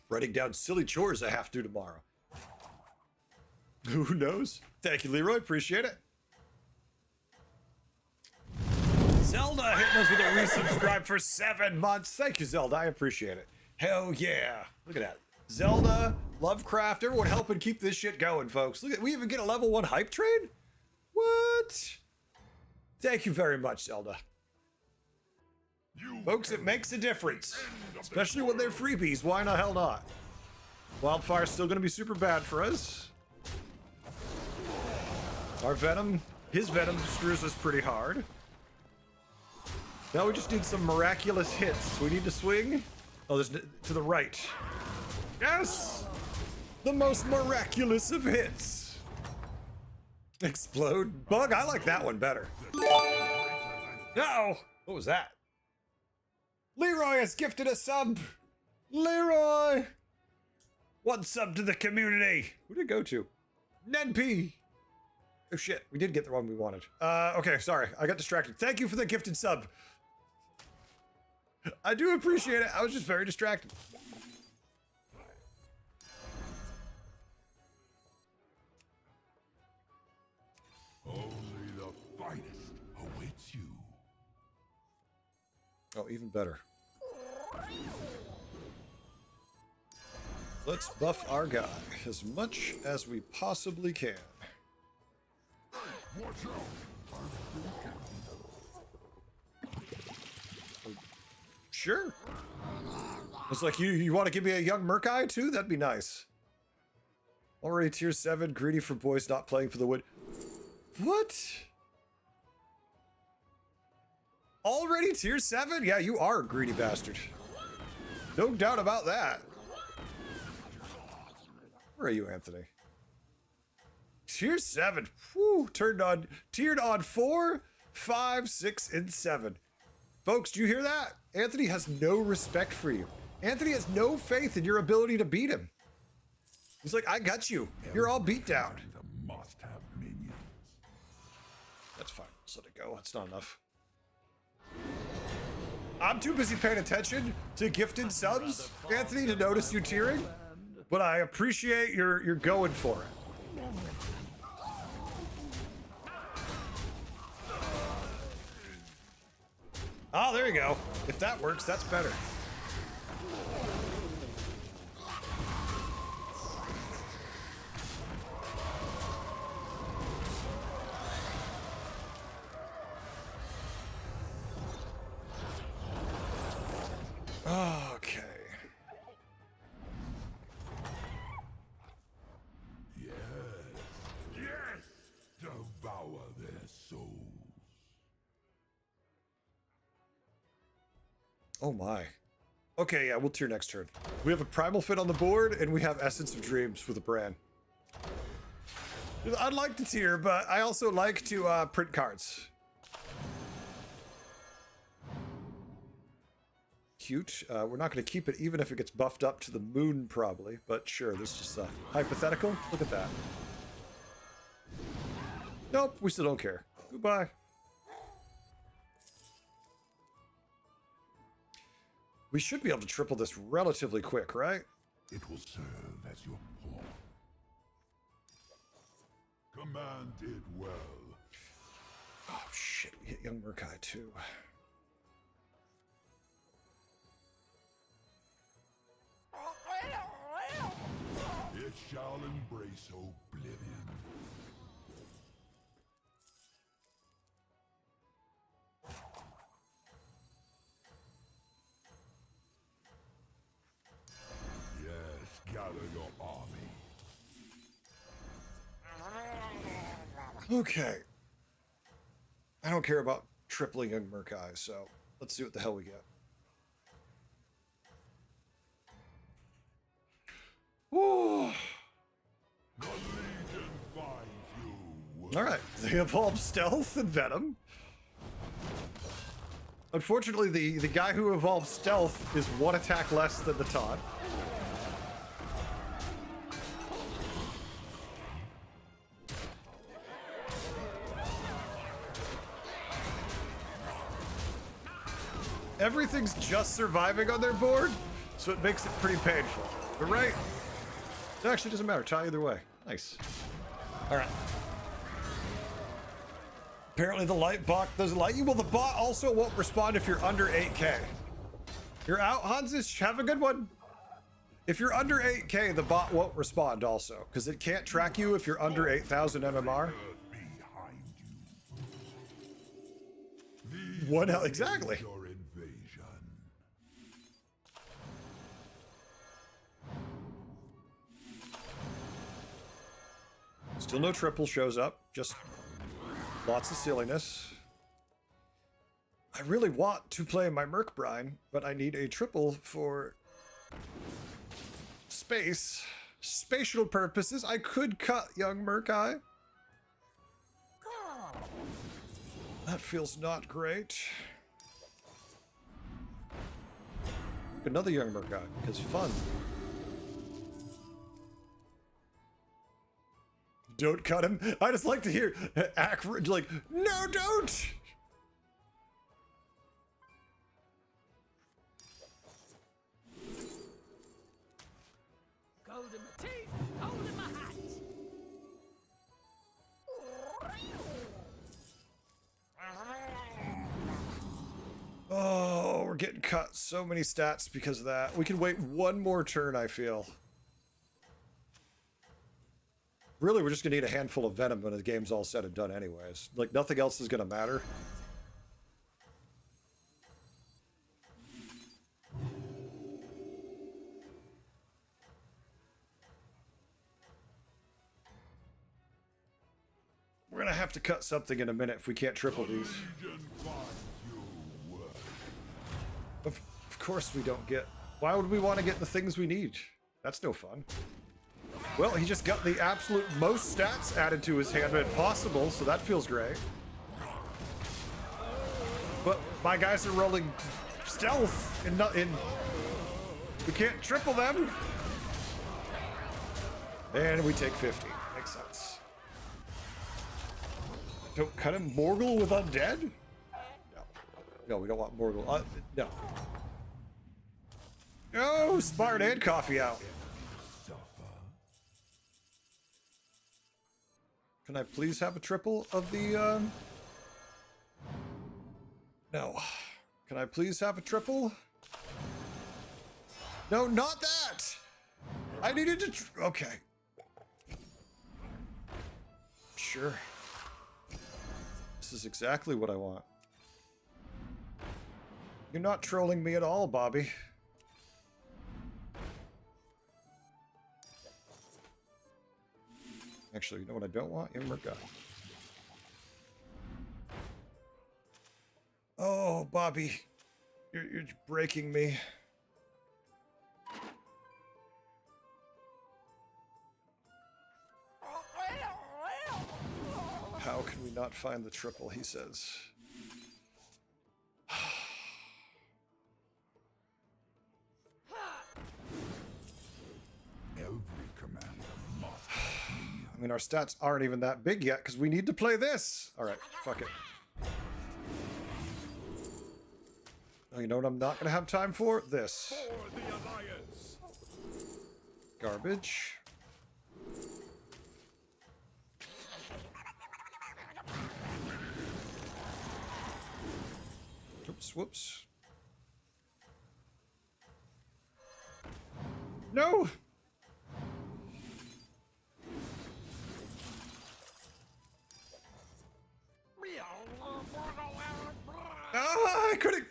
Writing down silly chores I have to do tomorrow. Who knows? Thank you, Leroy. Appreciate it. Zelda hitting us with a resubscribe for 7 months. Thank you, Zelda. I appreciate it. Hell yeah. Look at that. Zelda, Lovecraft, everyone helping keep this shit going, folks. Look at, we even get a level 1 hype train? What? Thank you very much, Zelda. Folks, it makes a difference. Especially when they're freebies. Why the hell not? Wildfire's still going to be super bad for us. Our Venom, his Venom screws us pretty hard. Now we just need some miraculous hits. We need to swing. Oh, there's to the right. Yes! The most miraculous of hits. Explode. Bug, I like that one better. Uh-oh. What was that? Leroy has gifted a sub. Leroy. 1 sub to the community. Who did it go to? Nedp. Oh shit, we did get the one we wanted. Okay, sorry, I got distracted. Thank you for the gifted sub. I do appreciate it. I was just very distracted. Only the finest awaits you. Oh, even better. Let's buff our guy as much as we possibly can. Watch out! Sure. It's like you want to give me a young Murkai too? That'd be nice. Already tier 7, greedy for boys not playing for the wood. What? Already tier 7? Yeah, you are a greedy bastard. No doubt about that. Where are you, Anthony? Tier 7. Whew, tiered on 4, 5, 6, and 7. Folks, do you hear that? Anthony has no respect for you. Anthony has no faith in your ability to beat him. He's like, I got you. You're all beat down. The must-have minions. That's fine. Let's let it go. That's not enough. I'm too busy paying attention to gifted subs, Anthony, to notice you tearing. But I appreciate you're going for it. Oh, there you go. If that works, that's better. Okay. Yes, devour their souls. Oh my. Okay, yeah, we'll tier next turn. We have a Primal Fit on the board, and we have Essence of Dreams with a Bran. I'd like to tier, but I also like to print cards. Cute. We're not going to keep it even if it gets buffed up to the moon, probably. But sure, this is just hypothetical. Look at that. Nope, we still don't care. Goodbye. We should be able to triple this relatively quick, right? It will serve as your pawn. Command it well. Oh shit, we hit young Murkai too. It shall embrace oblivion. Okay. I don't care about tripling Young Murkai, so let's see what the hell we get. Woo. Alright, they evolved Stealth and Venom. Unfortunately, the guy who evolved Stealth is one attack less than the Taunt. Everything's just surviving on their board, so it makes it pretty painful. But right, it actually doesn't matter. Tie either way. Nice. All right. Apparently the light bot doesn't like you. Well, the bot also won't respond if you're under 8K. You're out, Hansish. Have a good one. If you're under 8K, the bot won't respond also, because it can't track you if you're under 8,000 MMR. What else? Exactly. Still no triple shows up, just lots of silliness. I really want to play my Murkbrine, but I need a triple for space. Spatial purposes, I could cut Young Murkai. That feels not great. Another Young Murkai, because fun. Don't cut him. I just like to hear accurate, like, no, don't. Gold in my teeth, gold in my hat. Oh, we're getting cut so many stats because of that. We can wait one more turn, I feel. Really, we're just gonna need a handful of Venom when the game's all said and done anyways. Like, nothing else is gonna matter. We're gonna have to cut something in a minute if we can't triple these. Of course we don't get... Why would we want to get the things we need? That's no fun. Well, he just got the absolute most stats added to his hand possible, so that feels great. But my guys are rolling stealth and not in. We can't triple them. And we take 50. Makes sense. Don't cut him. Morgul with undead? No. No, we don't want Morgul. No. No, Smart and Coffee out. Can I please have a triple of the, No. Can I please have a triple? No, not that! I needed to... Okay. Sure. This is exactly what I want. You're not trolling me at all, Bobby. Actually, you know what I don't want? Young Murkai. Oh, Bobby. You're breaking me. How can we not find the triple, he says. I mean, our stats aren't even that big yet because we need to play this. All right, fuck it. Oh, you know what I'm not going to have time for? This. For the Alliance. Garbage. Oops, whoops. No! Ah, I couldn't.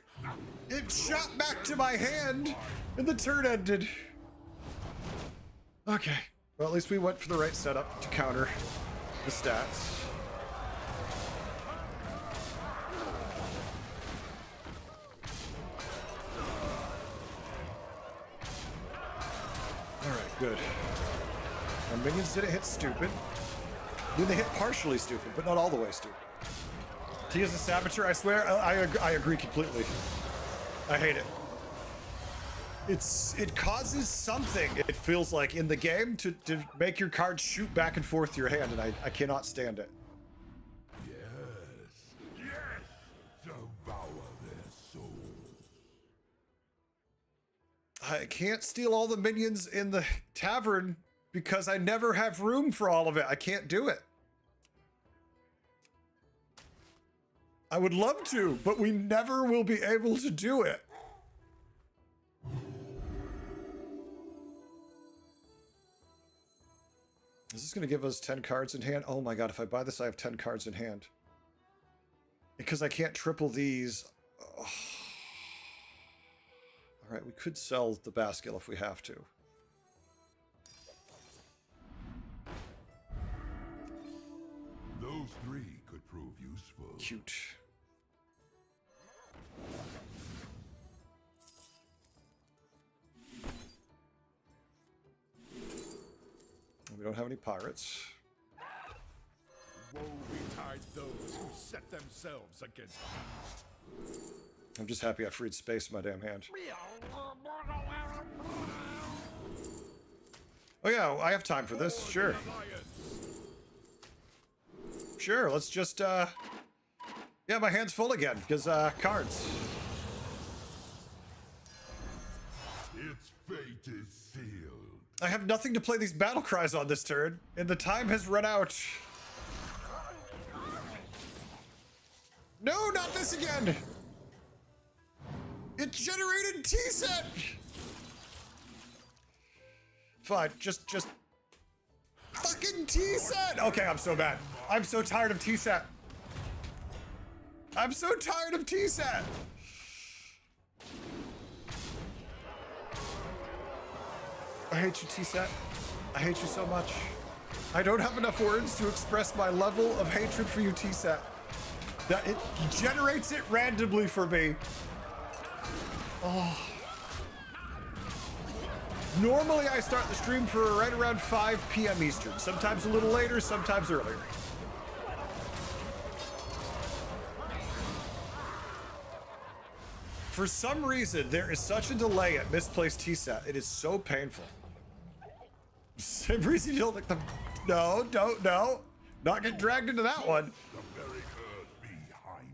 It shot back to my hand, and the turn ended. Okay. Well, at least we went for the right setup to counter the stats. Good. My minions didn't hit stupid. I mean, they hit partially stupid, but not all the way stupid. Tia's a saboteur, I swear. I agree completely. I hate it. It causes something, it feels like, in the game to make your cards shoot back and forth to your hand, and I cannot stand it. Yes, devour their souls. I can't steal all the minions in the tavern because I never have room for all of it. I can't do it. I would love to, but we never will be able to do it. Is this going to give us 10 cards in hand? Oh my god, if I buy this, I have 10 cards in hand. Because I can't triple these. Oh. Alright, we could sell the basket if we have to. Those three could prove useful. Cute. We don't have any pirates. Woe betide those who set themselves against me. I'm just happy I freed space in my damn hand. Oh yeah, I have time for this. Sure. Sure, let's just, yeah, my hand's full again, because, cards. Its fate is sealed. I have nothing to play these battle cries on this turn, and the time has run out. No, not this again! It generated T-set! Fine, just fucking T-set! Okay, I'm so bad. I'm so tired of T-set. I'm so tired of T-set! I hate you, T-set. I hate you so much. I don't have enough words to express my level of hatred for you, T-set. That it generates it randomly for me. Oh. Normally I start the stream for right around 5 p.m. Eastern. Sometimes a little later, sometimes earlier. For some reason, there is such a delay at misplaced T-set. It is so painful. Same reason you don't like the... No, don't, no. Not get dragged into that one. The very earth behind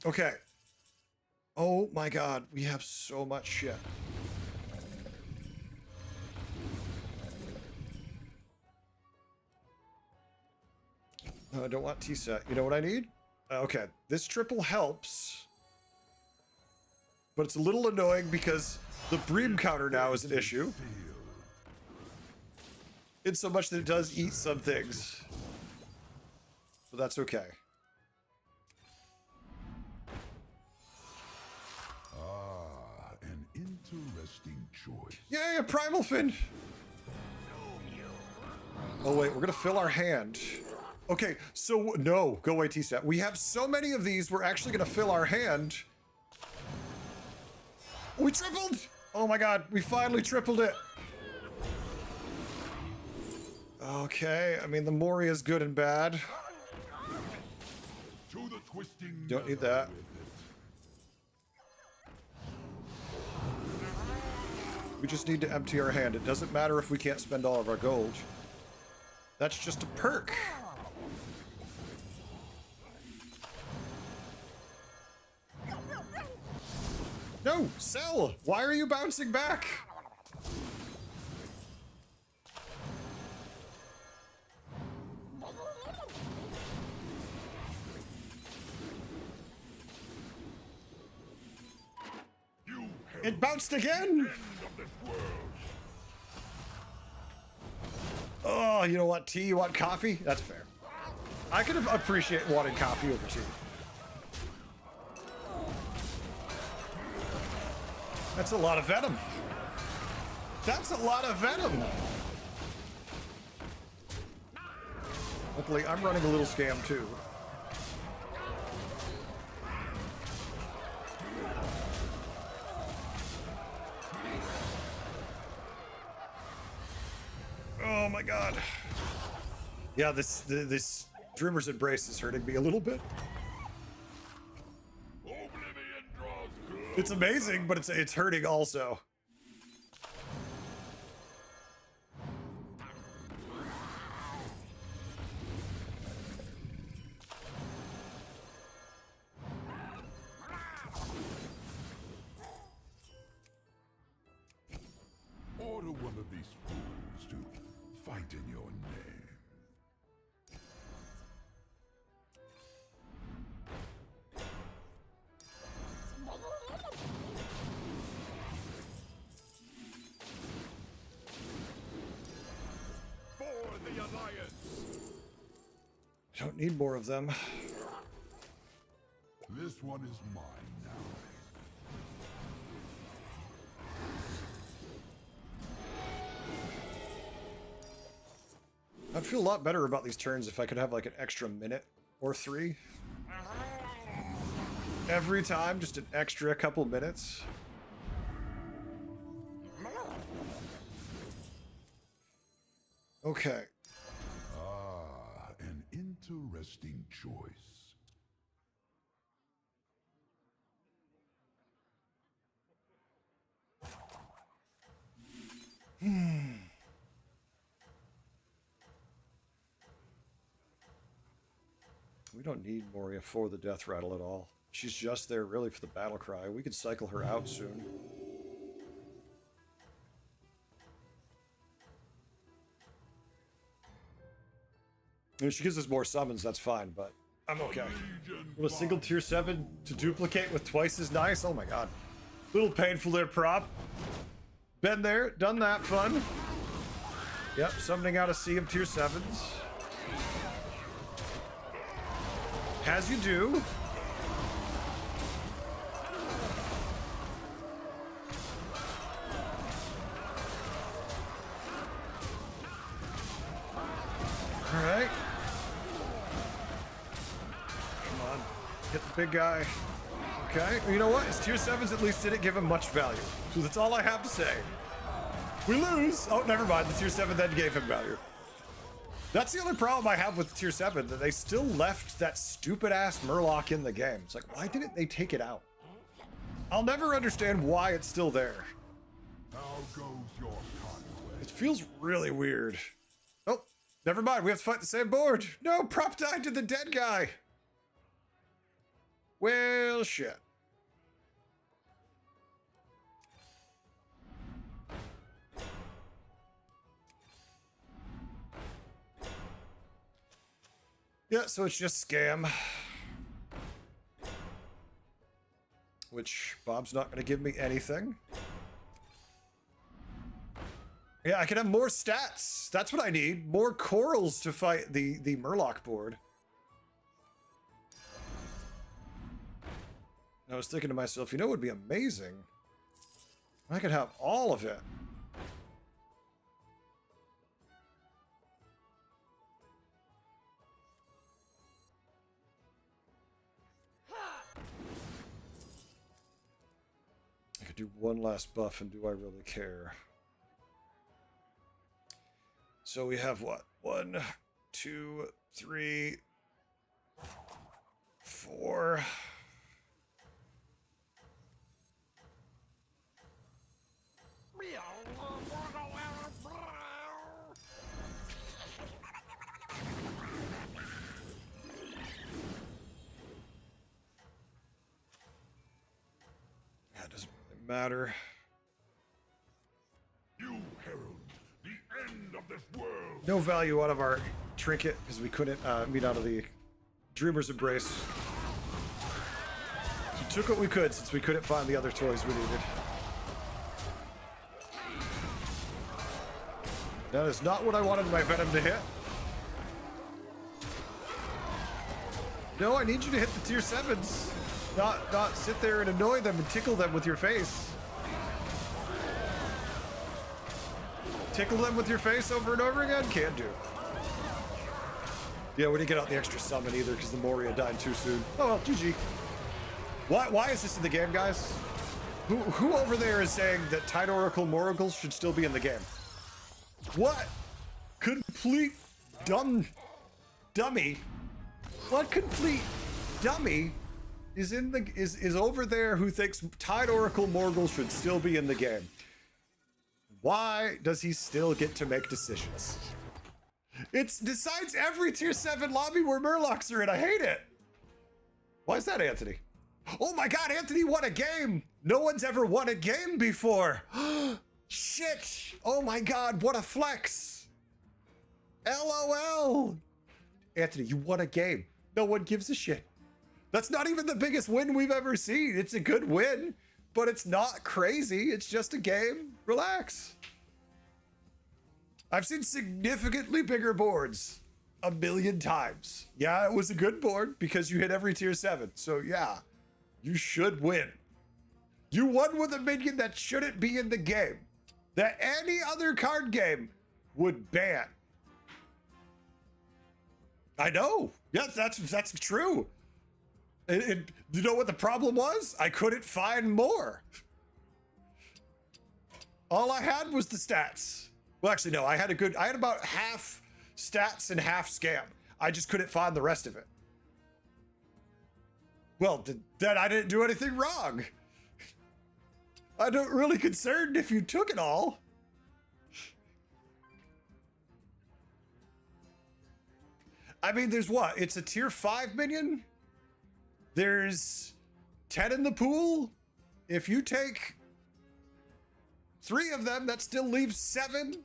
you. Okay. Oh my god, we have so much shit. No, I don't want T-set. You know what I need? Okay, this triple helps. But it's a little annoying because the Bream counter now is an issue. In so much that it does eat some things. But that's okay. Ah, an interesting choice. Yay, a Primal Fin! Oh wait, we're gonna fill our hand. Okay, so no, go away, T-set. We have so many of these, we're actually gonna fill our hand. We tripled! Oh my god, we finally tripled it. Okay, I mean, the Mori is good and bad. To the twisting Don't need that. We just need to empty our hand. It doesn't matter if we can't spend all of our gold. That's just a perk. No, sell! Why are you bouncing back? It bounced again! Oh, you know what, tea? You want coffee? That's fair. I could appreciate wanting coffee over tea. That's a lot of venom. That's a lot of venom. Luckily, I'm running a little scam too. God. Yeah, this Dreamer's Embrace is hurting me a little bit. Oblivion draws close. It's amazing, but it's hurting also. Order one of these fools to fight in your name. For the Alliance! I don't need more of them. This one is mine now. I'd feel a lot better about these turns if I could have like an extra minute or 3. Every time, just an extra couple minutes. Okay. Ah, an interesting choice. We don't need Moria for the death rattle at all. She's just there really for the battle cry. We could cycle her out soon. If she gives us more summons, that's fine, but I'm okay. Will a single tier 7 to duplicate with twice as nice? Oh my god. Little painful there, prop. Been there, done that, fun. Yep, summoning out a sea of tier 7s. As you do. All right. Come on. Hit the big guy. Okay. You know what? His tier 7s at least didn't give him much value. So that's all I have to say. We lose. Oh, never mind. The tier 7 then gave him value. That's the only problem I have with tier 7, that they still left that stupid ass Murloc in the game. It's like, why didn't they take it out? I'll never understand why it's still there. How goes your conquest? It feels really weird. Oh, never mind. We have to fight the same board. No, prop died to the dead guy. Well, shit. Yeah, so it's just scam. Which Bob's not going to give me anything. Yeah, I can have more stats. That's what I need. More corals to fight the Murloc board. I was thinking to myself, you know what would be amazing? I could have all of it. I could do one last buff, and do I really care? So we have what? 1, 2, 3, 4. That doesn't really matter. You herald the end of this world. No value out of our trinket because we couldn't meet out of the Dreamer's Embrace. So we took what we could since we couldn't find the other toys we needed. That is not what I wanted my Venom to hit. No, I need you to hit the tier 7s. Not sit there and annoy them and tickle them with your face. Tickle them with your face over and over again? Can't do. Yeah, we didn't get out the extra summon either because the Moria died too soon. Oh well, GG. Why is this in the game, guys? Who over there is saying that Tide Oracle Moragles should still be in the game? What? complete dummy? What complete dummy is over there who thinks Tide Oracle Morgul should still be in the game? Why does he still get to make decisions? It decides every tier 7 lobby where Murlocs are in. I hate it. Why is that, Anthony? Oh my God, Anthony won a game. No one's ever won a game before. Shit. Oh my God, what a flex. LOL. Anthony, you won a game. No one gives a shit. That's not even the biggest win we've ever seen. It's a good win, but it's not crazy. It's just a game. Relax. I've seen significantly bigger boards a million times. Yeah, it was a good board because you hit every tier 7. So yeah, you should win. You won with a minion that shouldn't be in the game, that any other card game would ban. I know. Yes, that's true. You know what the problem was? I couldn't find more. All I had was the stats. Well, actually, no, I had about half stats and half scam. I just couldn't find the rest of it. Well, then I didn't do anything wrong. I'm not really concerned if you took it all. I mean, there's what? It's a tier 5 minion? There's 10 in the pool. If you take 3 of them, that still leaves 7.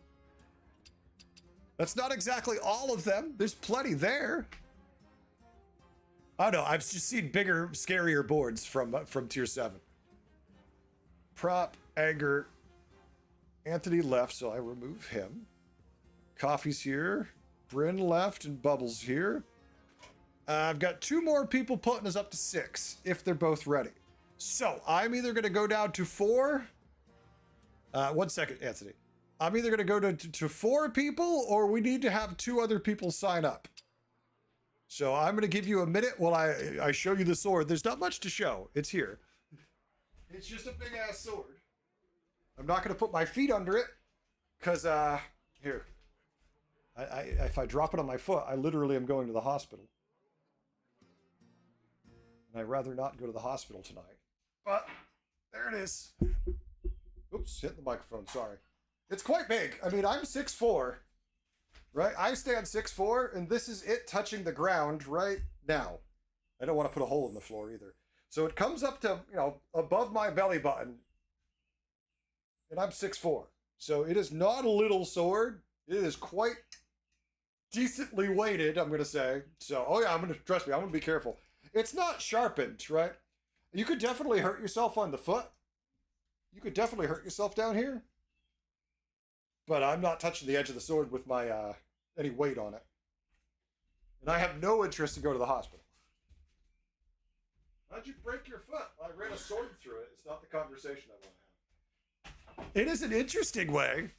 That's not exactly all of them. There's plenty there. I don't know. I've just seen bigger, scarier boards from tier 7. Prop, anger. Anthony left, so I remove him. Coffee's here. Bryn left and Bubbles here. I've got 2 more people putting us up to 6 if they're both ready. So I'm either going to go down to 4. 1 second, Anthony. I'm either going to go to 4 people or we need to have 2 other people sign up. So I'm going to give you a minute while I show you the sword. There's not much to show. It's here. It's just a big ass sword. I'm not going to put my feet under it because, here. If I drop it on my foot, I literally am going to the hospital. And I'd rather not go to the hospital tonight. But there it is. Oops, hit the microphone, sorry. It's quite big. I mean, I'm 6'4", right? I stand 6'4", and this is it touching the ground right now. I don't want to put a hole in the floor either. So it comes up to, above my belly button. And I'm 6'4". So it is not a little sword. It is quite decently weighted, I'm going to say. So, oh yeah, trust me, I'm going to be careful. It's not sharpened, right? You could definitely hurt yourself on the foot. You could definitely hurt yourself down here. But I'm not touching the edge of the sword with my any weight on it. And I have no interest to go to the hospital. How'd you break your foot? I ran a sword through it. It's not the conversation I want to have. It is an interesting way.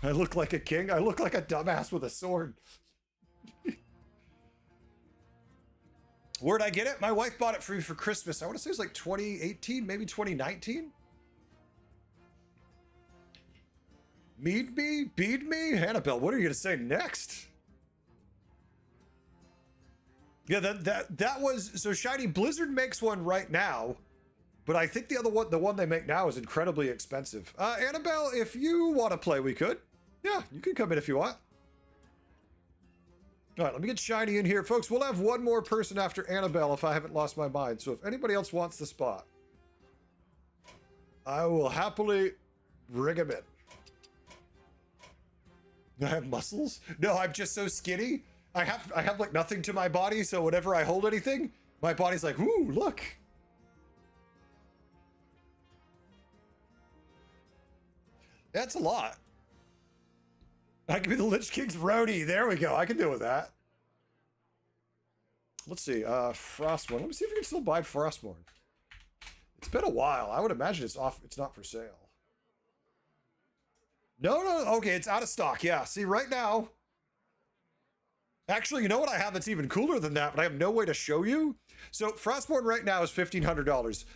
I look like a king. I look like a dumbass with a sword. Where'd I get it? My wife bought it for me for Christmas. I want to say it's like 2018, maybe 2019. Bead me? Annabelle, what are you going to say next? Yeah, that was... So Shiny Blizzard makes one right now. But I think the one they make now is incredibly expensive. Annabelle, if you want to play, we could. Yeah, you can come in if you want. All right, let me get Shiny in here. Folks, we'll have one more person after Annabelle if I haven't lost my mind. So if anybody else wants the spot, I will happily bring him in. I have muscles? No, I'm just so skinny. I have like nothing to my body, so whenever I hold anything, my body's like, ooh, look. That's a lot. I can be the Lich King's roadie. There we go. I can deal with that. Let's see. Frostmourne. Let me see if we can still buy Frostmourne. It's been a while. I would imagine it's off. It's not for sale. No. Okay, it's out of stock. Yeah. See, right now. Actually, you know what I have that's even cooler than that, but I have no way to show you. So Frostmourne right now is $1,500.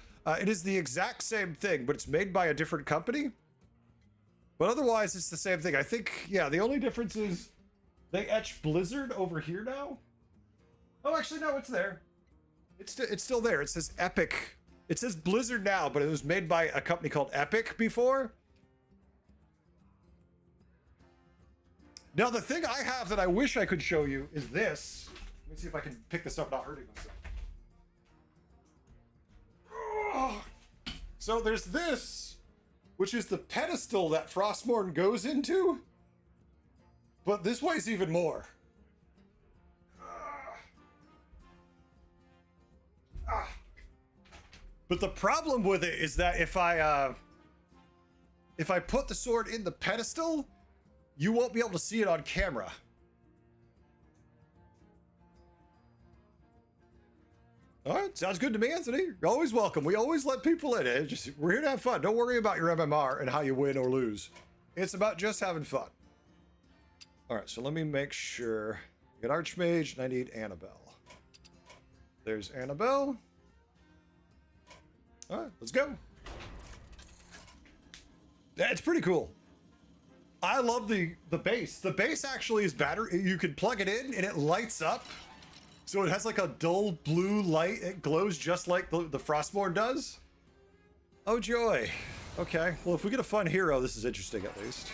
It is the exact same thing, but it's made by a different company. But otherwise, it's the same thing. I think, yeah, the only difference is They etch Blizzard over here now? Oh, actually, no, it's there. It's still there. It says Epic. It says Blizzard now, but it was made by a company called Epic before. Now, the thing I have that I wish I could show you is this. Let me see if I can pick this up without hurting myself. Oh. So there's this, which is the pedestal that Frostmourne goes into. But this weighs even more. But the problem with it is that if I put the sword in the pedestal, you won't be able to see it on camera. All right, sounds good to me, Anthony. You're always welcome. We always let people in. We're here to have fun. Don't worry about your MMR and how you win or lose. It's about just having fun. All right, so let me make sure. I got Archmage, and I need Annabelle. There's Annabelle. All right, let's go. That's pretty cool. I love the base. The base actually is battery. You can plug it in, and it lights up. So it has like a dull blue light. It glows just like the Frostmourne does. Oh, joy. Okay, well, if we get a fun hero, this is interesting at least.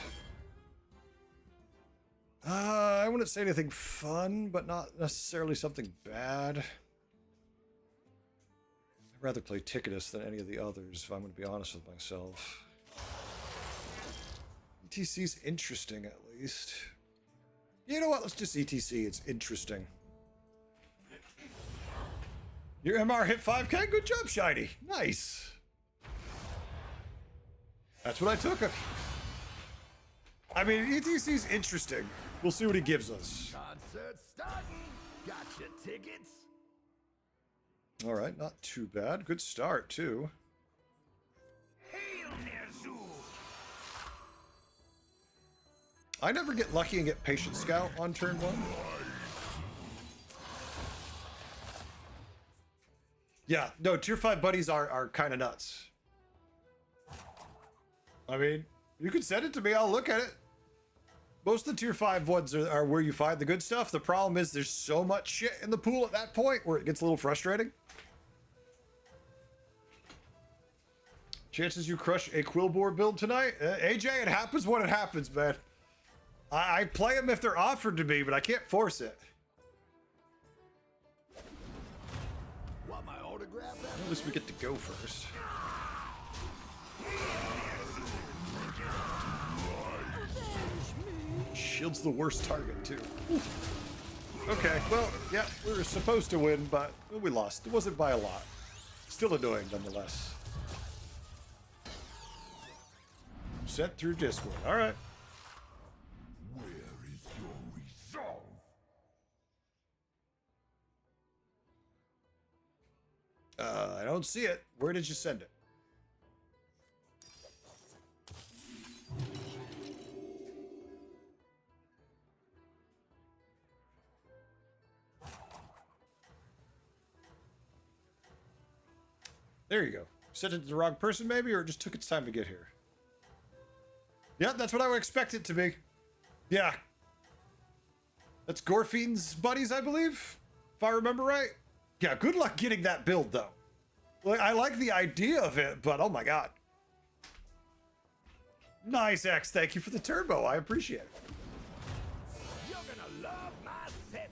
I wouldn't say anything fun, but not necessarily something bad. I'd rather play Ticketus than any of the others, if I'm going to be honest with myself. ETC's interesting, at least. You know what? Let's just ETC. It's interesting. Your MR hit 5K? Good job, Shiny. Nice. That's what I took. I mean, ETC's interesting. We'll see what he gives us. Concert starting. Got your tickets? All right, not too bad. Good start, too. Hail Ner'zhul! I never get lucky and get Patient Scout on turn 1. Yeah, no, tier 5 buddies are kind of nuts. I mean, you can send it to me, I'll look at it. Most of the tier 5 ones are where you find the good stuff. The problem is there's so much shit in the pool at that point where it gets a little frustrating. Chances you crush a Quillbore build tonight? AJ, it happens when it happens, man. I play them if they're offered to me, but I can't force it. Want my autograph? At least we get to go first. Shield's the worst target, too. Okay, well, yeah, we were supposed to win, but we lost. It wasn't by a lot. Still annoying, nonetheless. Sent through Discord. All right. Where is your resolve? I don't see it. Where did you send it? There you go. Sent it to the wrong person, maybe, or it just took its time to get here. Yeah, that's what I would expect it to be. Yeah. That's Gorfine's buddies, I believe, if I remember right. Yeah, good luck getting that build, though. Like, I like the idea of it, but oh my god. Nice, X. Thank you for the turbo. I appreciate it. You're gonna love my setting.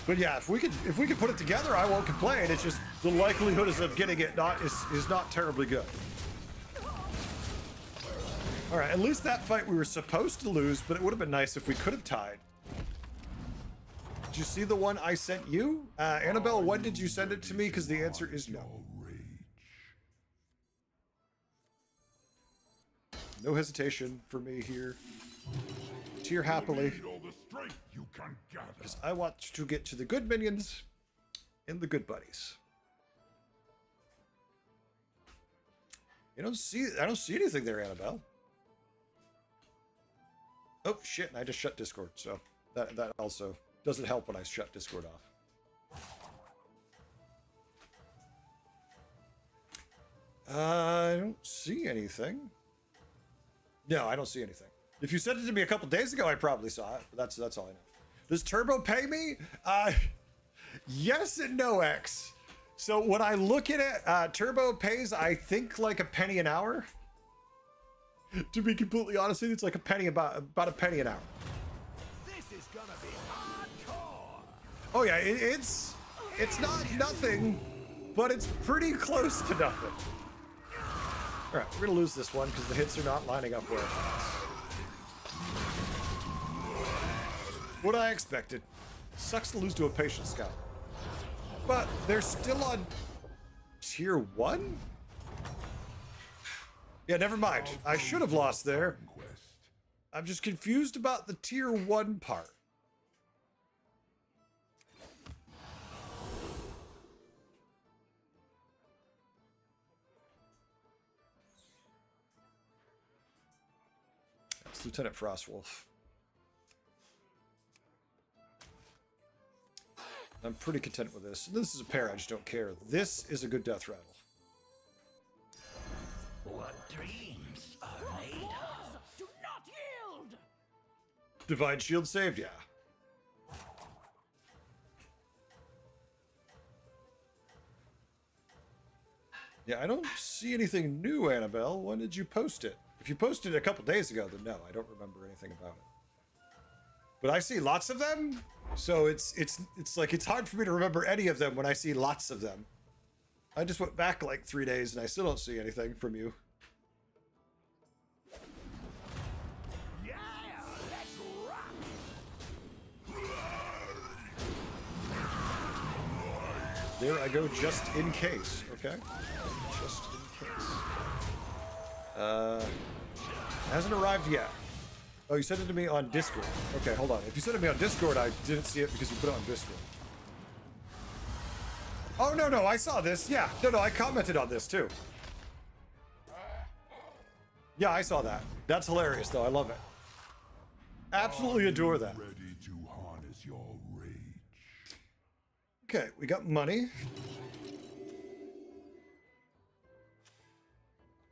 But yeah, if we could put it together, I won't complain. It's just the likelihood of getting it is not terribly good. All right, at least that fight we were supposed to lose, but it would have been nice if we could have tied. Did you see the one I sent you? Annabelle, when did you send it to me? Because the answer is no. No hesitation for me here. Cheer happily. Need all the strength you can gather. Because I want to get to the good minions and the good buddies. I don't see anything there, Annabelle. Oh shit, and I just shut Discord, so that also doesn't help when I shut Discord off. I don't see anything. No, I don't see anything. If you sent it to me a couple days ago, I probably saw it, but that's all I know. Does Turbo pay me? Yes and no, X. So when I look at it, Turbo pays, I think, like a penny an hour. To be completely honest with you, it's like a penny, about a penny an hour. This is gonna be hardcore. Oh yeah, it's not nothing, but it's pretty close to nothing. All right, we're gonna lose this one because the hits are not lining up where it was. What I expected. Sucks to lose to a patient scout. But they're still on tier 1? Yeah, never mind. I should have lost there. I'm just confused about the tier 1 part. It's Lieutenant Frostwolf. I'm pretty content with this. This is a pair, I just don't care. This is a good death rattle. What dreams are made of? Do not yield! Divine Shield saved, yeah. Yeah, I don't see anything new, Annabelle. When did you post it? If you posted it a couple days ago, then no, I don't remember anything about it. But I see lots of them, so it's like it's hard for me to remember any of them when I see lots of them. I just went back like 3 days and I still don't see anything from you. Yeah, let's rock. There I go, just in case, okay? Just in case. Hasn't arrived yet. Oh, you sent it to me on Discord. Okay, hold on. If you sent it to me on Discord, I didn't see it because you put it on Discord. Oh, no, I saw this. Yeah, no, I commented on this too. Yeah, I saw that. That's hilarious, though. I love it. Absolutely adore that. Ready to harness your rage. Okay, we got money.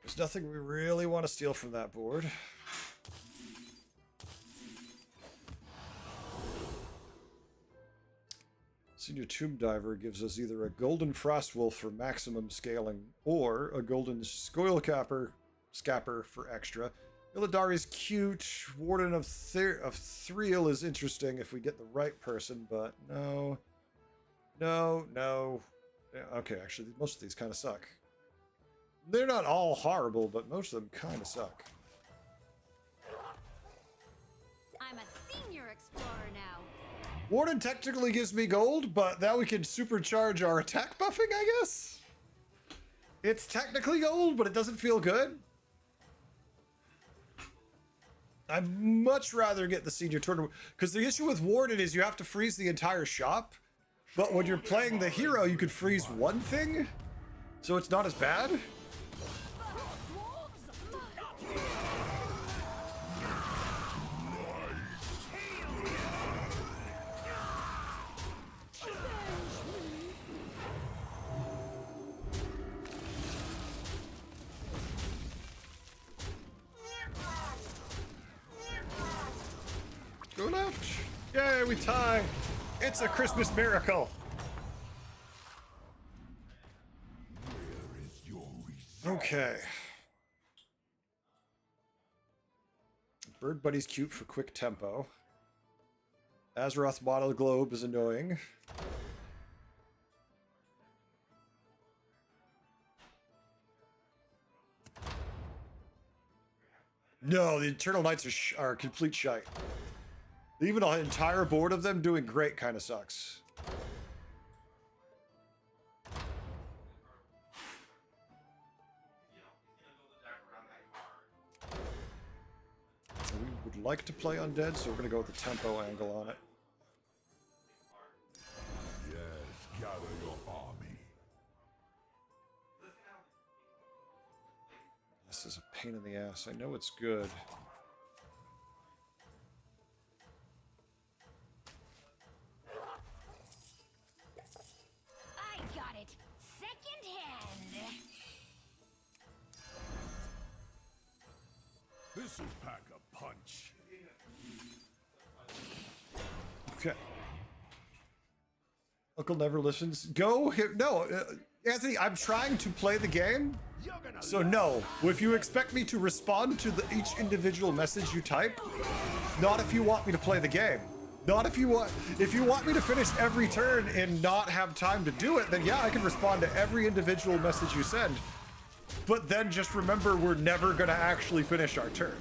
There's nothing we really want to steal from that board. Senior Tomb Diver gives us either a Golden Frostwolf for maximum scaling or a Golden Scapper for extra. Illidari's cute. Warden of Thriel is interesting if we get the right person, but no. Yeah, okay, actually, most of these kind of suck. They're not all horrible, but most of them kind of suck. I'm a senior explorer now. Warden technically gives me gold, but now we can supercharge our attack buffing, I guess? It's technically gold, but it doesn't feel good. I'd much rather get the senior tournament, because the issue with Warden is you have to freeze the entire shop, but when you're playing the hero, you could freeze one thing, so it's not as bad. Go left. Yay, we tie. It's a Christmas miracle. Where is your resolve? Okay. Bird Buddy's cute for quick tempo. Azeroth Model Globe is annoying. No, the Eternal Knights are complete shite. Even an entire board of them doing great kind of sucks. We would like to play Undead, so we're going to go with the tempo angle on it. Yes, gather your army. This is a pain in the ass. I know it's good. I got it. Second hand. This'll pack a punch. Okay. Uncle never listens. Go hit. No, Anthony, I'm trying to play the game. So no, if you expect me to respond to each individual message you type, not if you want me to play the game. Not if you want me to finish every turn and not have time to do it, then yeah, I can respond to every individual message you send. But then just remember, we're never gonna actually finish our turn.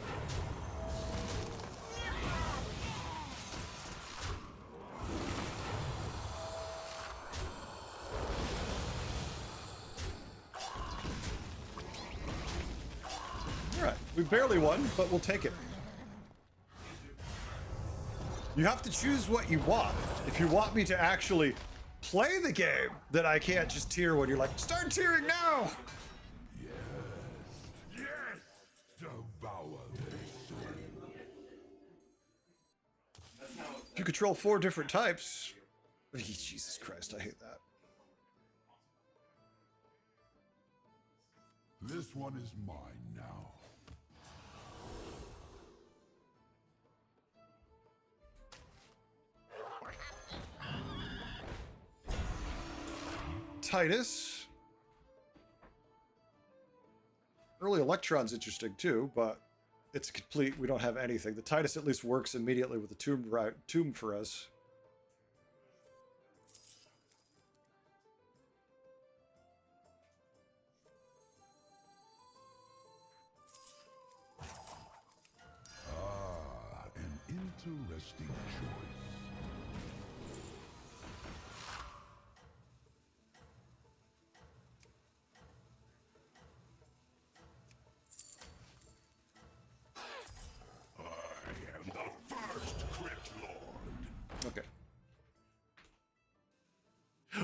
Alright, we barely won, but we'll take it. You have to choose what you want. If you want me to actually play the game, then I can't just tier when you're like, start tiering now! Yes! Devour this. If you control 4 different types... Jesus Christ, I hate that. This one is mine now. Titus. Early Electron's interesting too, but it's complete. We don't have anything. The Titus at least works immediately with the tomb for us. An interesting choice. Okay.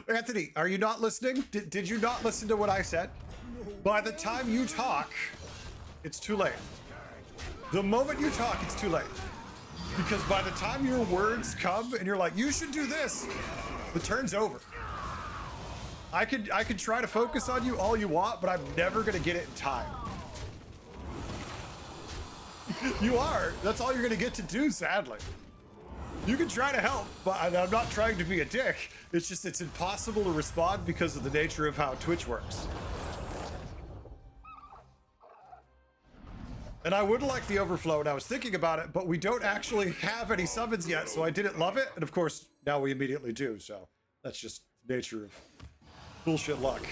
Anthony, are you not listening? Did you not listen to what I said? By the time you talk, it's too late. The moment you talk, it's too late. Because by the time your words come and you're like, you should do this, the turn's over. I could try to focus on you all you want, but I'm never gonna get it in time. You are. That's all you're gonna get to do, sadly. You can try to help, but I'm not trying to be a dick. It's just, it's impossible to respond because of the nature of how Twitch works. And I would like the overflow, and I was thinking about it, but we don't actually have any summons yet, so I didn't love it. And of course, now we immediately do, so that's just the nature of bullshit luck.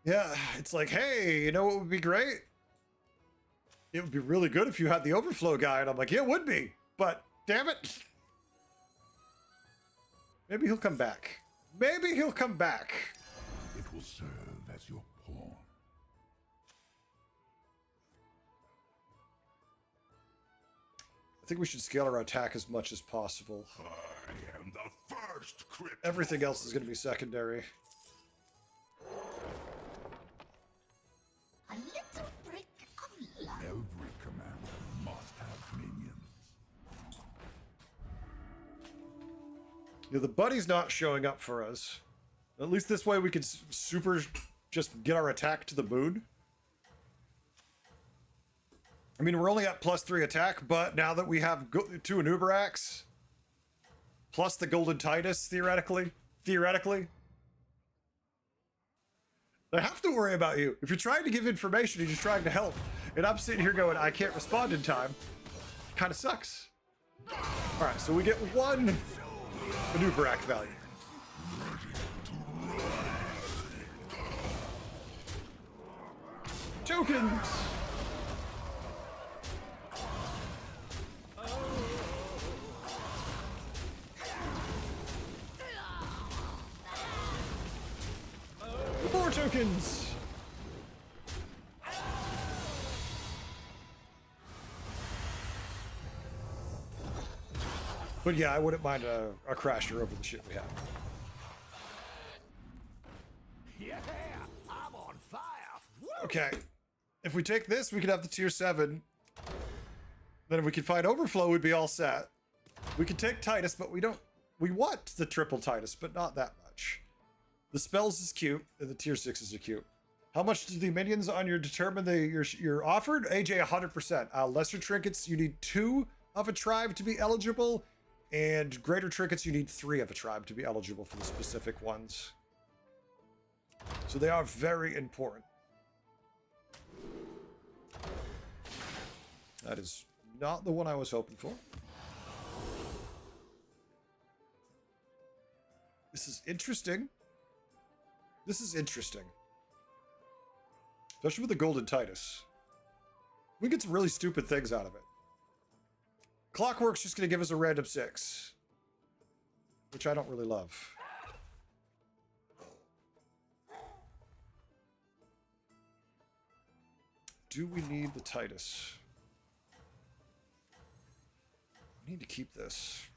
Yeah, it's like, hey, you know what would be great? It would be really good if you had the overflow guy. And I'm like, yeah, it would be. But damn it. Maybe he'll come back. Maybe he'll come back. It will serve as your pawn. I think we should scale our attack as much as possible. I am the first crypt. Everything else is going to be secondary. A little brick of love. Every commander must have minions. Yeah, the buddy's not showing up for us. At least this way we can super just get our attack to the moon. I mean, we're only at +3 attack, but now that we have 2 Anub'araks, plus the Golden Titus, theoretically, I have to worry about you. If you're trying to give information and you're trying to help, and I'm sitting here going, I can't respond in time, kind of sucks. All right, so we get 1 Anub'arak value. Tokens! More tokens! But yeah, I wouldn't mind a crasher over the shit we have. Yeah, I'm on fire. Woo! Okay. If we take this, we could have the tier 7. Then if we could find overflow, we'd be all set. We could take Titus, but we don't... We want the triple Titus, but not that much. The spells is cute, and the tier 6s are cute. How much do the minions on your determine you're offered? AJ, 100%. Lesser trinkets, you need 2 of a tribe to be eligible, and greater trinkets, you need 3 of a tribe to be eligible for the specific ones. So they are very important. That is not the one I was hoping for. This is interesting. This is interesting. Especially with the Golden Titus. We get some really stupid things out of it. Clockwork's just going to give us a random 6. Which I don't really love. Do we need the Titus? We need to keep this.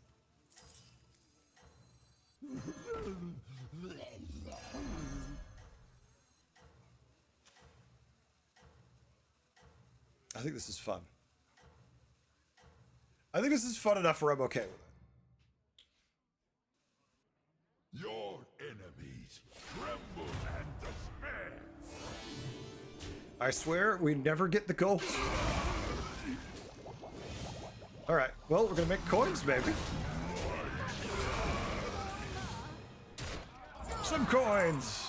I think this is fun. I think this is fun enough where I'm okay with it. Your enemies tremble and despair. I swear we never get the gold. All right, well, we're gonna make coins, baby. Some coins.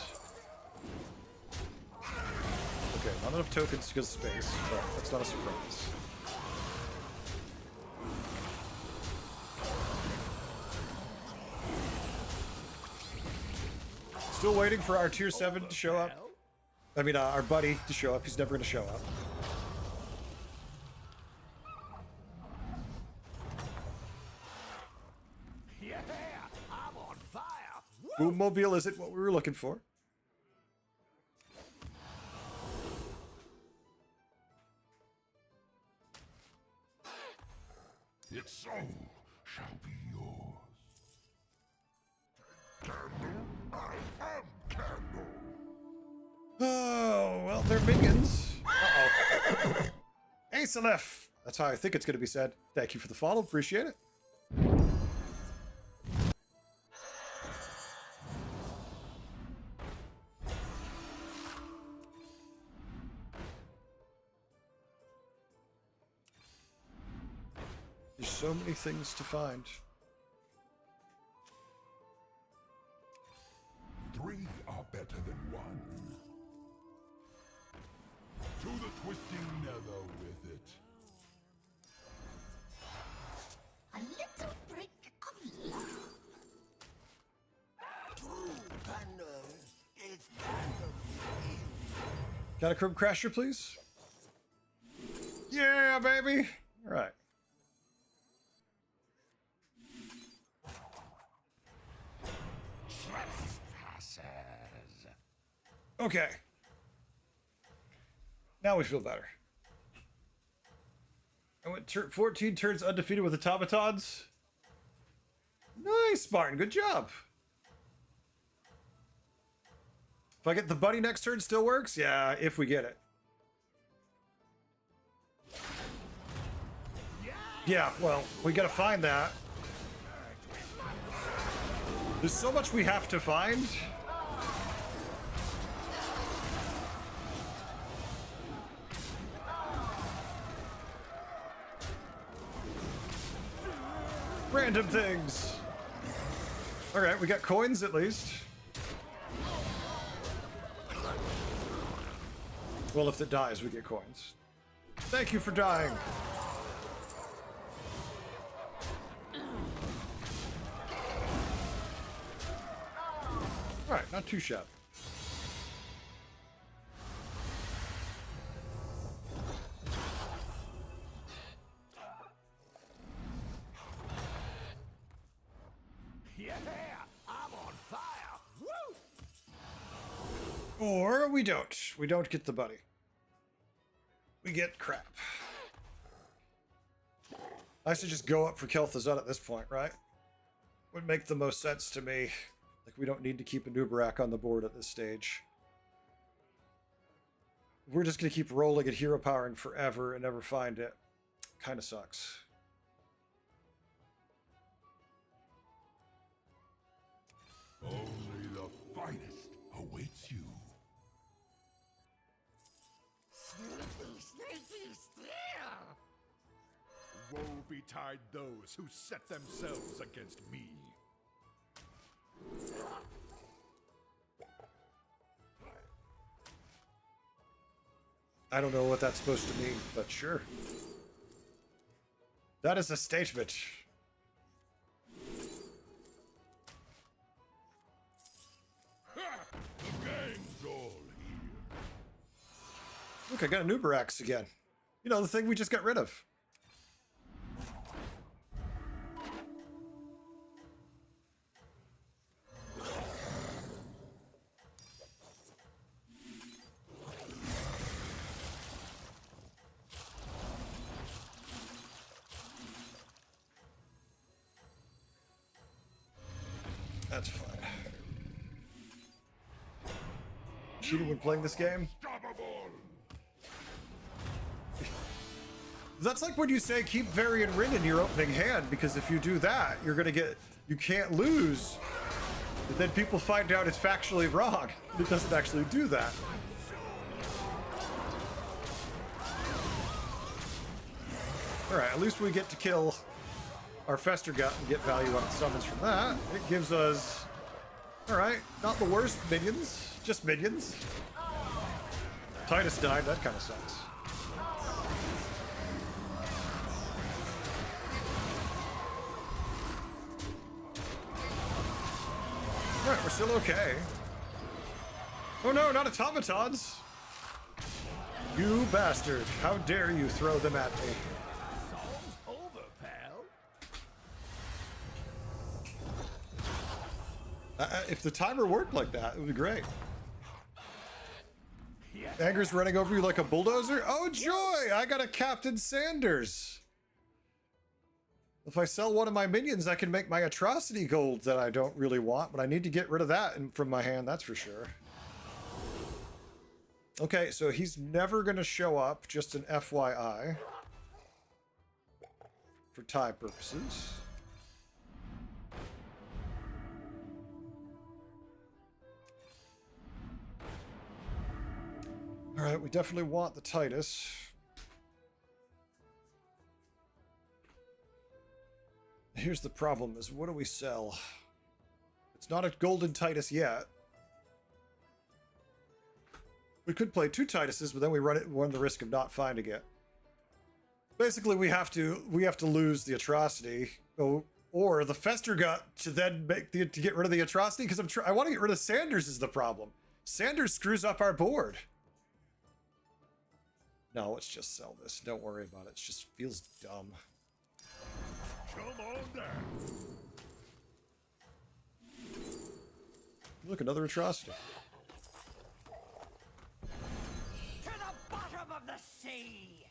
Okay, not enough tokens because of space, but that's not a surprise. Still waiting for our tier 7 to show up. I mean, our buddy to show up. He's never going to show up. Yeah, I'm on fire. Boommobile isn't what we were looking for. It so shall be yours. Candle, I am Candle. Oh, well, they're minions. Uh-oh. Asalef. That's how I think it's going to be said. Thank you for the follow. Appreciate it. There's so many things to find. 3 are better than 1. To the twisting nether with it. A little brick of love. True Pandas is Pandas. Got a Chrome Crasher, please? Yeah, baby. All right. Trespassers. Okay. Now we feel better. I went 14 turns undefeated with automatons. Nice, Spartan. Good job. If I get the bunny next turn, still works? Yeah, if we get it. Yeah, well, we gotta find that. There's so much we have to find. Random things. All right, we got coins at least. Well, if it dies, we get coins. Thank you for dying. All right, not too shabby. Yeah, I'm on fire. Woo! Or we don't. We don't get the buddy. We get crap. I should just go up for Kel'Thuzad at this point, right? Would make the most sense to me. Like, we don't need to keep a Nubarak on the board at this stage. We're just going to keep rolling and hero powering forever and never find it. Kind of sucks. Only the finest awaits you. Sneaky still! Woe betide those who set themselves against me. I don't know what that's supposed to mean, but sure. That is a statement. The gang's all here. Look, I got an Uber X again. You know, the thing we just got rid of. That's fine. Cheating when playing this game? Unstoppable! That's like when you say keep Varian Ring in your opening hand, because if you do that, you're gonna get, you can't lose. But then people find out it's factually wrong. It doesn't actually do that. Alright, at least we get to kill our Fester Gut and get value on summons from that. It gives us, alright, not the worst minions, just minions. Titus died, that kind of sucks. Alright, we're still okay. Oh no, not automatons! You bastard! How dare you throw them at me? Over, pal. If the timer worked like that, it would be great. Anger's running over you like a bulldozer? Oh joy! I got a Captain Sanders! If I sell one of my minions, I can make my atrocity gold that I don't really want, but I need to get rid of that from my hand, that's for sure. Okay, so he's never going to show up, just an FYI. For time purposes. Alright, we definitely want the Titus. Here's the problem, is what do we sell? It's not a golden Titus yet. We could play 2 Tituses, but then we run the risk of not finding it. Basically, we have to lose the atrocity, or the Fester Gut to then to get rid of the atrocity, because I want to get rid of Sanders is the problem. Sanders screws up our board. No, let's just sell this. Don't worry about it. It just feels dumb. Come on down. Look, another atrocity. To the bottom of the sea.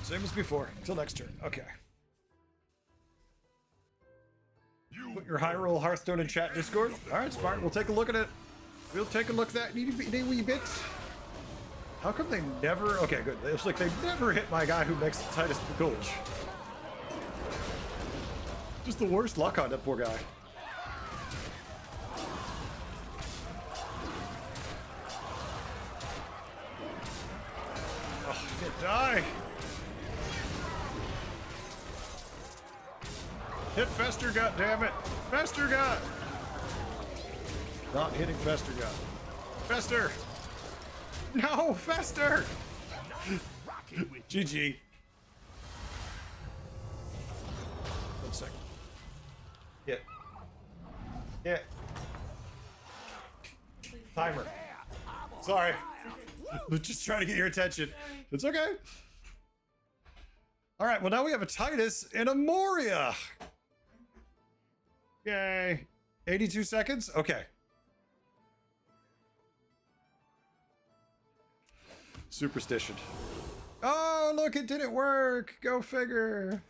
Same as before. Until next turn. Okay. Put your Hyrule Hearthstone in chat Discord. All right, smart. We'll take a look at it. We'll take a look at that wee bit. How come they never... Okay, good. It's like they never hit my guy who makes Titus the Gulch. Just the worst luck on that poor guy. Oh, he can't die. Hit Fester Gut, damn it. Fester Gut. Not hitting Fester Gut. Fester. No, Fester. GG. 1 second. Hit. Hit. Timer. Sorry. I'm just trying to get your attention. It's okay. All right, well, now we have a Titus and a Moria. Yay. 82 seconds? Okay. Superstition. Oh, look, it didn't work. Go figure.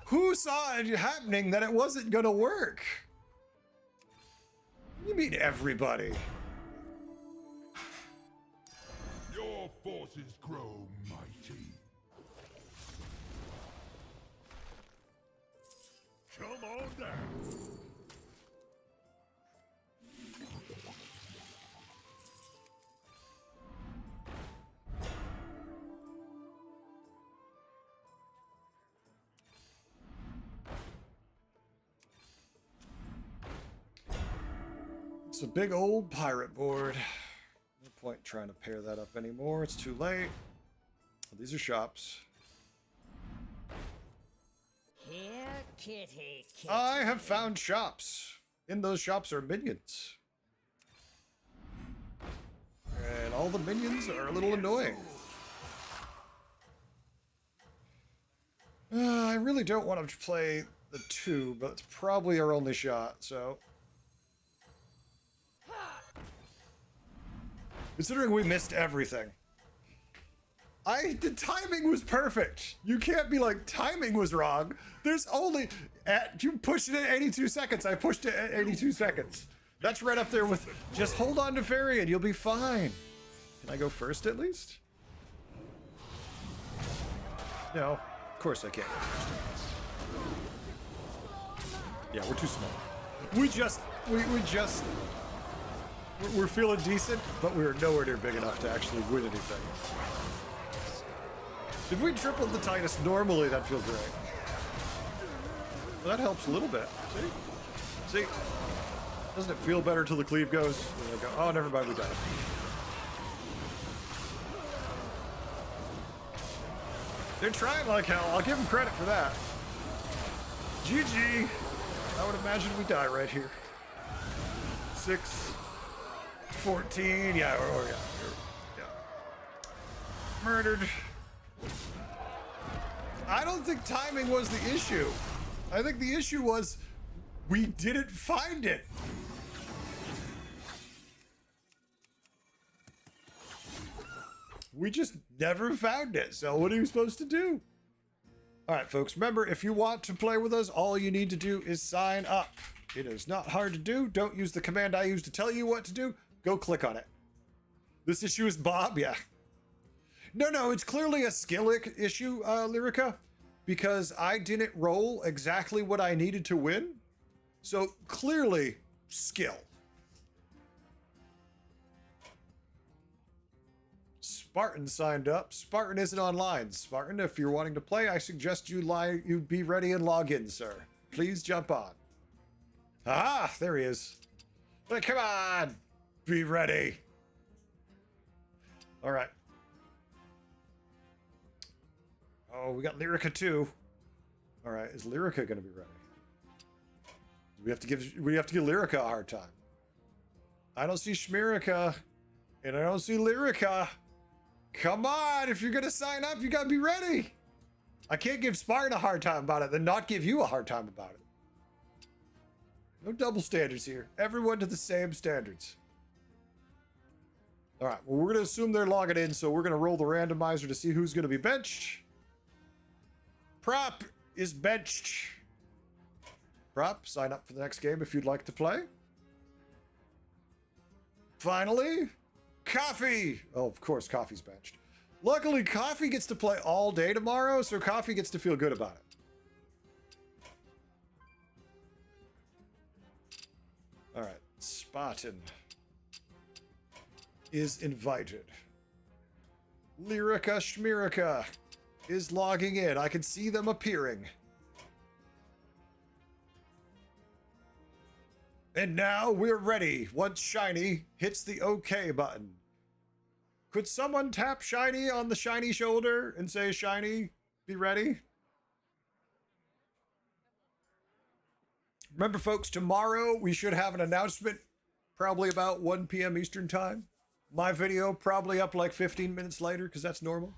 Who saw it happening that it wasn't going to work? You mean everybody? Your forces grow mighty. a big old pirate board. No point trying to pair that up anymore. It's too late. These are shops. Here, kitty, kitty. I have found shops. In those shops are minions. And all the minions are a little annoying. I really don't want to play the 2, but it's probably our only shot, so. Considering we missed everything. The timing was perfect. You can't be like, timing was wrong. There's only, you pushed it at 82 seconds. I pushed it at 82 seconds. That's right up there with, just hold on to Fairy and you'll be fine. Can I go first at least? No, of course I can't go first. Yeah, we're too small. We're feeling decent, but we're nowhere near big enough to actually win anything. If we tripled the Titus normally, that'd feel great. Well, that helps a little bit. See? Doesn't it feel better till the cleave goes? There we go. Oh, never mind, we died. They're trying like hell. I'll give them credit for that. GG. I would imagine we die right here. 6, 14. Yeah, yeah. Murdered. I don't think timing was the issue. I think the issue was we didn't find it. We just never found it. So what are you supposed to do? All right, folks, remember, if you want to play with us, all you need to do is sign up. It is not hard to do. Don't use the command I use to tell you what to do. Go click on it. This issue is Bob, yeah. No, it's clearly a skill issue, Lyrica, because I didn't roll exactly what I needed to win. So clearly, skill. Spartan signed up. Spartan isn't online. Spartan, if you're wanting to play, I suggest you be ready and log in, sir. Please jump on. Ah, there he is. But come on, be ready. All right. Oh, we got Lyrica too. All right, is Lyrica going to be ready? We have to give Lyrica a hard time. I don't see Schmirica, and I don't see Lyrica. Come on, if you're going to sign up, you got to be ready. I can't give Spartan a hard time about it, then not give you a hard time about it. No double standards here. Everyone to the same standards. All right, well, we're going to assume they're logging in, so we're going to roll the randomizer to see who's going to be benched. Prop is benched. Prop, sign up for the next game if you'd like to play. Finally, Coffee. Oh, of course, Coffee's benched. Luckily, Coffee gets to play all day tomorrow, so Coffee gets to feel good about it. All right, Spartan is invited. Lyrica Schmirica is logging in. I can see them appearing. And now we're ready once Shiny hits the OK button. Could someone tap Shiny on the Shiny shoulder and say, Shiny, be ready? Remember, folks, tomorrow we should have an announcement, probably about 1 p.m. Eastern time. My video probably up like 15 minutes later, because that's normal.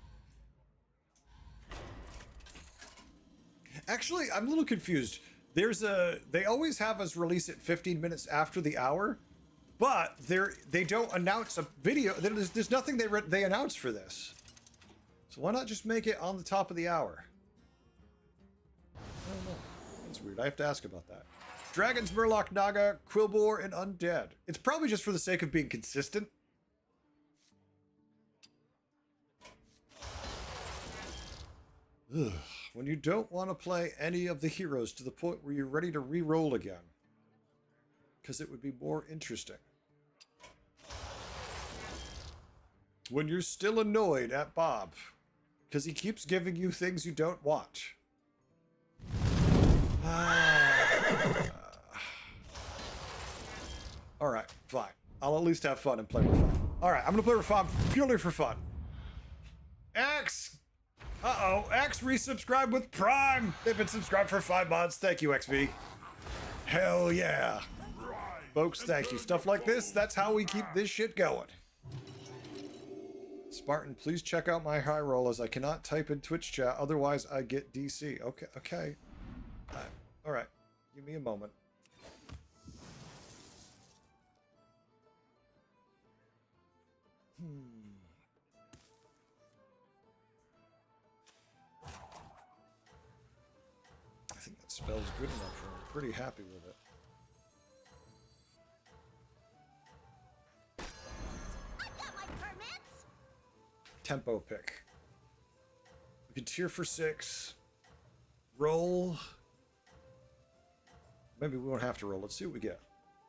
Actually, I'm a little confused. They always have us release it 15 minutes after the hour, but they don't announce a video. There's nothing they announce for this. So why not just make it on the top of the hour? I don't know. That's weird. I have to ask about that. Dragons, Murloc, Naga, Quilboar, and Undead. It's probably just for the sake of being consistent. Ugh. When you don't want to play any of the heroes to the point where you're ready to re-roll again. Because it would be more interesting. When you're still annoyed at Bob. Because he keeps giving you things you don't want. All right, fine. I'll at least have fun and play Rafaam. All right, I'm gonna play Rafaam purely for fun. X! Uh-oh, X resubscribed with Prime. They've been subscribed for 5 months. Thank you, XV. Hell yeah. Folks, thank you. Stuff like this, that's how we keep this shit going. Spartan, please check out my high roll as I cannot type in Twitch chat, otherwise I get DC. Okay. All right. Give me a moment. I think that spell's good enough for me. Pretty happy with it. I got my permits. Tempo pick. We can tier for 6. Roll. Maybe we won't have to roll. Let's see what we get.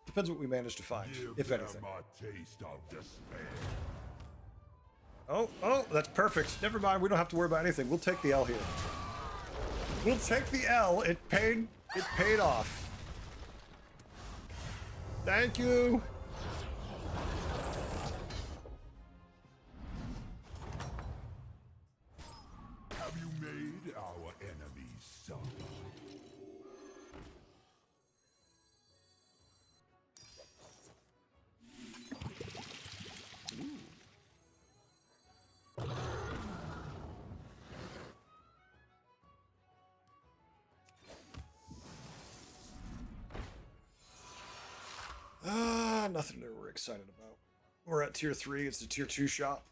Depends what we manage to find, if anything. A taste of despair. Oh, that's perfect. Never mind. We don't have to worry about anything. We'll take the L here. We'll take the L. It paid off. Thank you. Have you made our enemies suffer? Nothing that we're excited about. We're at tier 3. It's the tier 2 shop.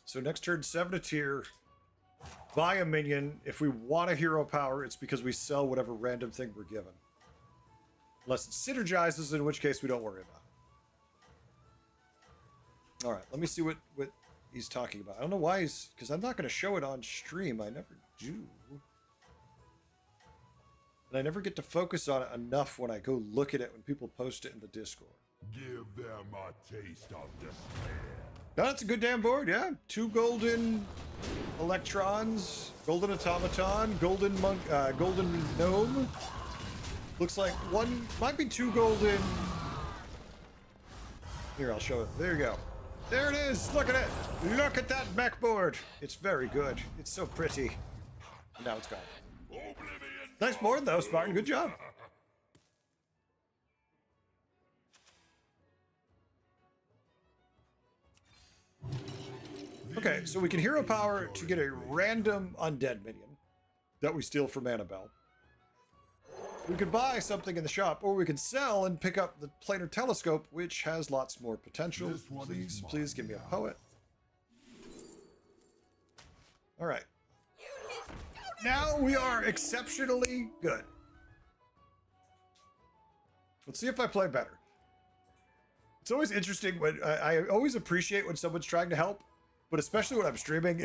So next turn, 7 a tier. Buy a minion. If we want a hero power, it's because we sell whatever random thing we're given. Unless it synergizes, in which case we don't worry about it. All right, let me see what he's talking about. I don't know why he's... Because I'm not going to show it on stream. I never do. And I never get to focus on it enough when I go look at it when people post it in the Discord. Give them a taste of despair. No, that's a good damn board, yeah. 2 golden electrons, golden automaton, golden monk, golden gnome. Looks like one, might be 2 golden. Here, I'll show it. There you go. There it is. Look at it. Look at that mech board. It's very good. It's so pretty. Now it's gone. Nice board, though, Spartan. Good job. Okay, so we can hero power to get a random undead minion that we steal from Annabelle. We could buy something in the shop, or we could sell and pick up the planar telescope, which has lots more potential. Please give me a poet. All right. Now we are exceptionally good. Let's see if I play better. It's always interesting when I always appreciate when someone's trying to help, but especially when I'm streaming,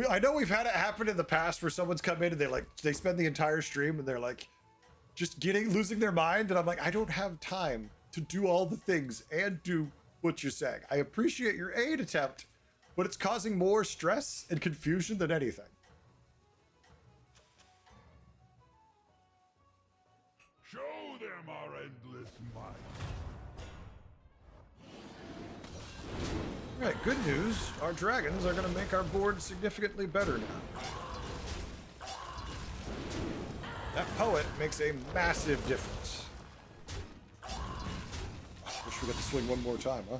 I know we've had it happen in the past where someone's come in and they spend the entire stream and they're like just losing their mind, and I'm like, I don't have time to do all the things and do what you're saying. I appreciate your aid attempt, but it's causing more stress and confusion than anything. Show them our endless might. All right, good news. Our dragons are going to make our board significantly better now. That poet makes a massive difference. Wish we got to swing one more time, huh?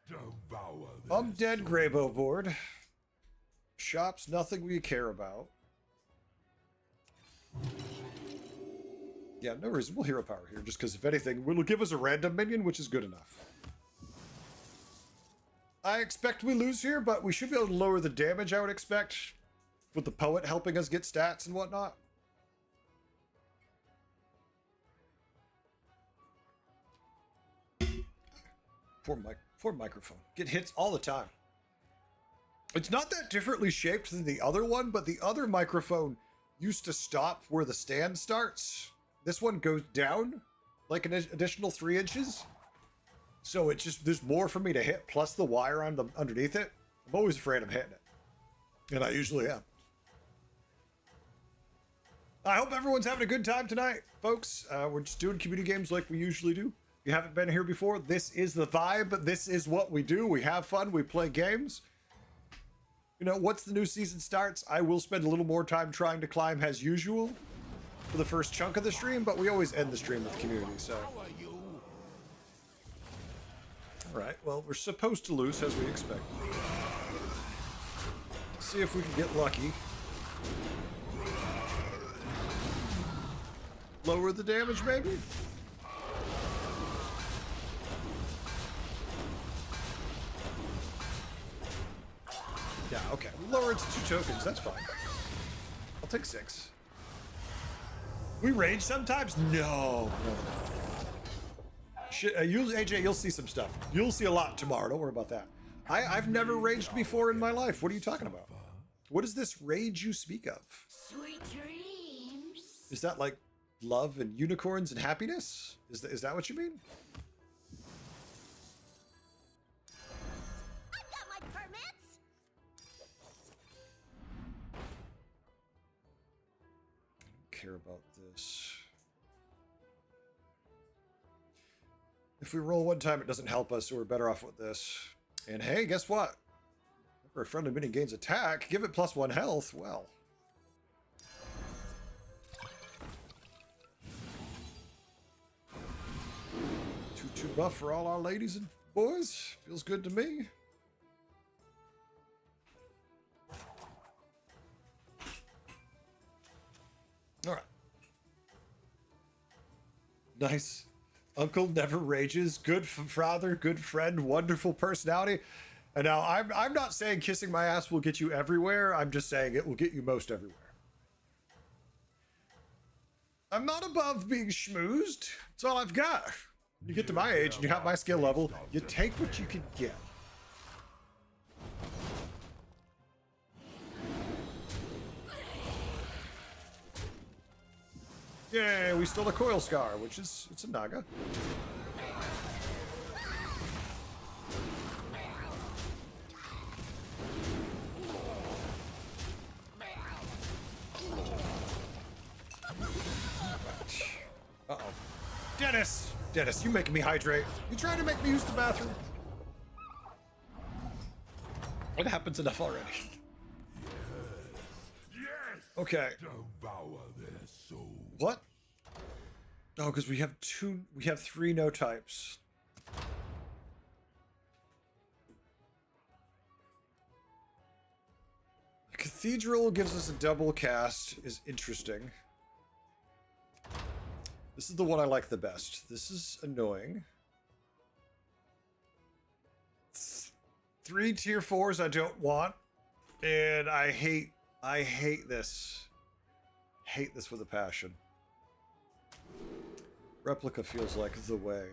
Devour this. Undead Greybow board. Shops, nothing we care about. Yeah, no reason. We'll hero power here, just because if anything, it'll give us a random minion, which is good enough. I expect we lose here, but we should be able to lower the damage, I would expect, with the poet helping us get stats and whatnot. Poor microphone. Get hits all the time. It's not that differently shaped than the other one, but the other microphone used to stop where the stand starts. This one goes down, like an additional 3 inches. So it just, there's more for me to hit, plus the wire on the underneath it. I'm always afraid of hitting it. And I usually am. I hope everyone's having a good time tonight, folks. We're just doing community games like we usually do. If you haven't been here before, this is the vibe. This is what we do. We have fun. We play games. You know, once the new season starts, I will spend a little more time trying to climb as usual for the first chunk of the stream, but we always end the stream with community, so. All right, well, we're supposed to lose as we expect. Let's see if we can get lucky. Lower the damage, maybe? Yeah, okay. Lower it to 2 tokens. That's fine. I'll take 6. We rage sometimes? No. Shit, AJ, you'll see some stuff. You'll see a lot tomorrow. Don't worry about that. I've never raged before in my life. What are you talking about? What is this rage you speak of? Sweet dreams. Is that like love and unicorns and happiness? Is that what you mean? I've got my permits. I don't care about this. If we roll one time, it doesn't help us, so we're better off with this. And hey, guess what? Whenever a friendly minion gains attack, give it +1 health. Well. 2 buff for all our ladies and boys. Feels good to me. All right. Nice. Uncle never rages. Good father, good friend, wonderful personality. And now I'm not saying kissing my ass will get you everywhere. I'm just saying it will get you most everywhere. I'm not above being schmoozed. That's all I've got. You get to my age and you have my skill level, you take what you can get. Yay, we stole a coil scar, which is, it's a Naga. Uh-oh. Dennis! Dennis, you making me hydrate. You trying to make me use the bathroom? It happens enough already. Yes! Okay. Devour their soul. What? Oh, because we have 3 no types. A cathedral gives us a double cast is interesting. This is the one I like the best. This is annoying. 3 tier 4s I don't want. And I hate this. Hate this with a passion. Replica feels like the way.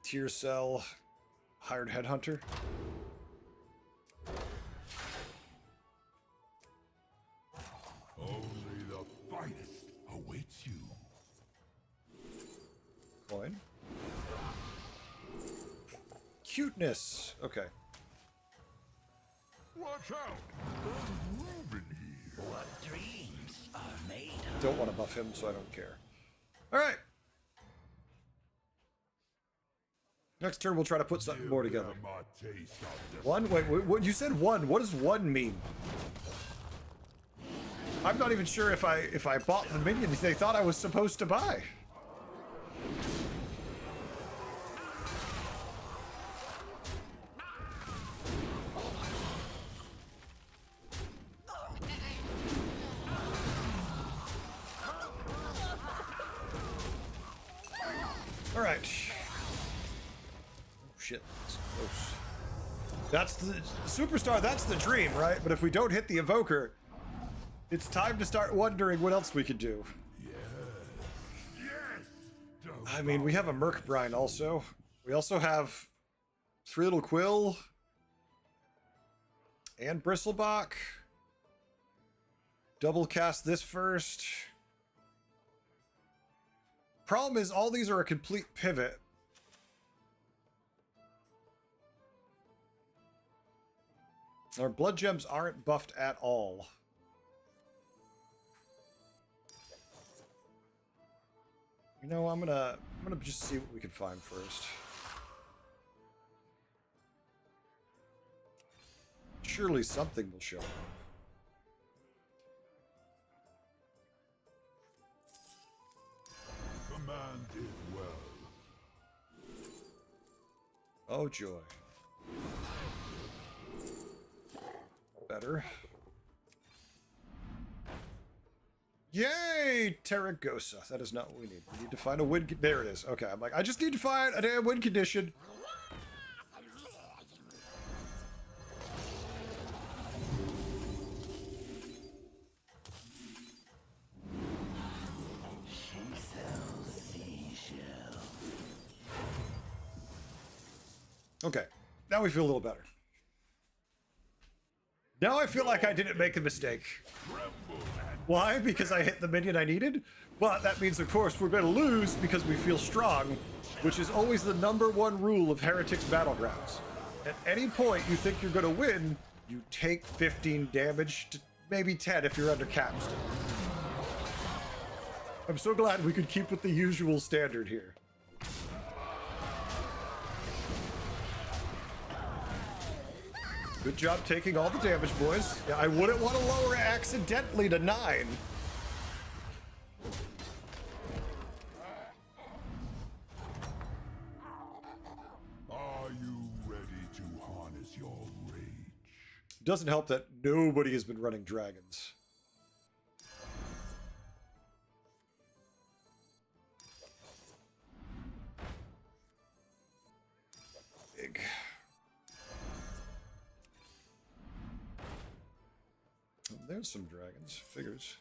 Tier cell, hired headhunter. Only the finest awaits you. Coin. Cuteness. Okay. Watch out! There's Reuben here. What dreams are made of? Don't want to buff him, so I don't care. All right. Next turn, we'll try to put something more together. Give them a taste of One? Wait, what? You said 1. What does 1 mean? I'm not even sure if I bought the minions they thought I was supposed to buy. All right. Oh shit, that's close. That's the superstar. That's the dream, right? But if we don't hit the evoker, it's time to start wondering what else we could do. I mean, we have a Merc Brine also. We also have Three Little Quill and Bristlebach. double cast this first. Problem is, all these are a complete pivot. Our blood gems aren't buffed at all. You know, I'm gonna just see what we can find first. Surely something will show up. Commanded well. Oh joy. Better. Yay! Terragosa. That is not what we need. We need to find a win. There it is. Okay, I'm like, I just need to find a damn win condition. Okay, now we feel a little better. Now I feel like I didn't make a mistake. Why? Because I hit the minion I needed? But that means, of course, we're going to lose because we feel strong, which is always the #1 rule of Heretics Battlegrounds. At any point you think you're going to win, you take 15 damage, to maybe 10 if you're under capstan. I'm so glad we could keep with the usual standard here. Good job taking all the damage, boys. Yeah, I wouldn't want to lower it accidentally to 9. Are you ready to harness your rage? Doesn't help that nobody has been running dragons. Big. There's some dragons. Figures.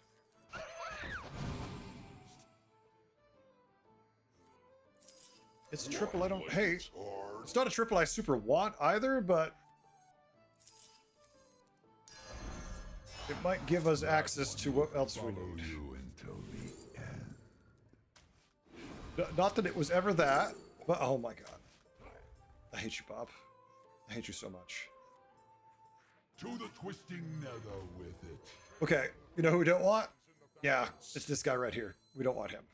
It's a triple I don't hate. It's not a triple I super want either, but it might give us access to what else we Follow need. you until the end. Not that it was ever that, but oh my god. I hate you, Bob. I hate you so much. To the twisting nether with it. Okay, you know who we don't want? Yeah, it's this guy right here. We don't want him.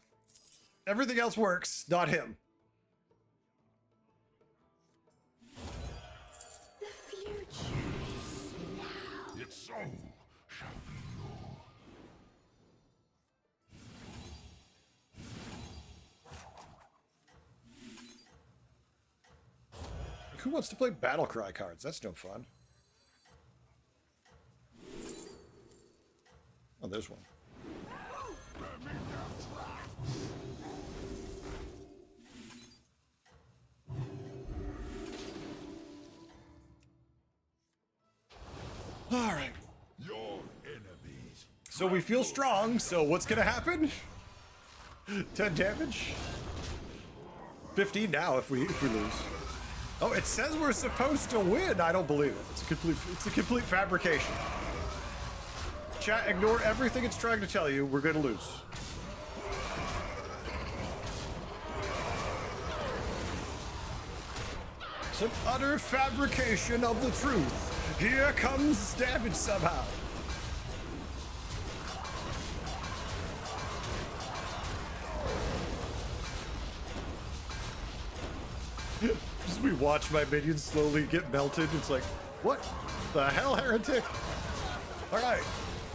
Everything else works, not him. The future is now. Its soul shall be yours. Who wants to play Battlecry cards? That's no fun. Oh, there's one. All right. Your enemies. So we feel strong, so what's gonna happen? 10 damage? 15 now if we lose. Oh, it says we're supposed to win. I don't believe it. It's a complete fabrication. Chat, ignore everything it's trying to tell you. We're gonna lose. It's an utter fabrication of the truth. Here comes damage somehow. As we watch my minions slowly get melted, it's like, what the hell, heretic? All right,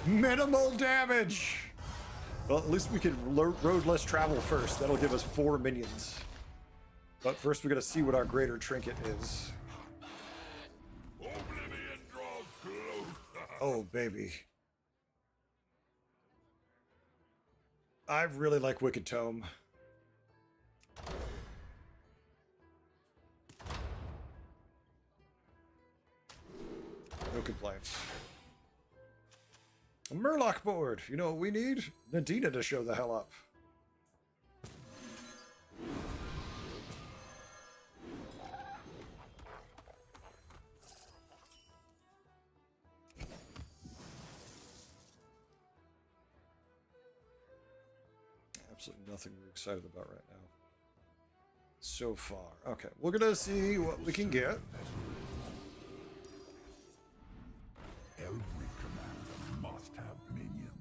minimal damage. Well, at least we can road less travel first. That'll give us 4 minions. But first, we gotta see what our greater trinket is. Oblivion draws closer. Oh, baby. I really like Wicked Tome. No complaints. A Murloc board. You know what we need? Nadina to show the hell up. Absolutely nothing we're excited about right now. So far. Okay, we're gonna see what we can get. Every commander must have minions.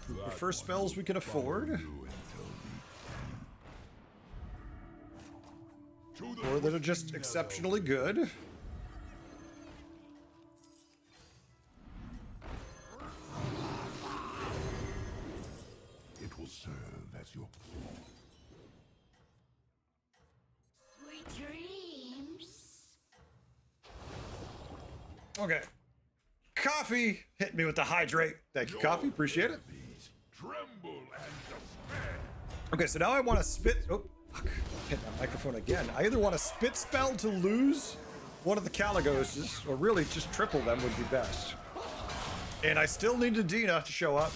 The first spells we can afford, or that are just exceptionally good. It will serve as your Sweet dreams. Okay. Coffee hit me with the hydrate. Thank you, Coffee. Appreciate it. tremble and despair. Okay, so now I want to spit. Oh, fuck. Hit that microphone again. I either want to spit spell to lose one of the Caligoses, or really just triple them would be best. And I still need Nadina to show up,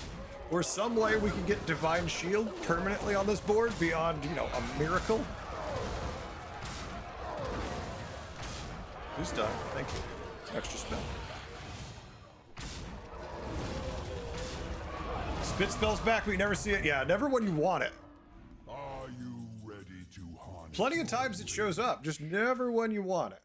or some way we can get Divine Shield permanently on this board beyond, you know, a miracle. Who's done? Thank you. Extra spell. Spit spells back, but you never see it. Yeah, never when you want it. Are you ready to harness? Plenty of times it shows up, just never when you want it.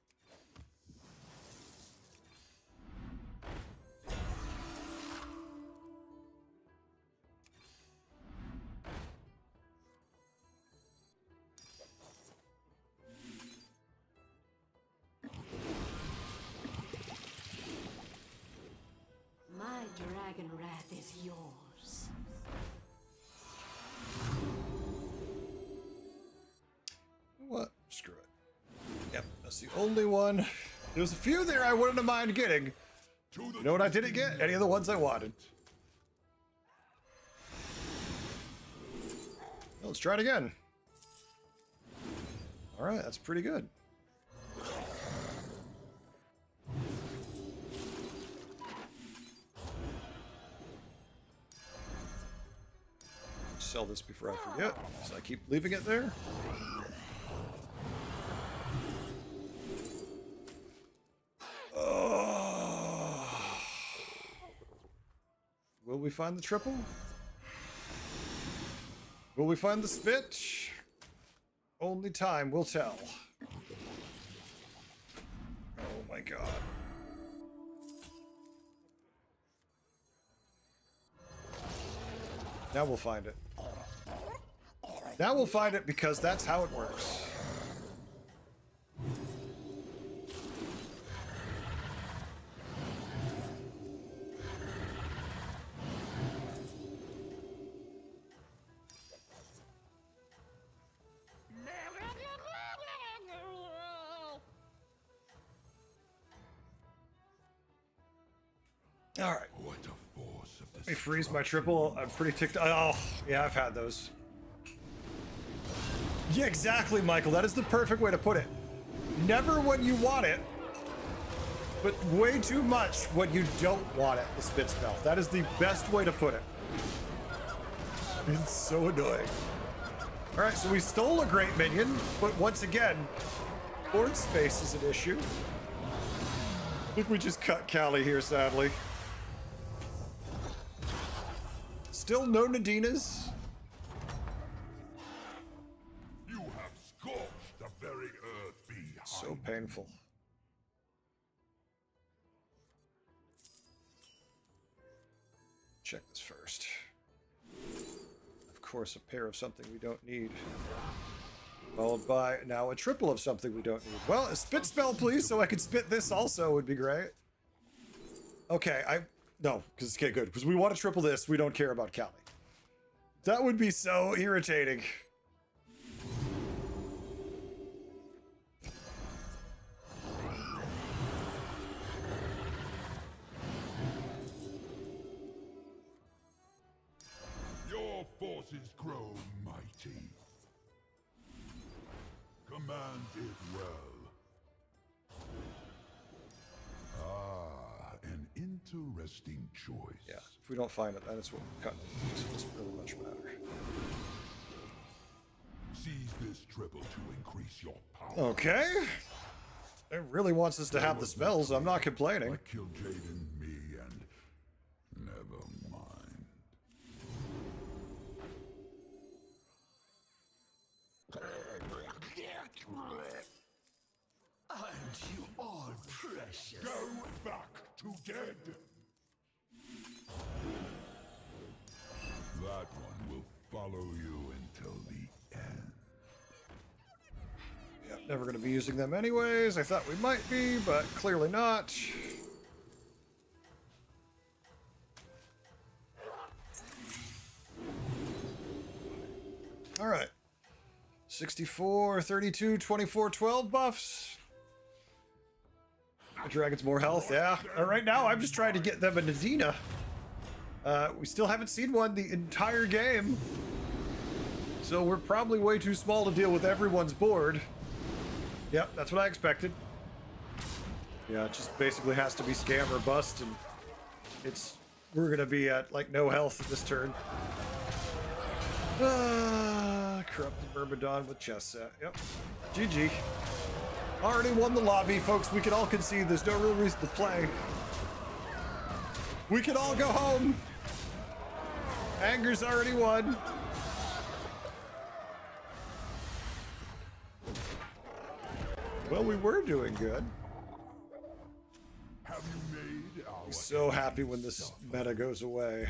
My dragon wrath is yours. What? Screw it. Yep, that's the only one. There's a few there I wouldn't have mind getting. You know what I didn't get? Any of the ones I wanted. Well, let's try it again. All right, that's pretty good. Sell this before I forget, so I keep leaving it there. Will we find the triple? Will we find the spit? Only time will tell. Oh my god. Now we'll find it. Now we'll find it because that's how it works. All right. What a force of Let me freeze my triple. I'm pretty ticked. Oh, yeah, I've had those. Yeah, exactly, Michael. That is the perfect way to put it. Never when you want it, but way too much when you don't want it, the spit spell. That is the best way to put it. It's so annoying. All right, so we stole a great minion, but once again, board space is an issue. I think we just cut Callie here, sadly. Still no Nadinas. You have scorched the very earth behind. So painful. Check this first. Of course, a pair of something we don't need. Followed by now a triple of something we don't need. Well, a spit spell, please, so I could spit this also would be great. Okay, no, because okay, good. Because we want to triple this, we don't care about Callie. That would be so irritating. Your forces grow mighty. Command it well. Ah, an interesting choice. Yeah, if we don't find it, that is what we're cutting. So it doesn't really much matter. Seize this triple to increase your power. Okay. It really wants us to have the spells. I'm not complaining. I killed Jaden, me, and never mind. you all precious. Go back to dead. That one will follow you until the end. Yep, never going to be using them anyways. I thought we might be, but clearly not. All right. 64, 32, 24, 12 buffs. Dragons more health, yeah. Right now, I'm just trying to get them a Nadina. We still haven't seen one the entire game. So we're probably way too small to deal with everyone's board. Yep, that's what I expected. Yeah, it just basically has to be scam or bust, and we're gonna be at like no health this turn. Corrupted Myrmidon with chess set. Yep. GG. Already won the lobby, folks. We can all concede. There's no real reason to play. We can all go home. Anger's already won. Well, we were doing good. Have you made our I'm so happy when this meta goes away.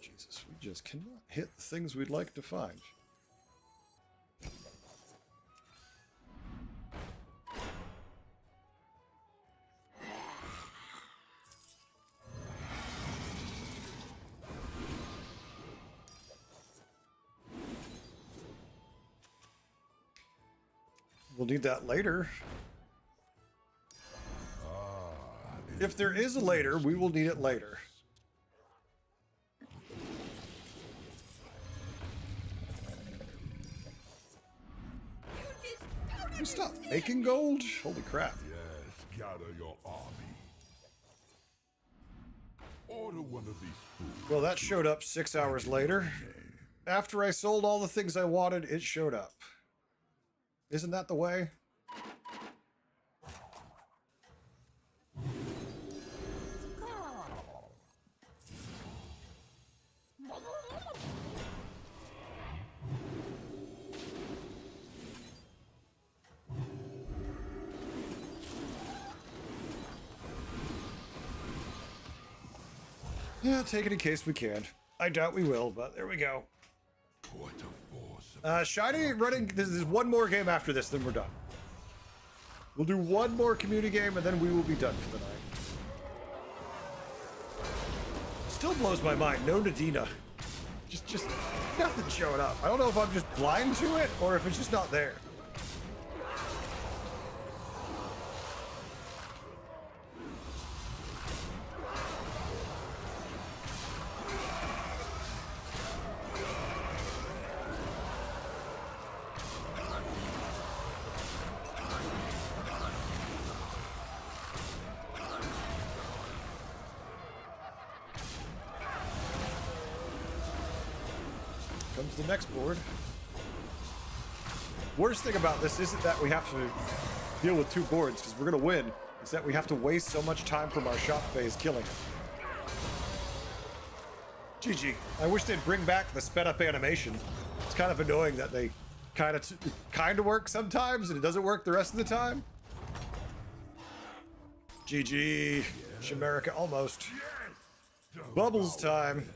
Jesus, we just cannot hit the things we'd like to find. We'll need that later. If there is a later, we will need it later. You stop making gold? Holy crap. Yes, gather your army. Order one of these fools. Well, that showed up 6 hours later. After I sold all the things I wanted, it showed up. Isn't that the way? Yeah, take it in case we can. I doubt we will, but there we go. What a force. Shiny running. This is one more game after this, then we're done. We'll do one more community game, and then we will be done for the night. Still blows my mind. No Nadina. Just nothing showing up. I don't know if I'm just blind to it or if it's just not there. Comes the next board. Worst thing about this isn't that we have to deal with two boards, because we're going to win. It's that we have to waste so much time from our shop phase killing it. GG. I wish they'd bring back the sped up animation. It's kind of annoying that they kind of work sometimes and it doesn't work the rest of the time. GG. Chimerica almost. Bubbles time.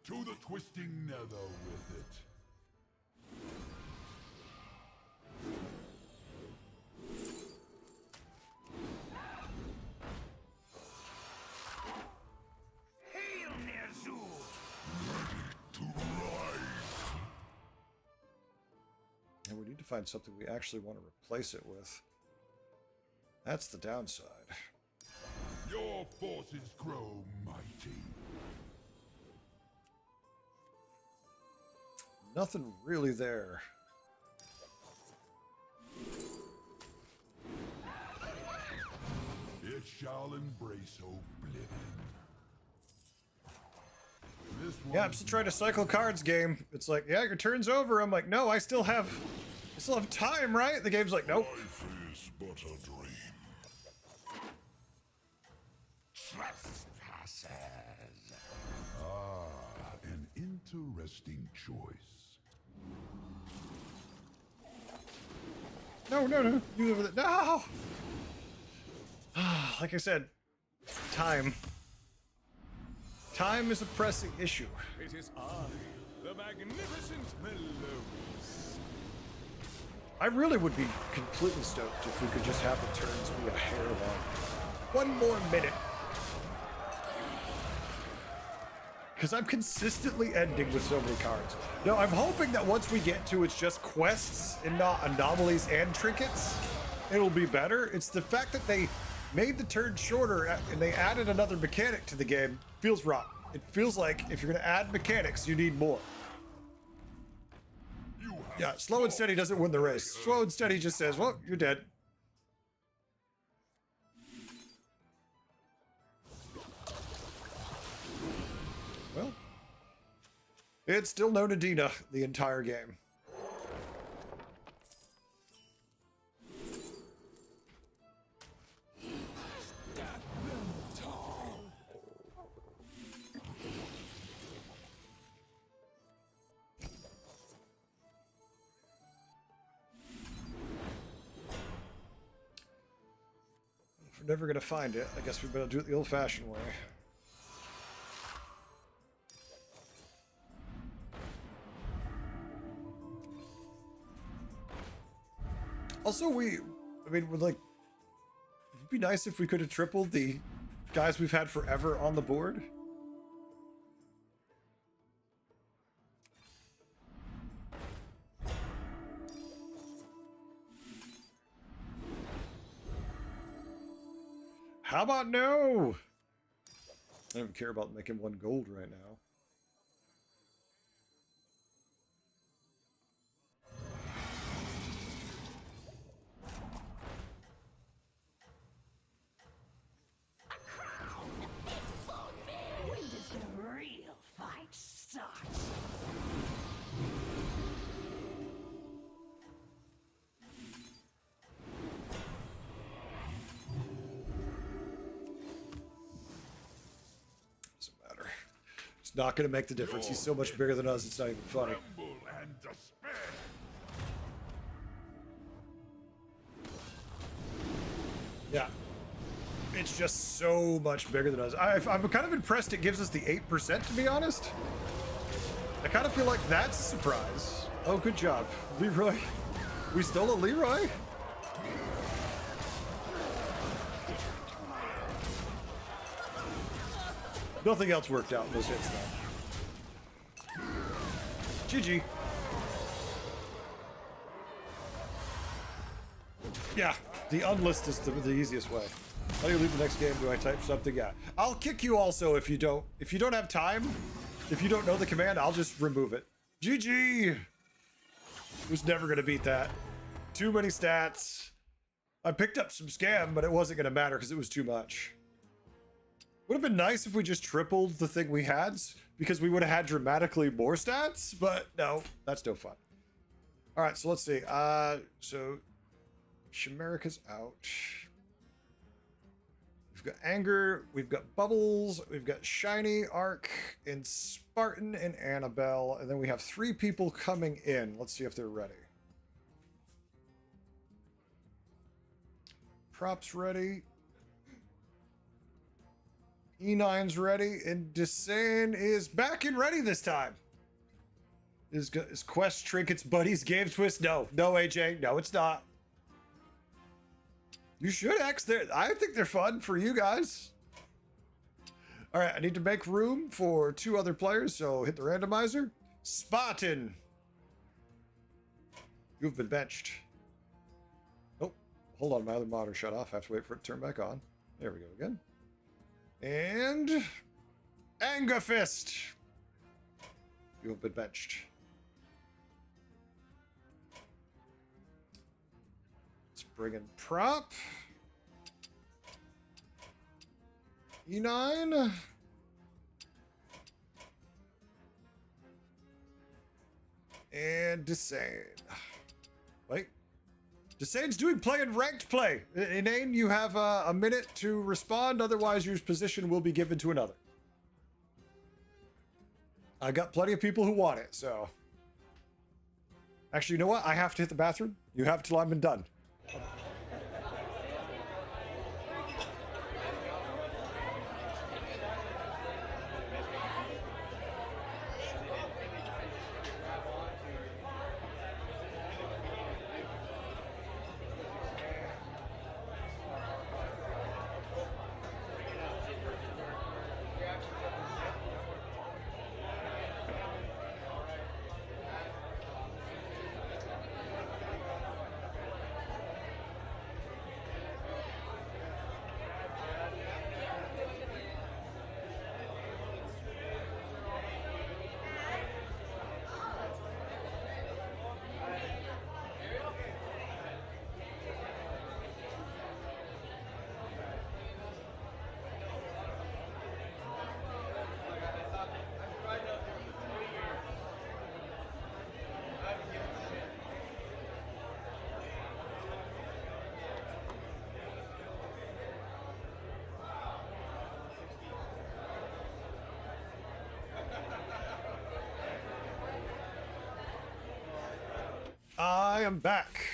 To the twisting nether with it. Hail Ner'zhul! To rise. And we need to find something we actually want to replace it with. That's the downside. Your forces grow mighty. Nothing really there. shall embrace oblivion. This Yeah, I'm still trying to cycle cards game. It's like, yeah, your turn's over. I'm like, no, I still have time, right? The game's like, nope. Life is but a dream. Trespassers. Ah, an interesting choice. No, no, no. You over there. No! Like I said, time. Time is a pressing issue. It is I, the magnificent Melos. I really would be completely stoked if we could just have the turns be a hair long. One more minute. Because I'm consistently ending with so many cards. No, I'm hoping that once we get to it's just quests and not anomalies and trinkets, it'll be better. It's the fact that they made the turn shorter and they added another mechanic to the game feels wrong. It feels like if you're going to add mechanics, you need more. Yeah, slow and steady doesn't win the race. Slow and steady just says, well, you're dead. Well, it's still no Nadina the entire game. If we're never going to find it, I guess we better do it the old-fashioned way. Also, we're like, it'd be nice if we could have tripled the guys we've had forever on the board. How about no? I don't even care about making 1 gold right now. When does the real fight start? Doesn't matter. It's not going to make the difference. He's so much bigger than us, it's not even funny. Tremble and despair. Yeah. It's just so much bigger than us. I'm kind of impressed it gives us the 8%, to be honest. I kind of feel like that's a surprise. Oh, good job. Leroy. We stole a Leroy? Nothing else worked out in those hits, though. GG. Yeah, the unlist is the easiest way. How do you leave the next game? Do I type something? Yeah. I'll kick you also if you don't have time. If you don't know the command, I'll just remove it. GG! Was never gonna beat that. Too many stats. I picked up some scam, but it wasn't gonna matter because it was too much. Would have been nice if we just tripled the thing we had, because we would have had dramatically more stats, but no, that's no fun. All right, so let's see. So Chimerica's out. We've got Anger, we've got Bubbles, we've got Shiny, Arc, and Spartan, and Annabelle, and then we have 3 people coming in. Let's see if they're ready. Props ready. E9's ready, and Desane is back and ready this time. Is Quest Trinkets Buddies Game Twist? No, AJ, no, it's not. You should X there. I think they're fun for you guys. All right, I need to make room for 2 other players, so hit the randomizer. Spartan, you've been benched. Oh, hold on, my other monitor shut off. I have to wait for it to turn back on. There we go again. And Anger Fist, you have been benched. Let's bring in Prop. E9. And Desane. Wait. Desane's doing play and ranked play. Inane, you have a minute to respond. Otherwise, your position will be given to another. I got plenty of people who want it, so. Actually, you know what? I have to hit the bathroom. You have till I'm done. I am back.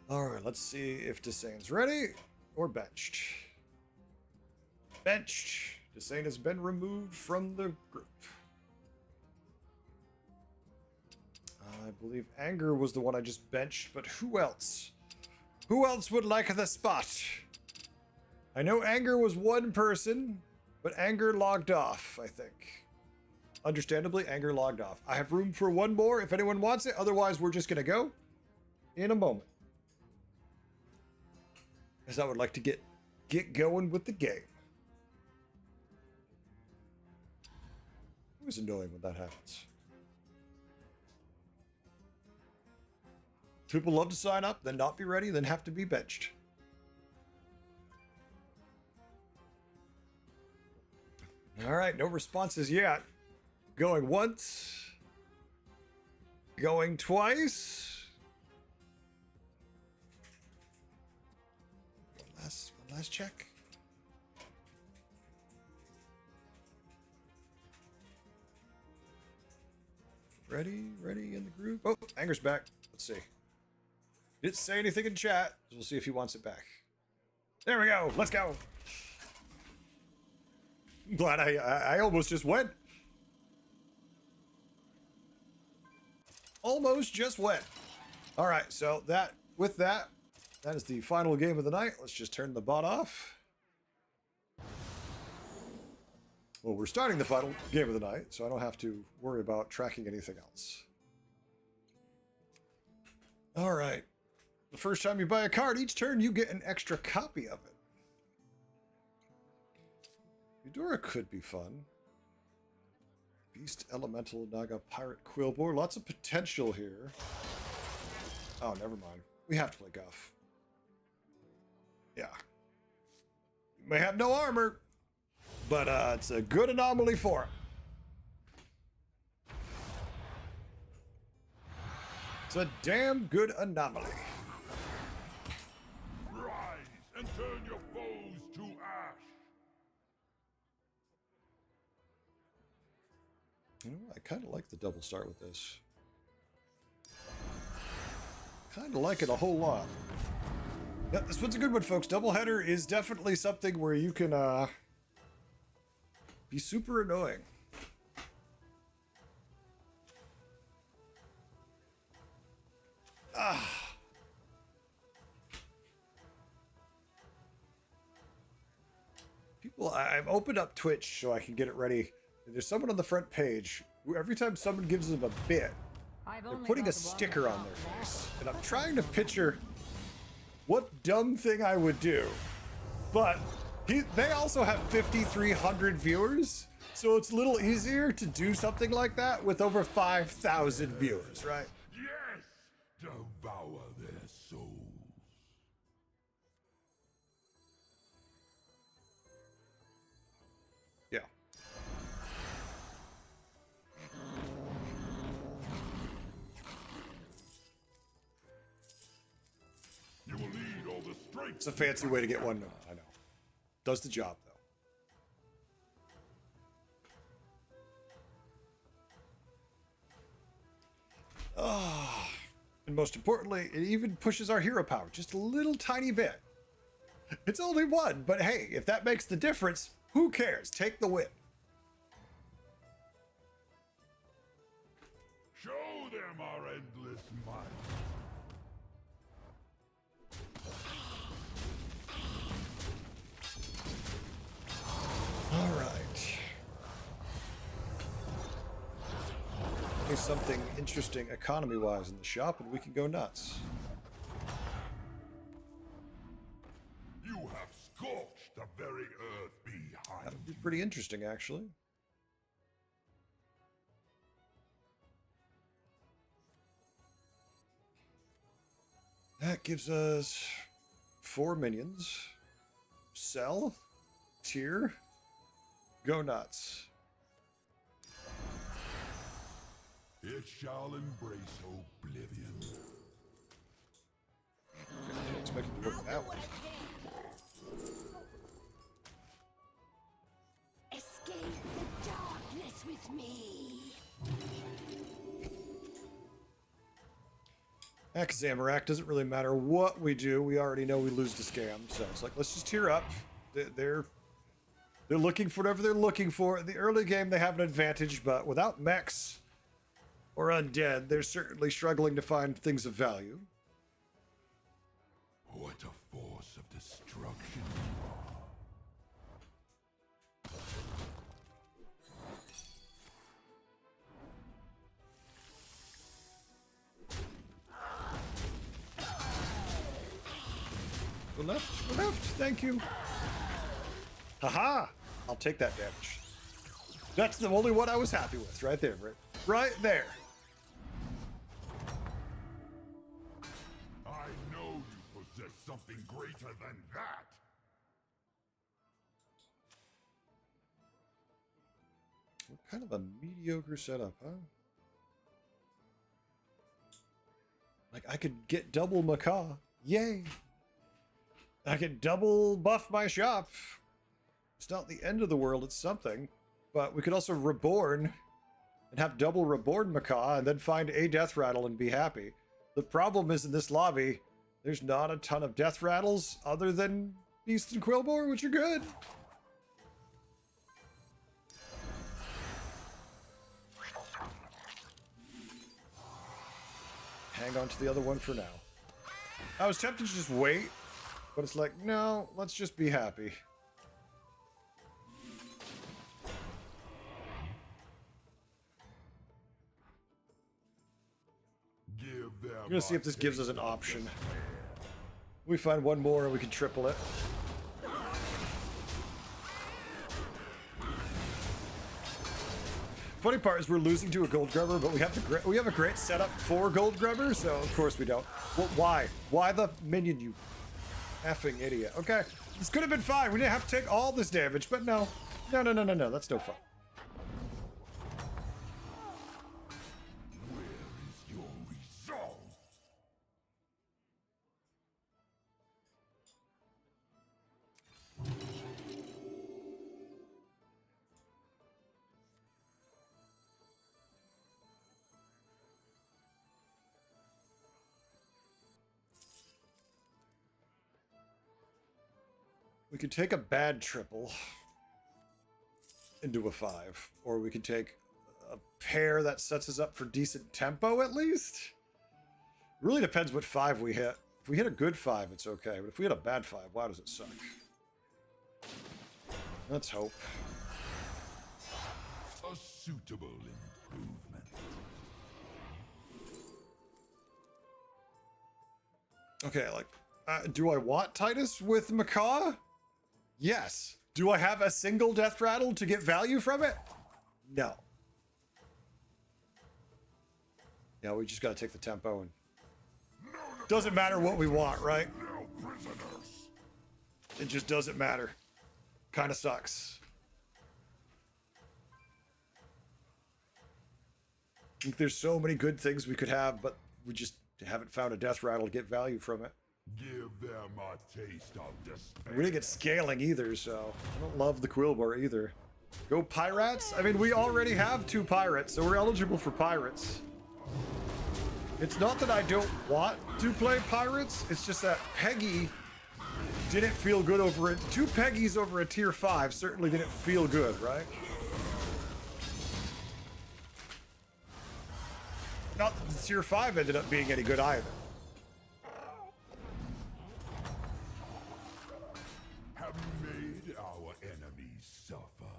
All right, let's see if Desane's ready or benched. Benched. Desane has been removed from the group. I believe Anger was the one I just benched, but who else? Who else would like the spot? I know Anger was one person, but Anger logged off, I think. Understandably, Anger logged off. I have room for one more if anyone wants it. Otherwise, we're just going to go in a moment. As I would like to get going with the game. It was annoying when that happens. People love to sign up, then not be ready, then have to be benched. All right, no responses yet. Going once. Going twice. One last check. Ready in the group. Oh, Anger's back. Let's see. Didn't say anything in chat. So we'll see if he wants it back. There we go. Let's go. I'm glad I almost just went. Almost just went. All right, so that is the final game of the night. Let's just turn the bot off. Well, we're starting the final game of the night, so I don't have to worry about tracking anything else. All right. The first time you buy a card, each turn you get an extra copy of it. Eudora could be fun. Beast, Elemental, Naga, Pirate, Quillbore. Lots of potential here. Oh, never mind. We have to play Guff. Yeah. You may have no armor, but it's a good anomaly for him. It's a damn good anomaly. Rise and turn your foes to ash. You know, I kind of like the double start with this. Kind of like it a whole lot. Yeah, this one's a good one, folks. Doubleheader is definitely something where you can be super annoying. People, I've opened up Twitch so I can get it ready. There's someone on the front page who every time someone gives them a bit, they're putting a sticker on their face. And I'm trying to picture what dumb thing I would do. But they also have 5,300 viewers, so it's a little easier to do something like that with over 5,000 viewers, right? Yes! Devour their souls. straight. It's a fancy way to get one. I know. Does the job, though. Ah, and most importantly, it even pushes our hero power just a little tiny bit. It's only one, but hey, if that makes the difference, who cares? Take the win. Show them our endless might. All right. There's something interesting economy-wise in the shop, and we can go nuts. You have scorched the very earth behind. That would be pretty interesting, actually. That gives us 4 minions. Sell. Tier. Go nuts. It shall embrace oblivion. Didn't expect it to work that way. Escape the darkness with me. Zamorak doesn't really matter what we do. We already know we lose to Scam, so it's like, let's just tier up. They're looking for whatever they're looking for. In the early game, they have an advantage, but without mechs or undead, they're certainly struggling to find things of value. What a force of destruction. Go left, go left. Thank you. Haha! I'll take that damage. That's the only one I was happy with, right there, Britt. Right there. I know you possess something greater than that. What kind of a mediocre setup, huh? Like, I could get double Macaw. Yay! I could double buff my shop. It's not the end of the world, it's something. But we could also reborn and have double reborn Macaw and then find a death rattle and be happy. The problem is in this lobby, there's not a ton of death rattles other than Beast and Quillbore, which are good. Hang on to the other one for now. I was tempted to just wait, but it's like, no, let's just be happy. I'm gonna see if this gives us an option. We find one more and we can triple it. Funny part is we're losing to a gold grubber, but we have a great setup for gold grubber, so of course we don't. Well, why? Why the minion, you effing idiot? Okay, this could have been fine. We didn't have to take all this damage, but no. No, that's no fun. Where is your resolve? We could take a bad triple into a 5, or we could take a pair that sets us up for decent tempo at least. It really depends what 5 we hit. If we hit a good 5, it's okay, but if we hit a bad 5, why does it suck? Let's hope. A suitable improvement. Okay, like, do I want Titus with Macaw? Yes. Do I have a single death rattle to get value from it? No. Yeah, we just gotta take the tempo and... Doesn't matter what we want, right? No prisoners. It just doesn't matter. Kinda sucks. I think there's so many good things we could have, but we just haven't found a death rattle to get value from it. Give them a taste of despair. We didn't get scaling either, so I don't love the Quillbar either. Go Pirates? I mean, we already have 2 Pirates, so we're eligible for Pirates. It's not that I don't want to play Pirates, it's just that Peggy didn't feel good over it. 2 Peggies over a tier 5 certainly didn't feel good, right? Not that the tier 5 ended up being any good either. Have made our enemies suffer.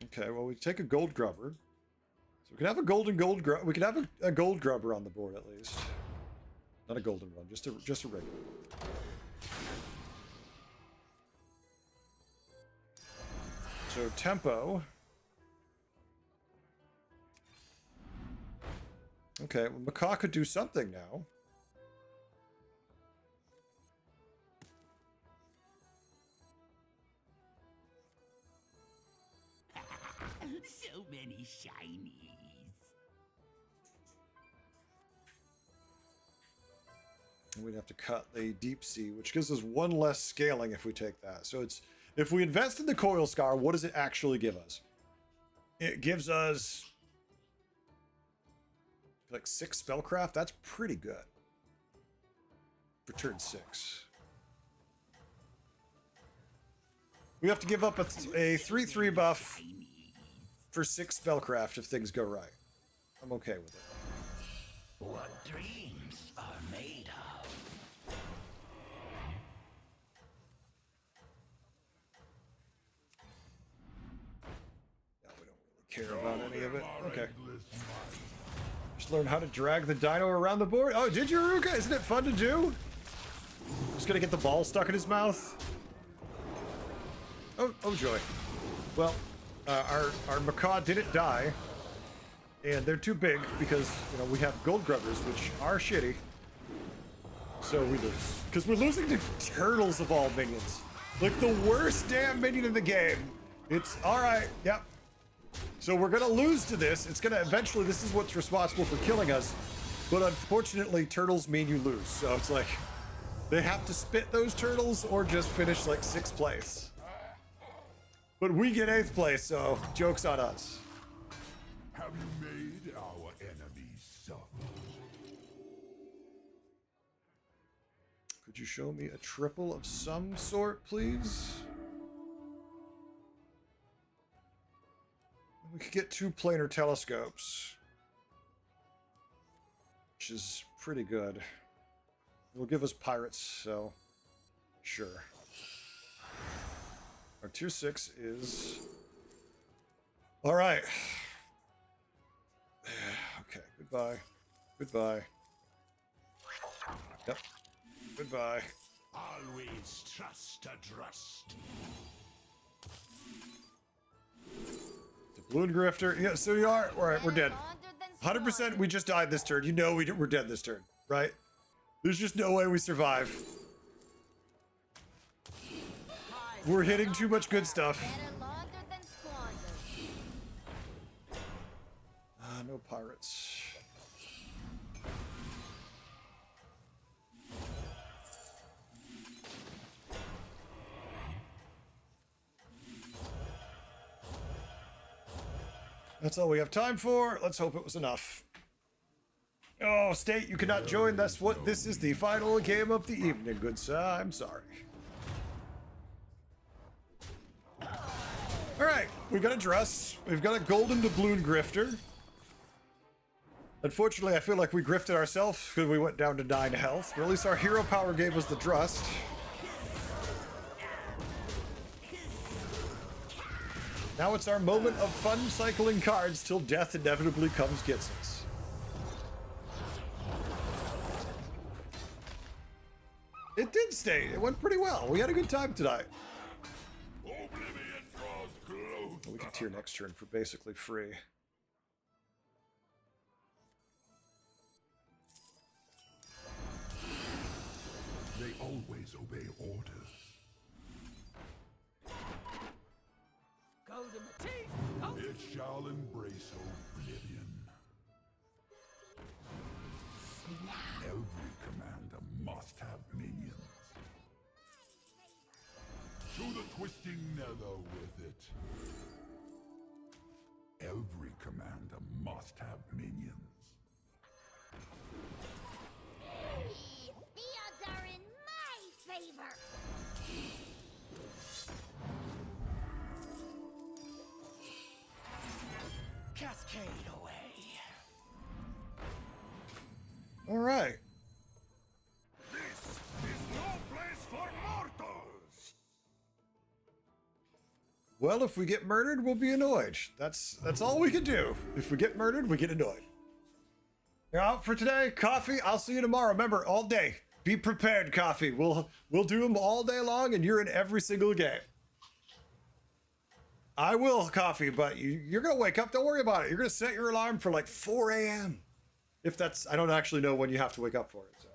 Okay, well, we take a Gold Grubber. So we can have a gold grubber. We can have a Gold Grubber on the board at least. Not a golden one, just a regular. So tempo. Okay, well, Macaw could do something now. So many shinies. We'd have to cut the Deep Sea, which gives us 1 less scaling if we take that. So it's, if we invest in the Coil Scar, what does it actually give us? It gives us like 6 Spellcraft. That's pretty good for turn 6. We have to give up a 3/3 buff for 6 Spellcraft if things go right. I'm okay with it. What dreams are made of. No, we don't really care about any of it. Okay. Just learn how to drag the dino around the board. Oh, did you, Ruka? Isn't it fun to do? Just gonna get the ball stuck in his mouth. Oh joy. Well, our Macaw didn't die, and they're too big because, you know, we have Gold Grubbers, which are shitty. So we lose because we're losing to turtles of all minions, like the worst damn minion in the game. It's all right. Yep. So we're gonna lose to this. It's gonna eventually. This is what's responsible for killing us, but unfortunately, turtles mean you lose. So it's like they have to spit those turtles or just finish like 6th place. But we get 8th place, so joke's on us. Have you made our enemies suffer? Could you show me a triple of some sort, please? We could get 2 planar telescopes, which is pretty good. It'll give us pirates, so sure. Our tier 6 is... All right. Okay, goodbye. Goodbye. Yep. Goodbye. Always trust a trust. The Balloon Grifter. Yeah, so you are. All right, we're dead. 100% we just died this turn. You know we're dead this turn, right? There's just no way we survive. We're hitting too much good stuff. No pirates. That's all we have time for. Let's hope it was enough. Oh, State, you cannot join. That's what this is, the final game of the evening, good sir. I'm sorry. All right, we've got a dress. We've got a golden doubloon grifter. Unfortunately, I feel like we grifted ourselves because we went down to 9 health. But at least our hero power gave us the trust. Now it's our moment of fun cycling cards till death inevitably comes gets us. It did stay. It went pretty well. We had a good time tonight. Oblivion draws close. We can tier next turn for basically free. They always obey orders. Go to my teeth. It shall embrace oblivion. Every command nether with it. Every commander must have minions. The odds are in my favor. Cascade away. All right. This is no place for mortals! Well, if we get murdered, we'll be annoyed. That's all we can do. If we get murdered, we get annoyed. You're out for today. Coffee. I'll see you tomorrow. Remember, all day. Be prepared, coffee. We'll do them all day long, and you're in every single game. I will, coffee, but you're gonna wake up. Don't worry about it. You're gonna set your alarm for like 4 a.m. If that's, I don't actually know when you have to wake up for it. So.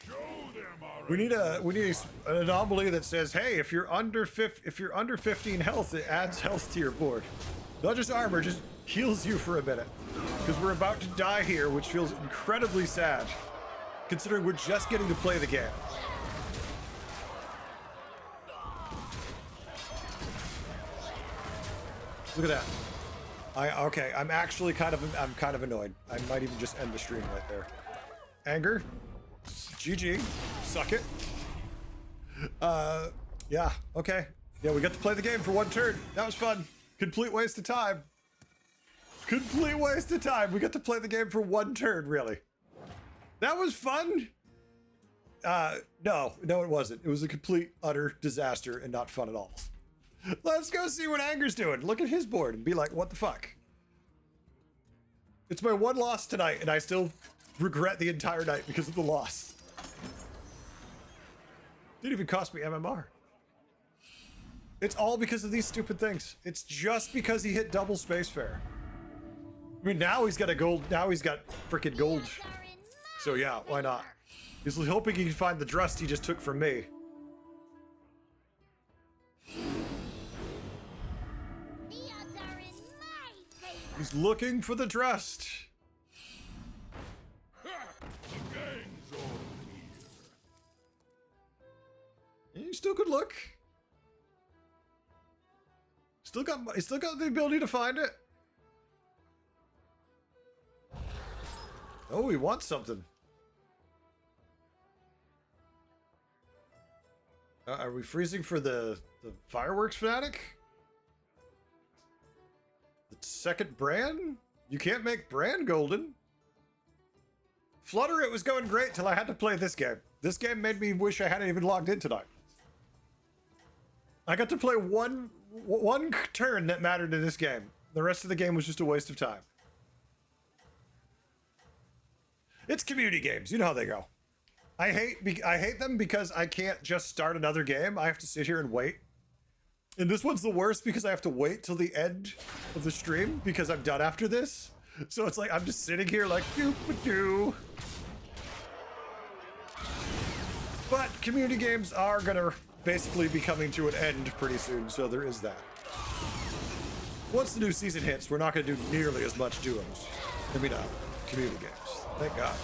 Show them our We need an anomaly that says, hey, if you're under 15 health, it adds health to your board. Not just armor, just heals you for a minute. Because we're about to die here, which feels incredibly sad, considering we're just getting to play the game. Look at that. Okay, I'm actually kind of annoyed. I might even just end the stream right there. Anger. GG. Suck it. Yeah, okay. Yeah, we got to play the game for one turn. That was fun. Complete waste of time. Complete waste of time. We got to play the game for one turn, really. That was fun. No, it wasn't. It was a complete, utter disaster and not fun at all. Let's go see what Anger's doing. Look at his board and be like, what the fuck? It's my one loss tonight, and I still regret the entire night because of the loss. Didn't even cost me MMR. It's all because of these stupid things. It's just because he hit double Spacefarer. I mean, now he's got a gold. Now he's got freaking gold. The odds are in my So yeah, why not? He's hoping he can find the Drust he just took from me. The odds are in my favor. He's looking for the Drust. the gang's all here. You still could look. He's still got the ability to find it. Oh, he wants something. Are we freezing for the fireworks fanatic? The second Bran? You can't make Bran golden. Flutter, it was going great till I had to play this game. This game made me wish I hadn't even logged in tonight. I got to play one turn that mattered in this game. The rest of the game was just a waste of time. It's community games. You know how they go. I hate them because I can't just start another game. I have to sit here and wait. And this one's the worst because I have to wait till the end of the stream because I'm done after this. So it's like I'm just sitting here like doo-ba-doo. But community games are gonna basically be coming to an end pretty soon, so there is that. Once the new season hits, we're not gonna do nearly as much duos. I mean, community games. Thank God.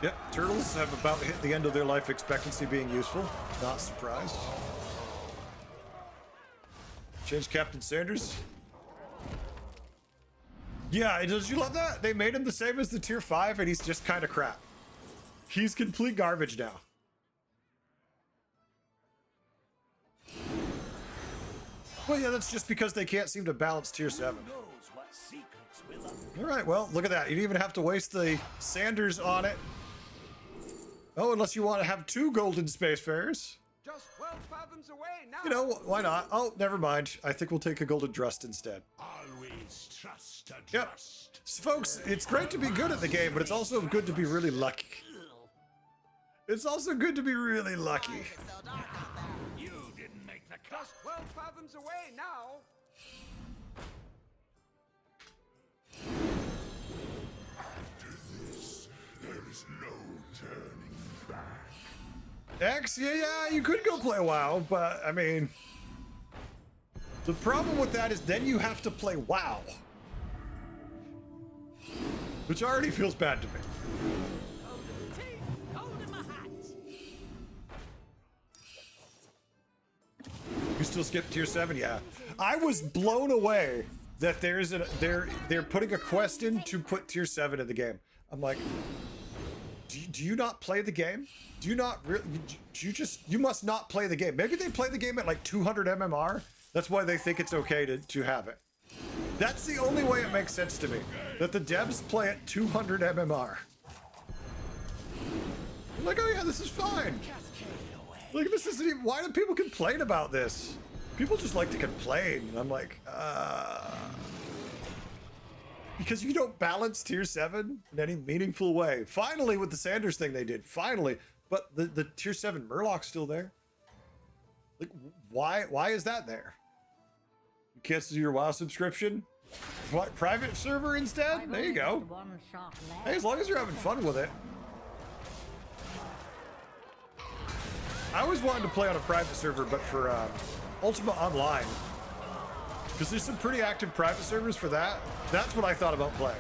Yep, turtles have about hit the end of their life expectancy being useful. Not surprised. Change Captain Sanders. Yeah, did you love that? They made him the same as the tier 5 and he's just kind of crap. He's complete garbage now. Well, yeah, that's just because they can't seem to balance tier 7. Who knows what secrets will uncover? All right, well, look at that. You didn't even have to waste the Sanders on it. Oh, unless you want to have 2 golden Spacefarers. Just 12 fathoms away now. You know, why not? Oh, never mind. I think we'll take a golden Drust instead. Always trust a Yep. trust. So, folks, it's great to be good at the game, but it's also good to be really lucky. It's also good to be really lucky. You didn't make the cut. Just 12 fathoms away now. There is no turning back. X, yeah, you could go play WoW, but, I mean... The problem with that is then you have to play WoW. which already feels bad to me. You still skip tier 7? Yeah. I was blown away that they're putting a quest in to put tier 7 in the game. I'm like, do you not play the game? Do you not really? You must not play the game. Maybe they play the game at like 200 MMR. That's why they think it's okay to have it. That's the only way it makes sense to me. That the devs play at 200 MMR. I'm like, oh yeah, this is fine. Like, this isn't even, why do people complain about this? People just like to complain. And I'm like, because you don't balance tier 7 in any meaningful way. Finally, with the Sanders thing they did, finally. But the tier 7 Murloc's still there. Like, why is that there? You cancel your WoW subscription? What, private server instead? There you go. Hey, as long as you're having fun with it. I always wanted to play on a private server, but for Ultima Online. Because there's some pretty active private servers for that. That's what I thought about playing.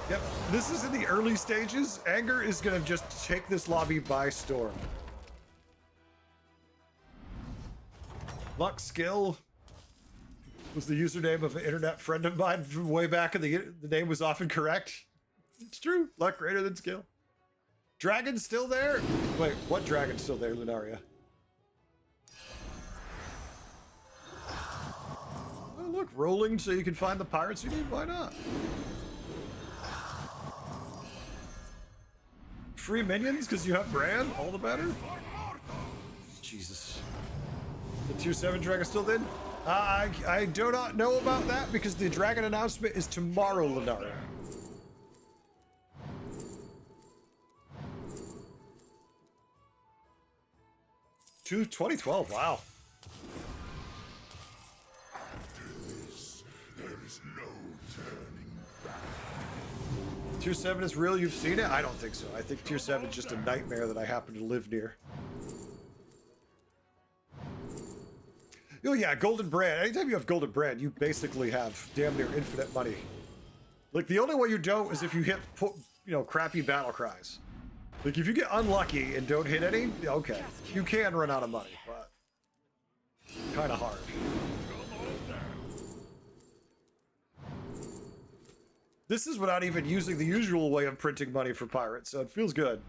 Yep, this is in the early stages. Anger is going to just take this lobby by storm. Luck Skill was the username of an internet friend of mine from way back, and the name was often correct. It's true. Luck greater than skill. Dragon's still there? Wait, what dragon's still there, Lunaria? Oh, look, rolling so you can find the pirates you need? Why not? Free minions because you have Bran? All the better? Jesus. The tier 7 dragon still in? I do not know about that because the dragon announcement is tomorrow, Lunaria. 2012, wow. There is no turning back. Tier 7 is real? You've seen it? I don't think so. I think Tier 7 is just a nightmare that I happen to live near. Oh yeah, Golden Brand. Anytime you have Golden Brand, you basically have damn near infinite money. Like, the only way you don't is if you hit, crappy battle cries. Like, if you get unlucky and don't hit any, okay, you can run out of money, but kind of hard. This is without even using the usual way of printing money for pirates, so it feels good.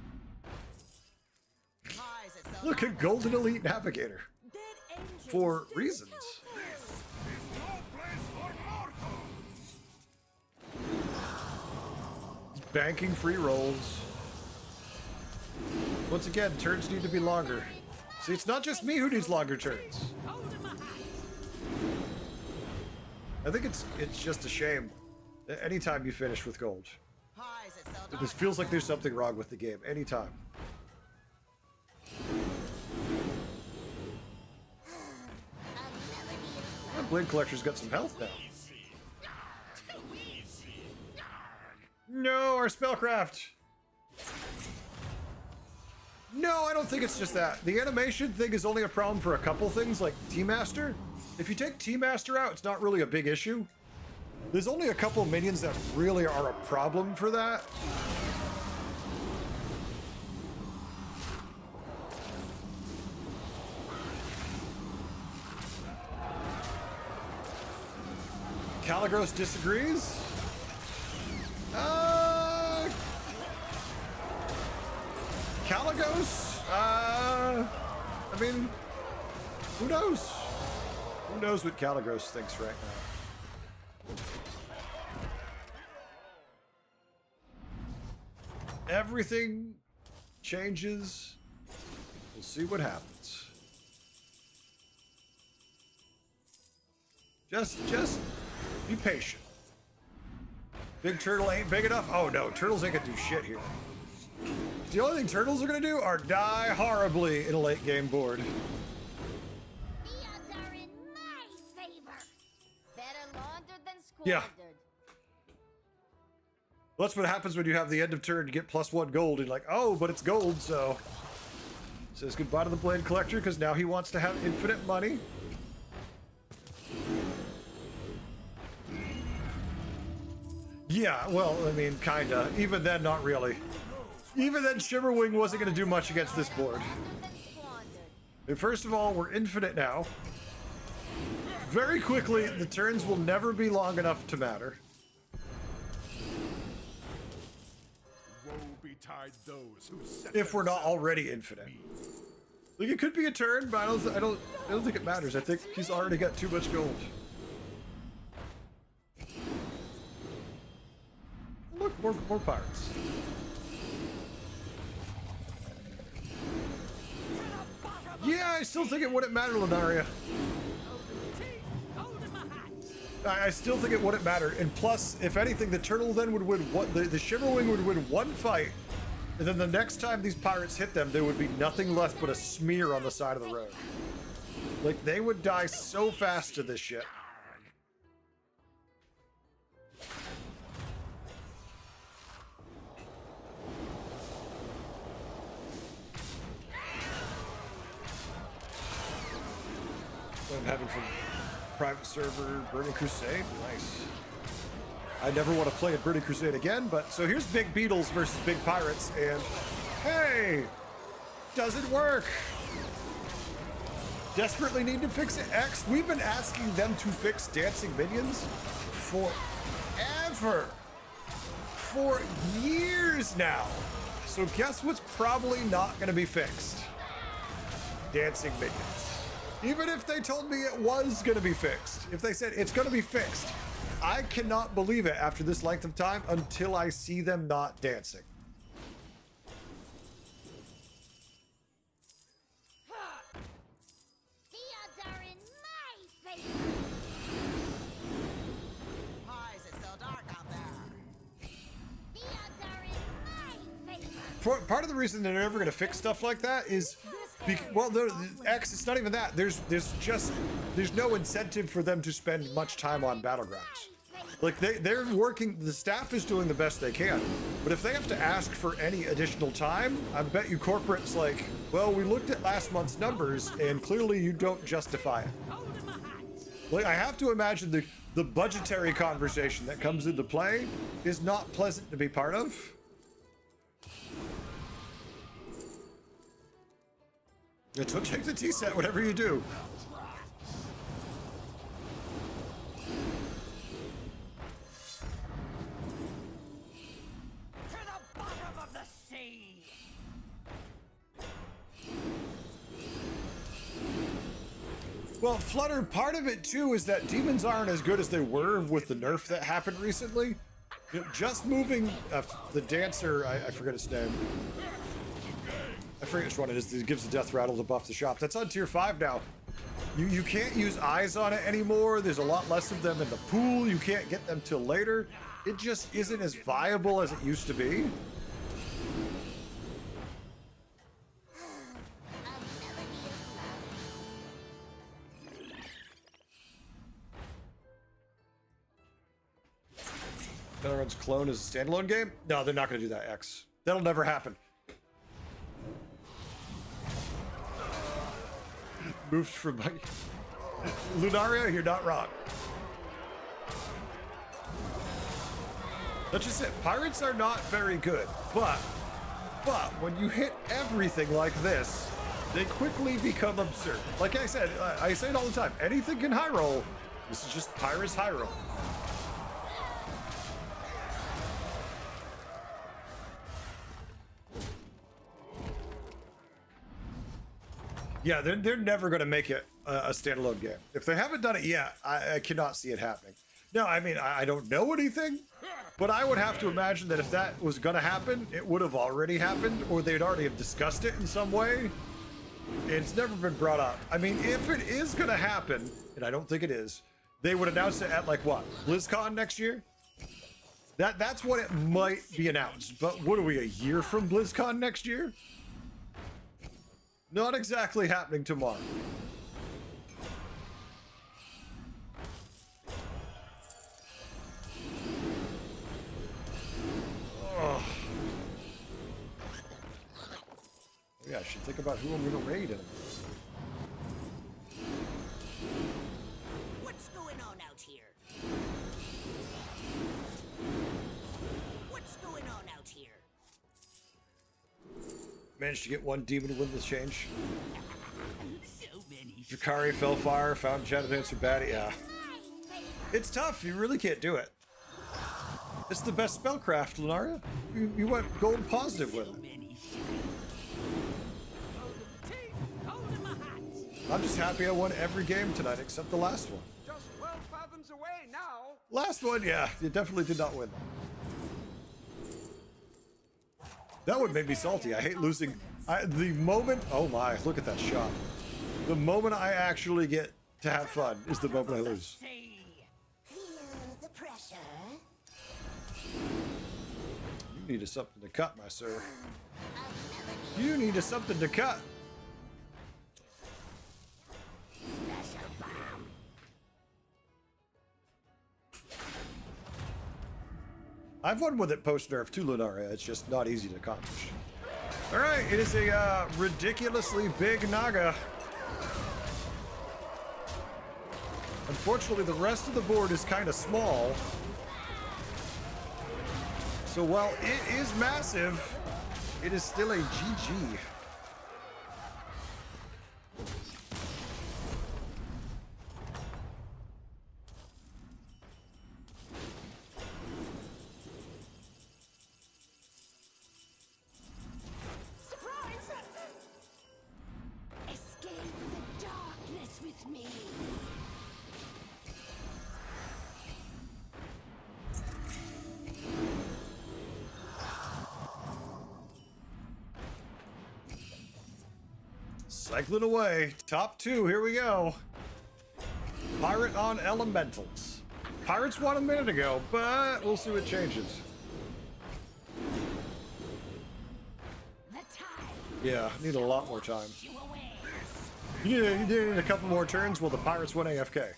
Look at Golden Elite Navigator. For reasons. Banking free rolls. Once again, turns need to be longer. See, it's not just me who needs longer turns. I think it's just a shame. Anytime you finish with gold. It just feels like there's something wrong with the game. Anytime. That Blade Collector's got some health now. No, our spellcraft. No, I don't think it's just that. The animation thing is only a problem for a couple things, like T-Master. If you take T-Master out, it's not really a big issue. There's only a couple minions that really are a problem for that. Caligros disagrees. Caligos? I mean, who knows? Who knows what Caligros thinks right now? Everything changes. We'll see what happens. Just be patient. Big turtle ain't big enough? Oh no, turtles ain't gonna do shit here. The only thing turtles are gonna do are die horribly in a late game board. The odds are in my favor. Better laundered than squandered. Yeah. That's what happens when you have the end of turn to get +1 gold. You're like, oh, but it's gold, so. Says goodbye to the Blade Collector because now he wants to have infinite money. Yeah, well, I mean, kinda. Even then, not really. Even then, Shimmerwing wasn't gonna do much against this board. And first of all, we're infinite now. Very quickly, the turns will never be long enough to matter. Woe betide those who set If we're not themselves already infinite. Like, it could be a turn, but I don't think it matters. I think he's already got too much gold. Look, more pirates. Yeah, I still think it wouldn't matter, Lunaria. I still think it wouldn't matter. And plus, if anything, the turtle then would win one. The Shimmerwing would win one fight, and then the next time these pirates hit them, there would be nothing left but a smear on the side of the road. Like, they would die so fast to this shit. I'm having from private server Burning Crusade. Nice. I never want to play a Burning Crusade again, but so here's Big Beetles versus Big Pirates, and hey, doesn't work. Desperately need to fix it. X, we've been asking them to fix dancing minions forever. For years now. So guess what's probably not going to be fixed? Dancing minions. Even if they told me it was going to be fixed, if they said it's going to be fixed, I cannot believe it after this length of time until I see them not dancing. The odds are in my favor. Why is it so dark out there? The odds are in my favor. Part of the reason they're never going to fix stuff like that is, well, X, it's not even that. There's no incentive for them to spend much time on Battlegrounds. Like, they're working, the staff is doing the best they can, but if they have to ask for any additional time, I bet you corporate's like, well, we looked at last month's numbers and clearly you don't justify it. Like, I have to imagine the budgetary conversation that comes into play is not pleasant to be part of. So take the T set, whatever you do. To the bottom of the sea! Well, Flutter, part of it too is that demons aren't as good as they were with the nerf that happened recently. You know, just moving the dancer, I forget his name. I forget which one it is. It gives the death rattle to buff the shop. That's on tier 5 now. You can't use eyes on it anymore. There's a lot less of them in the pool. You can't get them till later. It just isn't as viable as it used to be. Shadowrun's clone is a standalone game? No, they're not going to do that, X. That'll never happen. Moved from my... Lunaria, you're not wrong. That's just it. Pirates are not very good, but when you hit everything like this, they quickly become absurd. Like I said, I say it all the time. Anything can high roll. This is just Pirates high roll. Yeah, they're never going to make it a standalone game. If they haven't done it yet, I cannot see it happening. No, I mean, I don't know anything, but I would have to imagine that if that was going to happen, it would have already happened, or they'd already have discussed it in some way. It's never been brought up. I mean, if it is going to happen, and I don't think it is, they would announce it at, like, what, BlizzCon next year? That's what it might be announced. But what are we, a year from BlizzCon next year? Not exactly happening tomorrow. Oh. Yeah, I should think about who I'm gonna raid in. What's going on out here? Managed to get one demon win this change. So many. Drakari, Felfire, Fountain Shadow Dancer, Baddie. Yeah. It's tough. You really can't do it. It's the best spellcraft, Lunaria. You went gold positive with it. I'm just happy I won every game tonight except the last one. Just 12 fathoms away now. Last one, yeah, you definitely did not win. That one made me salty. I hate losing. The moment, oh my, look at that shot. The moment I actually get to have fun is the moment I lose. Feel the pressure. You needed something to cut, my sir. You needed something to cut. I've won with it post-nerf too, Lunaria. It's just not easy to accomplish. All right, it is a ridiculously big Naga. Unfortunately, the rest of the board is kind of small. So while it is massive, it is still a GG. Escape the darkness with me. Cycling away. Top two, here we go. Pirate on Elementals. Pirates won a minute ago, but we'll see what changes. The tide. Yeah, need a lot more time. You away. You need a couple more turns while the Pirates win AFK.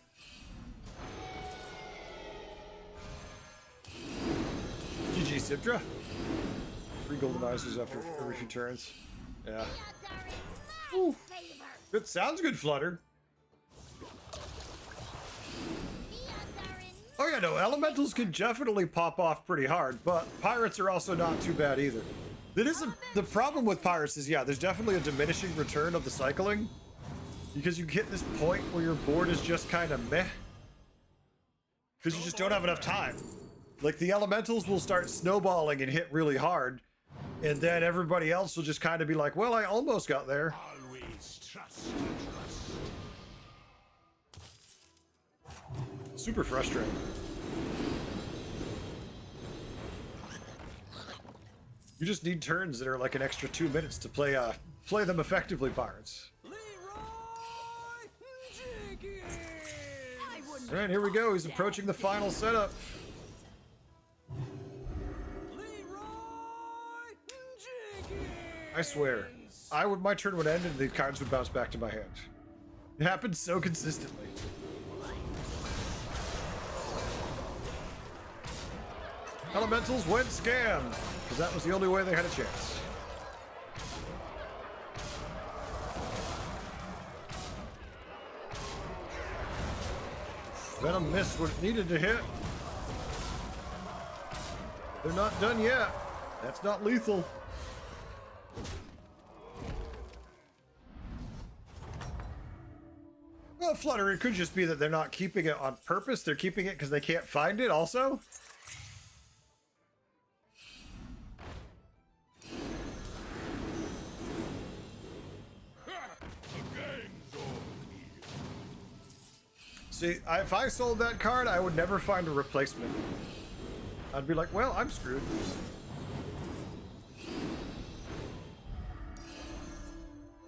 GG, Sidra. 3 golden ices after every few turns. Yeah. The odds are in my favor. It sounds good, Flutter. The odds are in Oh yeah, no, Elementals can definitely pop off pretty hard, but Pirates are also not too bad either. That is the problem with Pirates is, yeah, there's definitely a diminishing return of the cycling. Because you hit this point where your board is just kind of meh. Because you just don't have enough time. Like, the Elementals will start snowballing and hit really hard. And then everybody else will just kind of be like, well, I almost got there. Always trust. Super frustrating. You just need turns that are like an extra 2 minutes to play them effectively, Pirates. All right, here we go. He's approaching the final setup. I swear, my turn would end and the cards would bounce back to my hand. It happens so consistently. Elementals went scam, because that was the only way they had a chance. Venom missed what it needed to hit. They're not done yet. That's not lethal. Well, Flutter, it could just be that they're not keeping it on purpose. They're keeping it because they can't find it also. See, if I sold that card, I would never find a replacement. I'd be like, well, I'm screwed.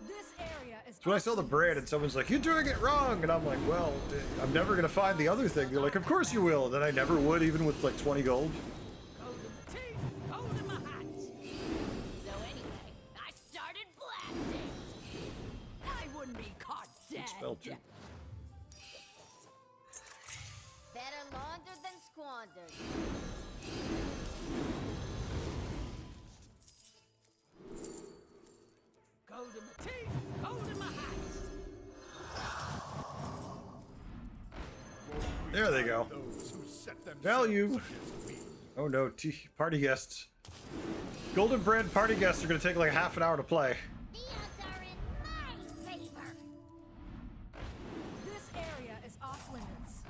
This area is So when I sell the brand and someone's like, you're doing it wrong, and I'm like, well, I'm never gonna find the other thing. They're like, of course you will. And then I never would, even with like 20 gold. So anyway, I started blasting. I wouldn't be caught dead. Spell too. Better laundered than squandered. Gold in my teeth, gold in my hat. There they go. Those who set themselves Value. against me. Oh no, party guests. Golden Brand party guests are going to take like half an hour to play. The odds are in my favor. This area is off limits.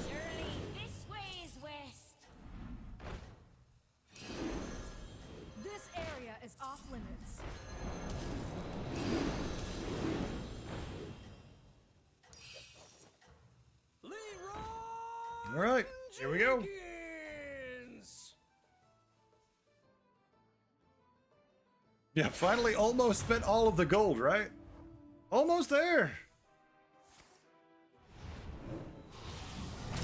Surely this way is west. This area is off limits. All right, here we go. Yeah, finally almost spent all of the gold, right? Almost there.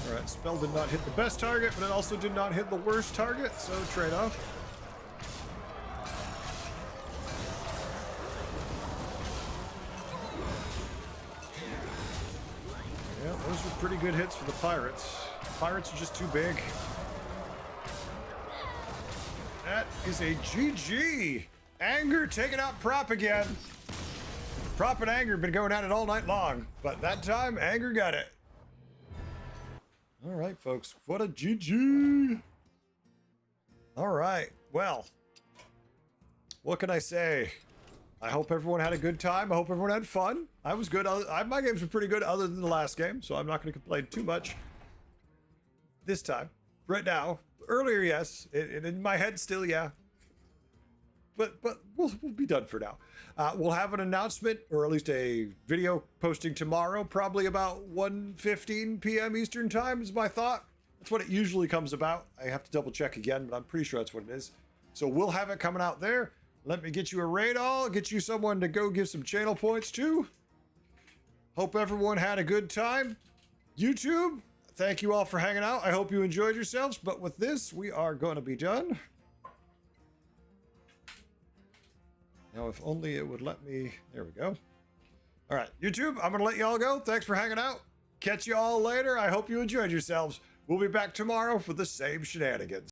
All right, spell did not hit the best target, but it also did not hit the worst target, so trade-off. Yeah, those were pretty good hits for the pirates. Pirates are just too big. That is a GG. Anger taking out Prop again. Prop and Anger have been going at it all night long, but that time Anger got it. All right, folks, what a GG. All right, well, what can I say? I hope everyone had a good time. I hope everyone had fun. I was good. My games were pretty good other than the last game, so I'm not going to complain too much this time. Right now, earlier, yes. In my head, still, yeah. But we'll be done for now. We'll have an announcement, or at least a video posting tomorrow, probably about 1:15 p.m. Eastern time is my thought. That's what it usually comes about. I have to double check again, but I'm pretty sure that's what it is. So we'll have it coming out there. Let me get you a raid all, get you someone to go give some channel points to. Hope everyone had a good time. YouTube, thank you all for hanging out. I hope you enjoyed yourselves, but with this, we are going to be done. Now, if only it would let me, there we go. All right, YouTube, I'm gonna let you all go. Thanks for hanging out. Catch you all later. I hope you enjoyed yourselves. We'll be back tomorrow for the same shenanigans.